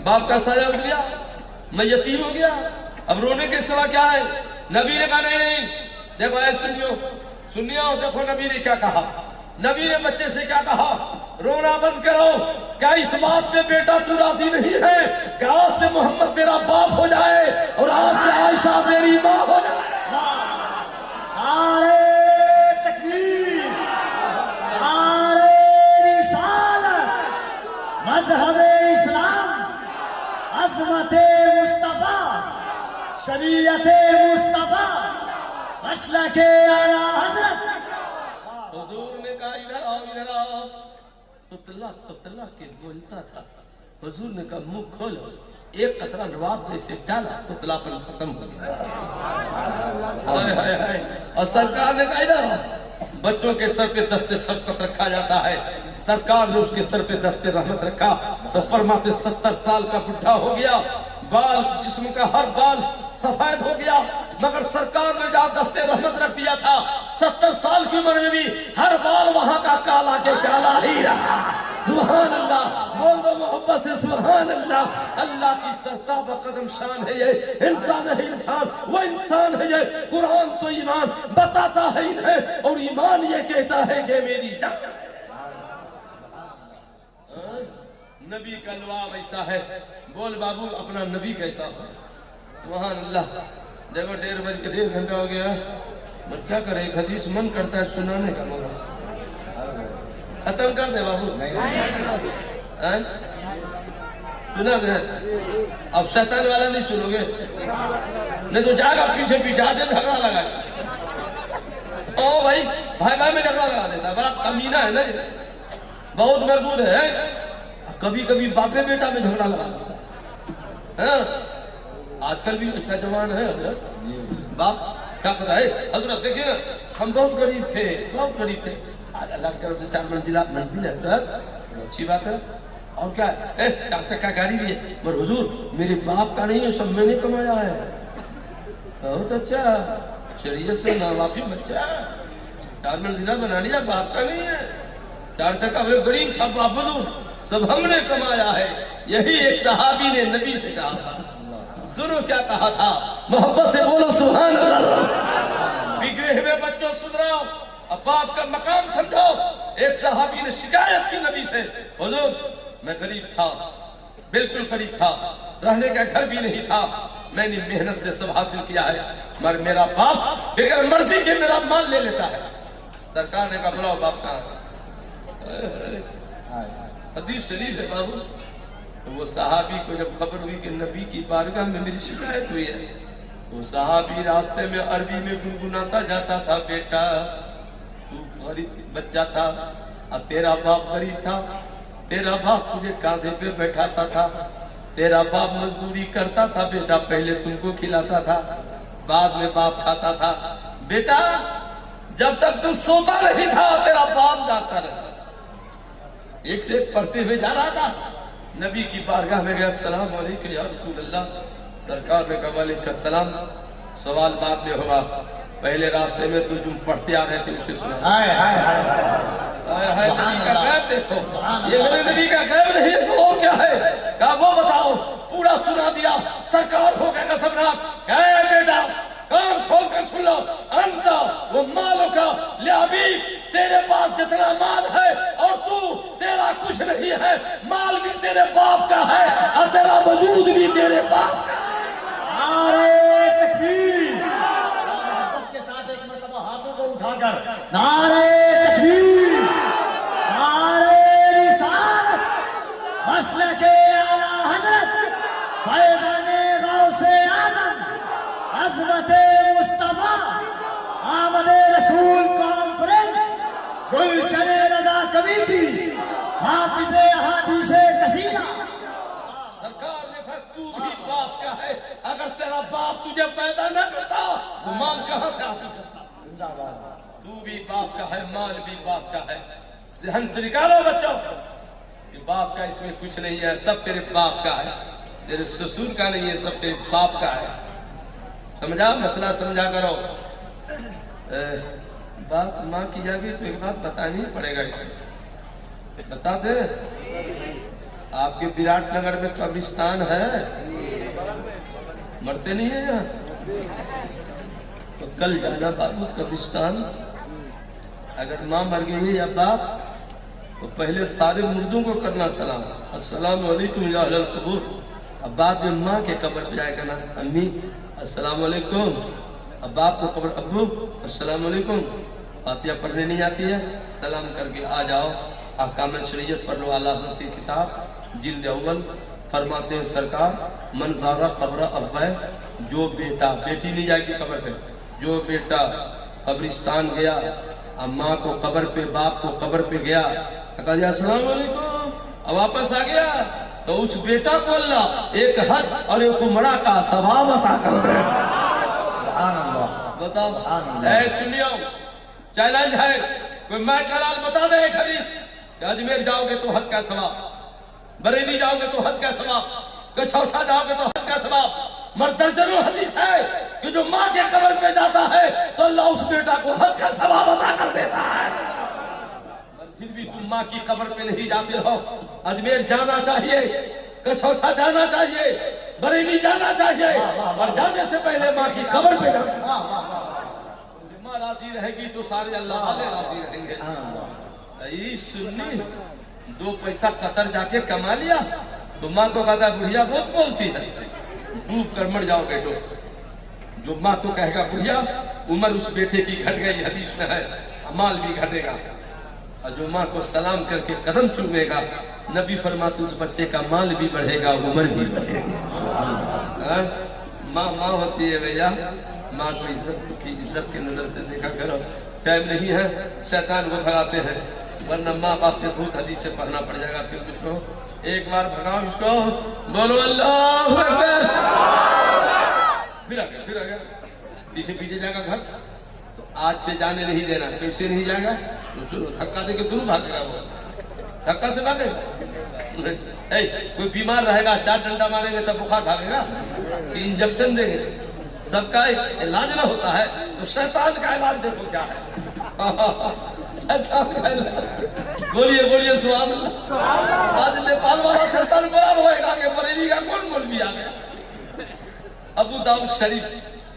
باپ کا سایہ اٹھ گیا، میں یتیم ہو گیا، اب رونے کے سوا کیا ہے؟ نبی نے کہا نہیں، دیکھو اے سنیو، دیکھو نبی نے کیا کہا۔ نبی نے بچے سے کیا کہا؟ رونا بند کرو، کیا اس بات پہ بیٹا تو راضی نہیں ہے کہ آج سے محمد تیرا باپ ہو جائے اور آج سے عائشہ میری ماں ہو جائے؟ نعرہ تکبیر، نعرہ رسالت، مذہب اسلام، عظمت مصطفیٰ، شریعت مصطفیٰ، مسلک اعلی حضرت۔ حضور نے کہا ادھر آؤ، تتلا کے بولتا تھا۔ حضور نے کہا منہ کھولو، ایک قطرہ نواب جیسے ڈالا، تتلاپن ختم ہو گیا۔ اور سرکار نے کہا ادھر آؤ، بچوں کے سر پہ دست شفقت رکھا جاتا ہے، سرکار نے اس کے سر پہ دست رحمت رکھا تو فرماتے 70 سال کا بڈھا ہو گیا، بال جسم کا ہر بال سفید ہو گیا، مگر سرکار نے جہاں دستے رحمت رکھ دیا تھا 70 سال کی عمر میں بھی ہر بال وہاں کا کالا کے کالا ہی رہا. سبحان اللہ. بول دو محبت سے سبحان اللہ. اللہ کی سجدہ بقدم شان ہے یہ. انسان ہے انسان, وہ انسان ہے یہ. قرآن تو ایمان بتاتا ہے انہیں, اور ایمان یہ کہتا ہے کہ میری جان. نبی کا لعاب ایسا ہے. بول بابو اپنا نبی کیسا ہے. سبحان اللہ. دیکھو 1:30 گھنٹہ ہو گیا, مگر کیا کرے, ایک حدیث من کرتا ہے سنانے کا, مگر ختم کر دے بابو. سنا دے. اب شیطان والا نہیں سنو گے, نہیں تو جاگا پیچھے پیچھے آتے جھگڑا لگا. او بھائی بھائی بھائی میں جھگڑا لگا دیتا, بڑا کمینہ ہے نا, بہت مردود ہے. کبھی کبھی باپے بیٹا میں جھگڑا لگا دیتا ہے. آج کل بھی اچھا جوان ہے حضرت. باپ کیا پتا ہے حضرت, دیکھیں نا ہم بہت غریب تھے, بہت غریب تھے. آج اللہ کی طرف سے 4 منزل ہے حضرت, اچھی بات ہے. اور کیا ہے, 4 چکا گاڑی بھی ہے, مگر حضور میرے باپ کا نہیں ہے, سب میں نے کمایا ہے. بہت اچھا, شریعت سے ناوافی بچہ. 4 منزلہ بنا لیا, باپ کا نہیں ہے. 4 چکا غریب تھا باپ, حضور سب ہم نے کمایا ہے. یہی ایک صحابی نے نبی سے کہا تھا. سنو کیا کہا تھا, محبت سے بولو سبحان اللہ. بگڑے ہوئے بچوں سدھراؤ, اب باپ کا مقام سمجھو. ایک صحابی نے شکایت کی نبی سے, حضور میں غریب تھا, بالکل غریب تھا, رہنے کا گھر بھی نہیں تھا, میں نے محنت سے سب حاصل کیا ہے, مگر میرا باپ بغیر مرضی کے میرا مال لے لیتا ہے. سرکار نے کہا بلاؤ باپ کہاں ہے. حدیث شریف ہے بابو. وہ صحابی کو جب خبر ہوئی کہ نبی کی بارگاہ میں میری شکایت ہوئی ہے, تو صحابی راستے میں عربی میں گنگناتا جاتا تھا, بیٹا تو غریب بچہ تھا, اب تیرا باپ غریب تھا, تیرا باپ تجھے کاندھے پہ بیٹھاتا تھا, تیرا باپ مزدوری کرتا تھا, بیٹا پہلے تم کو کھلاتا تھا, بعد میں باپ کھاتا تھا. بیٹا جب تک تم سوتا نہیں تھا تیرا باپ جاتا رہتا. ایک سے ایک پڑھتے ہوئے جا رہا تھا, نبی کی بارگاہ میں گیا, السلام علیکم یا رسول اللہ. سرکار نے کہا وعلیکم السلام. سوال بعد میں ہوگا, پہلے راستے میں تو جم پڑھتے آ رہے تھے اسے سنا. ہائے ہائے ہائے, نبی کا غیب دیکھو, یہ میرے نبی کا غیب نہیں ہے تو اور کیا ہے. کہا وہ بتاؤ, پورا سنا دیا. سرکار ہو گئے قسمناک, اے بیٹا کان کھول کر سن لو, انتا وہ مالوں کا لعبی, تیرے پاس جتنا مال ہے اور تو تیرا کچھ نہیں ہے, مال بھی تیرے باپ کا ہے اور تیرا وجود بھی تیرے باپ کا ہے. نعرہ تکبیر. محبت کے ساتھ ایک مرتبہ ہاتھوں کو اٹھا کر نعرہ تکبیر, نعرہ رسالت, مسلک اعلیٰ حضرت فیضان غوث اعظم عظمت مصطفیٰ آمد رسول کانفرنس گلشن رضا کمیٹی حافظ احادیث کثیرہ. سرکار نے فرمایا تو بھی باپ کا ہے, اگر تیرا باپ تجھے پیدا نہ کرتا تو مال کہاں سے حاصل کرتا. تو بھی باپ کا ہے, مال بھی باپ کا ہے. ذہن سے نکالو بچوں کہ باپ کا اس میں کچھ نہیں ہے, سب تیرے باپ کا ہے, تیرے سسور کا نہیں ہے, سب تیرے باپ کا ہے. سمجھا, مسئلہ سمجھا کرو. بات ماں کی جائے گی تو ایک بات بتانی پڑے گا, اسے بتا دے. آپ کے بیراٹ نگر میں قبرستان ہے, مرتے نہیں ہیں یہاں, تو کل جانا بابو قبرستان. اگر ماں مر گئی ہے یا باپ تو پہلے سارے مردوں کو کرنا سلام, السلام علیکم یا اہل القبور. اب بعد میں ماں کے قبر پہ جائے کرنا امی السلام علیکم. اب باپ کو قبر, ابو السلام علیکم. فاتحہ پڑھنے نہیں آتی ہے, سلام کر کے آ جاؤ, احکام شریعت پڑھ لو. اعلیٰ حضرت کی کتاب جلد اول فرماتے ہیں سرکار, من زارہ قبر ابوہ, جو بیٹا, بیٹی نہیں جائے گی قبر پہ, جو بیٹا قبرستان گیا, اب ماں کو قبر پہ, باپ کو قبر پہ گیا, کہا جی السلام علیکم, اب واپس آ گیا, تو اس بیٹا کو اللہ ایک حج اور ایک عمرہ کا ثواب عطا کر دے. سبحان اللہ. بتاؤ, اے سنیو, چیلنج ہے, کوئی میں کلال بتا دے ایک حدیث کہ اجمیر جاؤ گے تو حج کا ثواب, بریلی جاؤ گے تو حج کا ثواب, گچھوٹا جاؤ گے تو حج کا ثواب. مر درجنوں حدیث ہے کہ جو ماں کے قبر پہ جاتا ہے تو اللہ اس بیٹا کو حج کا ثواب عطا کر دیتا ہے. پھر بھی تم ماں کی قبر پہ نہیں جاتے ہو. اجمیر جانا چاہیے, کچھوٹا جانا چاہیے, بریلی جانا چاہیے, اور جانے سے پہلے ماں کی قبر پہ جانا. ماں راضی رہے گی تو سارے اللہ والے راضی رہیں گے. اے سنی, 2 پیسہ قطر جا کے کما لیا تو ماں کو کہتا بڑھیا بہت بولتی ہے, ڈوب کر مر جاؤ بیٹو. جو ماں کو کہے گا بڑھیا, عمر اس بیٹے کی گھٹ گئی, حدیث میں ہے, مال بھی گھٹے گا. اور جو ماں کو سلام کر کے قدم چومے گا, نبی فرماتے اس بچے کا مال بھی بڑھے گا, عمر بھی بڑھے گا. ماں ماں ہوتی ہے بھیا. ماں کو عزت کی نظر سے دیکھا کرو. ٹائم نہیں ہے, شیطان کو بھگاتے ہیں, ورنہ ماں باپ کے بھوت حدیث سے پڑھنا پڑ جائے گا. پھر اس کو ایک بار بھگاؤ, اس کو بولو اللہ اکبر, پھر آ گیا پیچھے پیچھے جائے گا گھر. تو آج سے جانے نہیں دینا. کیسے نہیں جائے گا؟ دھکا دے کے ضرور بھاگے گا. وہ دھکا سے بھاگے گا. کوئی بیمار رہے گا, 4 ڈنڈا ماریں گے تب بخار بھاگے گا کہ انجیکشن دیں گے؟ سب کا علاج نہ ہوتا ہے. تو شیطان کا علاج دیکھو کیا ہے. شیطان کا علاج بولیے سبحان اللہ. آج نیپال والا شیطان قرآن ہوئے گا کہ بریلی کا کون مولوی آ گیا. ابو داؤد شریف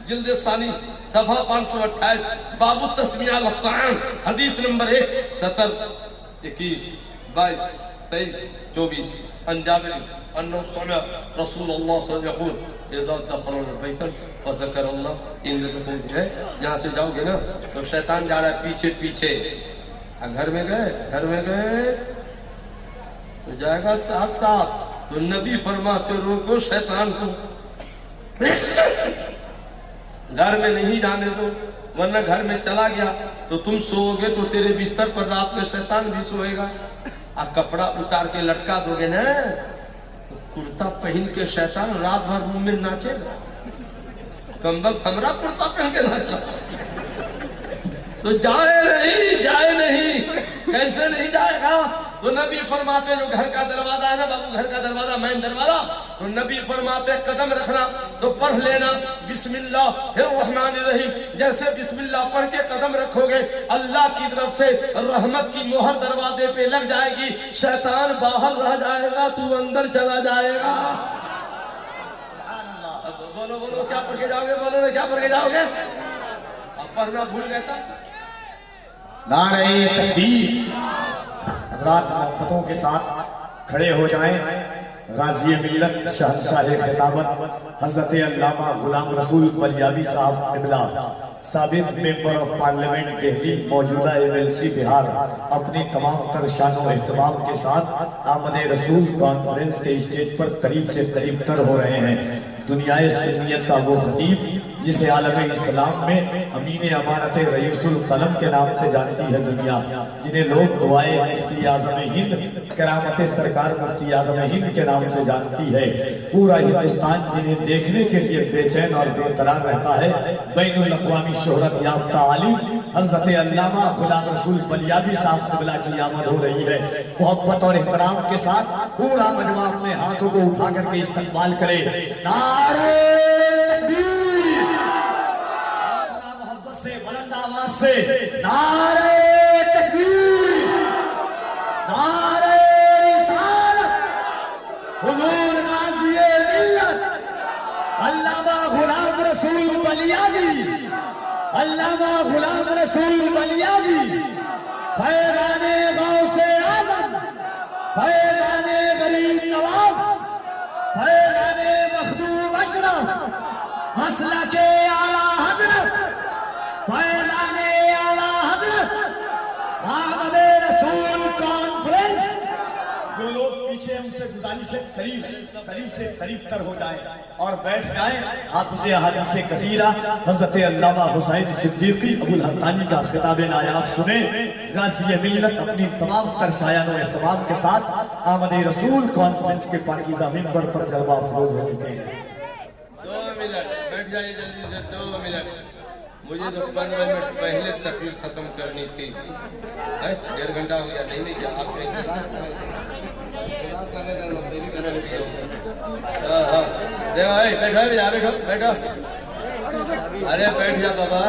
جلد ثانی صفحہ 528, باب التسمیہ والطعام, حدیث نمبر 1, 70, 21, 22, 23, 24. عن جابر انه سمع رسول اللہ صلی اللہ علیہ وسلم يقول اذا دخلوا بیتا فذكر اللہ. ان دخول ہے, یہاں سے جاؤ گے نا تو شیطان جا رہا ہے پیچھے پیچھے. گھر میں گئے تو جائے گا ساتھ ساتھ. تو نبی فرماتے روکو شیطان کو, گھر میں نہیں جانے دو, ورنہ گھر میں چلا گیا تو تم سو گے تو تیرے بستر پر رات میں شیطان بھی سوئے گا. اب کپڑا اتار کے لٹکا دو گے نا تو کرتا پہن کے شیطان رات بھر روم میں ناچے گا. کم وقت ہمارا کرتا پہن کے ناچ رہا. تو جائے نہیں. کیسے نہیں جائے گا؟ تو نبی فرماتے جو گھر کا دروازہ ہے نا بابو, گھر کا دروازہ مین دروازہ, تو نبی فرماتے قدم رکھنا تو پڑھ لینا بسم اللہ الرحمن الرحیم. جیسے بسم اللہ پڑھ کے قدم رکھو گے اللہ کی طرف سے رحمت کی مہر دروازے پہ لگ جائے گی. شیطان باہر رہ جائے گا, تو اندر چلا جائے گا. بولو کیا پڑھ کے جاؤ گے؟ بولو کیا پڑھ کے جاؤ گے؟ اب پڑھنا بھول گئے تھا. نعرہ تکبیر. حضرات محبتوں کے ساتھ کھڑے ہو جائیں. غازی ملت شہنشاہ خطابت حضرت علامہ غلام رسول بلیابی صاحب قبلہ, سابق ممبر آف پارلیمنٹ دہلی, موجودہ MLC بہار, اپنی تمام تر شان و اہتمام کے ساتھ آمد رسول کانفرنس کے اسٹیج پر قریب سے قریب تر ہو رہے ہیں. دنیائے سنیت کا وہ خطیب جسے عالم اسلام میں امین امانت رئیس القلم کے نام سے جانتی ہے دنیا, جنہیں لوگ دعائے مفتی اعظم ہند, کرامت سرکار مفتی اعظم ہند کے نام سے جانتی ہے. پورا ہندوستان جنہیں دیکھنے کے لیے بے چین اور بے قرار رہتا ہے. بین الاقوامی شہرت یافتہ عالم حضرت علامہ غلام رسول بلیابی صاحب قبلہ کی آمد ہو رہی ہے. محبت اور احترام کے ساتھ پورا مجمع اپنے ہاتھوں کو اٹھا کر کے استقبال کرے. نعرہ تکبیر. محبت سے بلند آواز سے نعرہ تکبیر. نعرہ رسالت. حضور غازی ملت علامہ غلام رسول بلیابی, علامہ غلام رسول بلیابی, فیضان غوث اعظم, فیضان غریب نواز, فیضان مخدوم اشرف, مسلک اعلیٰ حضرت, فیضان اعلیٰ حضرت, آمد رسول کانفرنس. جو لوگ پیچھے ہم سے گزارش ہے قریب سے قریب تر ہو جائیں اور بیٹھ جائیں. حافظ احادیث کثیرہ حضرت علامہ حسین صدیقی ابو الحقانی کا خطاب نایاب سنیں. غازی ملت اپنی تمام تر شایان و اہتمام کے ساتھ آمد رسول کانفرنس کے پاکیزہ منبر پر جلوہ افروز ہو چکے ہیں. 2 منٹ بیٹھ جائیے جلدی سے. 2 منٹ. مجھے تو 15 منٹ پہلے تقریر ختم کرنی تھی. 1.5 گھنٹہ ہو گیا. نہیں کیا آپ بیٹھو. ارے بیٹھ جا بابا.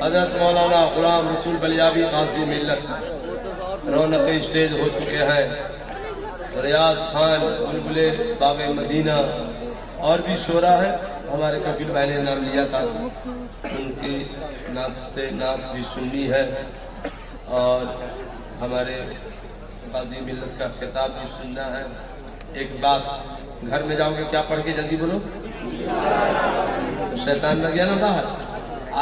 حضرت مولانا غلام رسول بلیابی قاضی ملت رونق اسٹیج ہو چکے ہیں. ریاض خان بلبلے باب مدینہ اور بھی شعراء ہے. ہمارے کفیل بھائی نے نام لیا تھا, ان کی نعت سے نعت بھی سننی ہے اور ہمارے قاضی ملت کا خطاب بھی سننا ہے. ایک بات, گھر میں جاؤ گے کیا پڑھ کے جلدی بولو؟ شیطان لگ گیا نا باہر.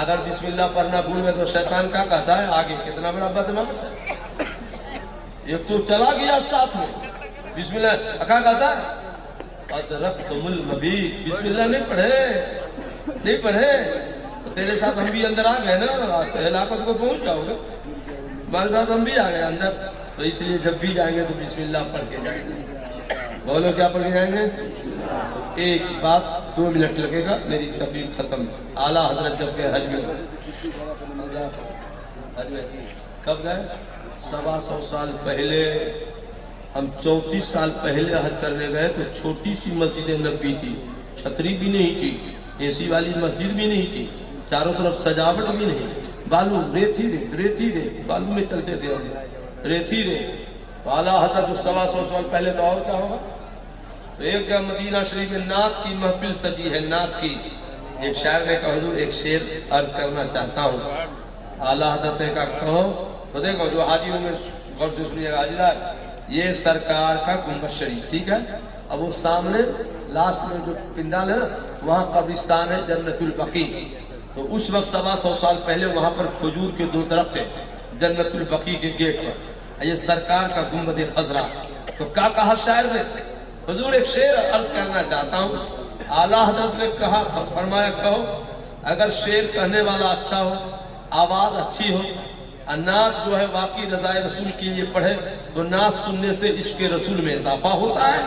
اگر بسم اللہ پڑھنا بھول گئے تو شیطان کیا کہتا ہے آگے؟ کتنا بڑا بدبخت ہے, ایک تو چلا گیا ساتھ میں. بسم اللہ کیا کہتا ہے؟ ادرکتم المبیت. بسم اللہ نہیں پڑھے تو تیرے ساتھ ہم بھی اندر آ گئے نا, ہلاکت کو پہنچ جاؤ گے. ہمارے ساتھ ہم بھی آ گئے اندر, تو اس لیے جب بھی جائیں گے تو بسم اللہ پڑھ کے جائیں گے. بولو کیا پڑھ کے جائیں گے؟ ایک بات 2 منٹ لگے گا, میری تقریر ختم. اعلیٰ حضرت جب گئے حج میں, کب گئے؟ 125 سال پہلے. ہم 34 سال پہلے حج کرنے گئے تو چھوٹی سی مسجد نبوی تھی, چھتری بھی نہیں تھی, اے سی والی مسجد بھی نہیں تھی, چاروں طرف سجاوٹ بھی نہیں, بالو ریت بالو میں چلتے تھے, ریت. اعلیٰ حضرت 125 سال پہلے تو اور کیا ہوگا. تو ایک مدینہ شریف میں نعت کی محفل سجی ہے, نعت کی. ایک شاعر نے کہا حضور ایک شعر عرض کرنا چاہتا ہوں. اعلیٰ حضرت نے کہا کہو. تو دیکھو جو حاجیوں میں غور سے سنیے گا, حاجیدار یہ سرکار کا گنبد شریف, ٹھیک ہے. اب وہ سامنے لاسٹ میں جو پنڈال ہے نا, وہاں قبرستان ہے جنت البقیع. تو اس وقت 125 سال پہلے وہاں پر کھجور کے 2 درخت تھے جنت البقیع کے گیٹ پر. یہ سرکار کا گنبد خضرا. تو کیا کہا شاعر نے؟ حضور ایک شعر عرض کرنا چاہتا ہوں. اعلیٰ حضرت نے کہا, فرمایا کہو. اگر شعر کہنے والا اچھا ہو, آواز اچھی ہو, نعت جو ہے واقعی رضائے رسول کے لیے پڑھے, تو نعت سننے سے عشق رسول میں اضافہ ہوتا ہے.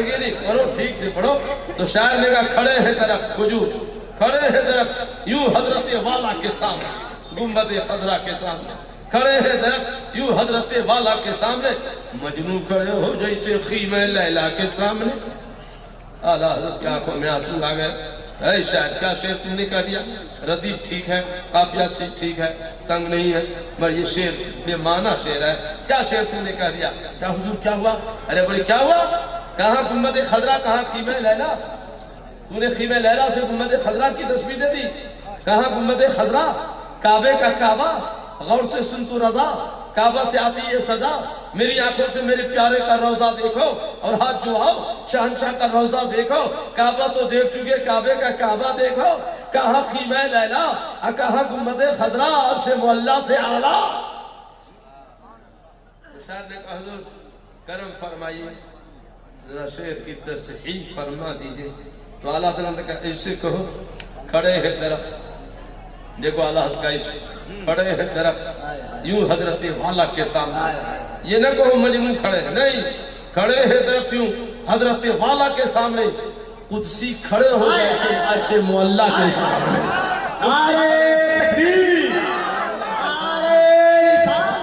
نہیں پڑھو, ٹھیک سے پڑھو. تو شاعر نے کہا کھڑے ہیں درخت کھجور, کھڑے ہیں درخت یوں حضرت والا کے سامنے, گنبد خضرا کے سامنے کھڑے ہیں درخت یوں حضرت والا کے سامنے, مجنوں کھڑے ہو جیسے خیمہ لیلا کے سامنے. اعلیٰ حضرت کی آنکھوں میں آنسو آ گئے. اے شاید کیا شعر تم نے کہہ دیا, ردیف ٹھیک ہے, قافیہ ٹھیک ہے, تنگ نہیں ہے, مگر یہ شعر بے معنی شعر ہے. کیا شعر تم نے کہہ دیا؟ کیا حضور کیا ہوا؟ ارے بڑے کیا ہوا؟ کہاں گنبد خضرا, کہاں خیمہ لیلا؟ تو نے خیمہ لیلا سے گنبد خضرا کی تشبیہ دے دی. کہاں گنبد خضرا؟ کعبے کا کعبہ, غور سے سن تو رضا, کعبہ سے آتی یہ صدا, میری آنکھوں سے میرے پیارے کا روضہ دیکھو, اور ہاتھ جو آؤ شہنشاہ کا روضہ دیکھو. کعبہ تو دیکھ چکے, کعبے کا کعبہ دیکھو. کہاں خیمہ لیلا, کہاں گنبد خضرا, عرش معلیٰ سے اعلیٰ. شاعر نے کہا حضور کرم فرمائیے, ذرا شعر کی تصحیح فرما دیجئے. تو اعلیٰ حضرت نے کہا اسے کہو کھڑے ہیں درخت. دیکھو اعلیٰ حضرت کا عشق, کھڑے ہیں درخت یوں حضرت والا کے سامنے. یہ نہ کہو مجنون کھڑے ہیں, نہیں, کھڑے ہیں درخت یوں حضرت والا کے سامنے. قدسی کھڑے ہو جیسے عرش معلیٰ کے سامنے. نعرہ تکبیر, نعرہ رسالت.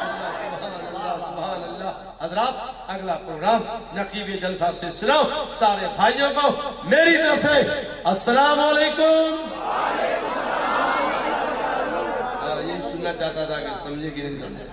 سبحان اللہ. حضرات اگلا پروگرام نقیب جلسہ سے سناؤ. سارے بھائیوں کو میری طرف سے السلام علیکم. یہ سننا چاہتا تھا کہ سمجھے کہ نہیں سمجھے.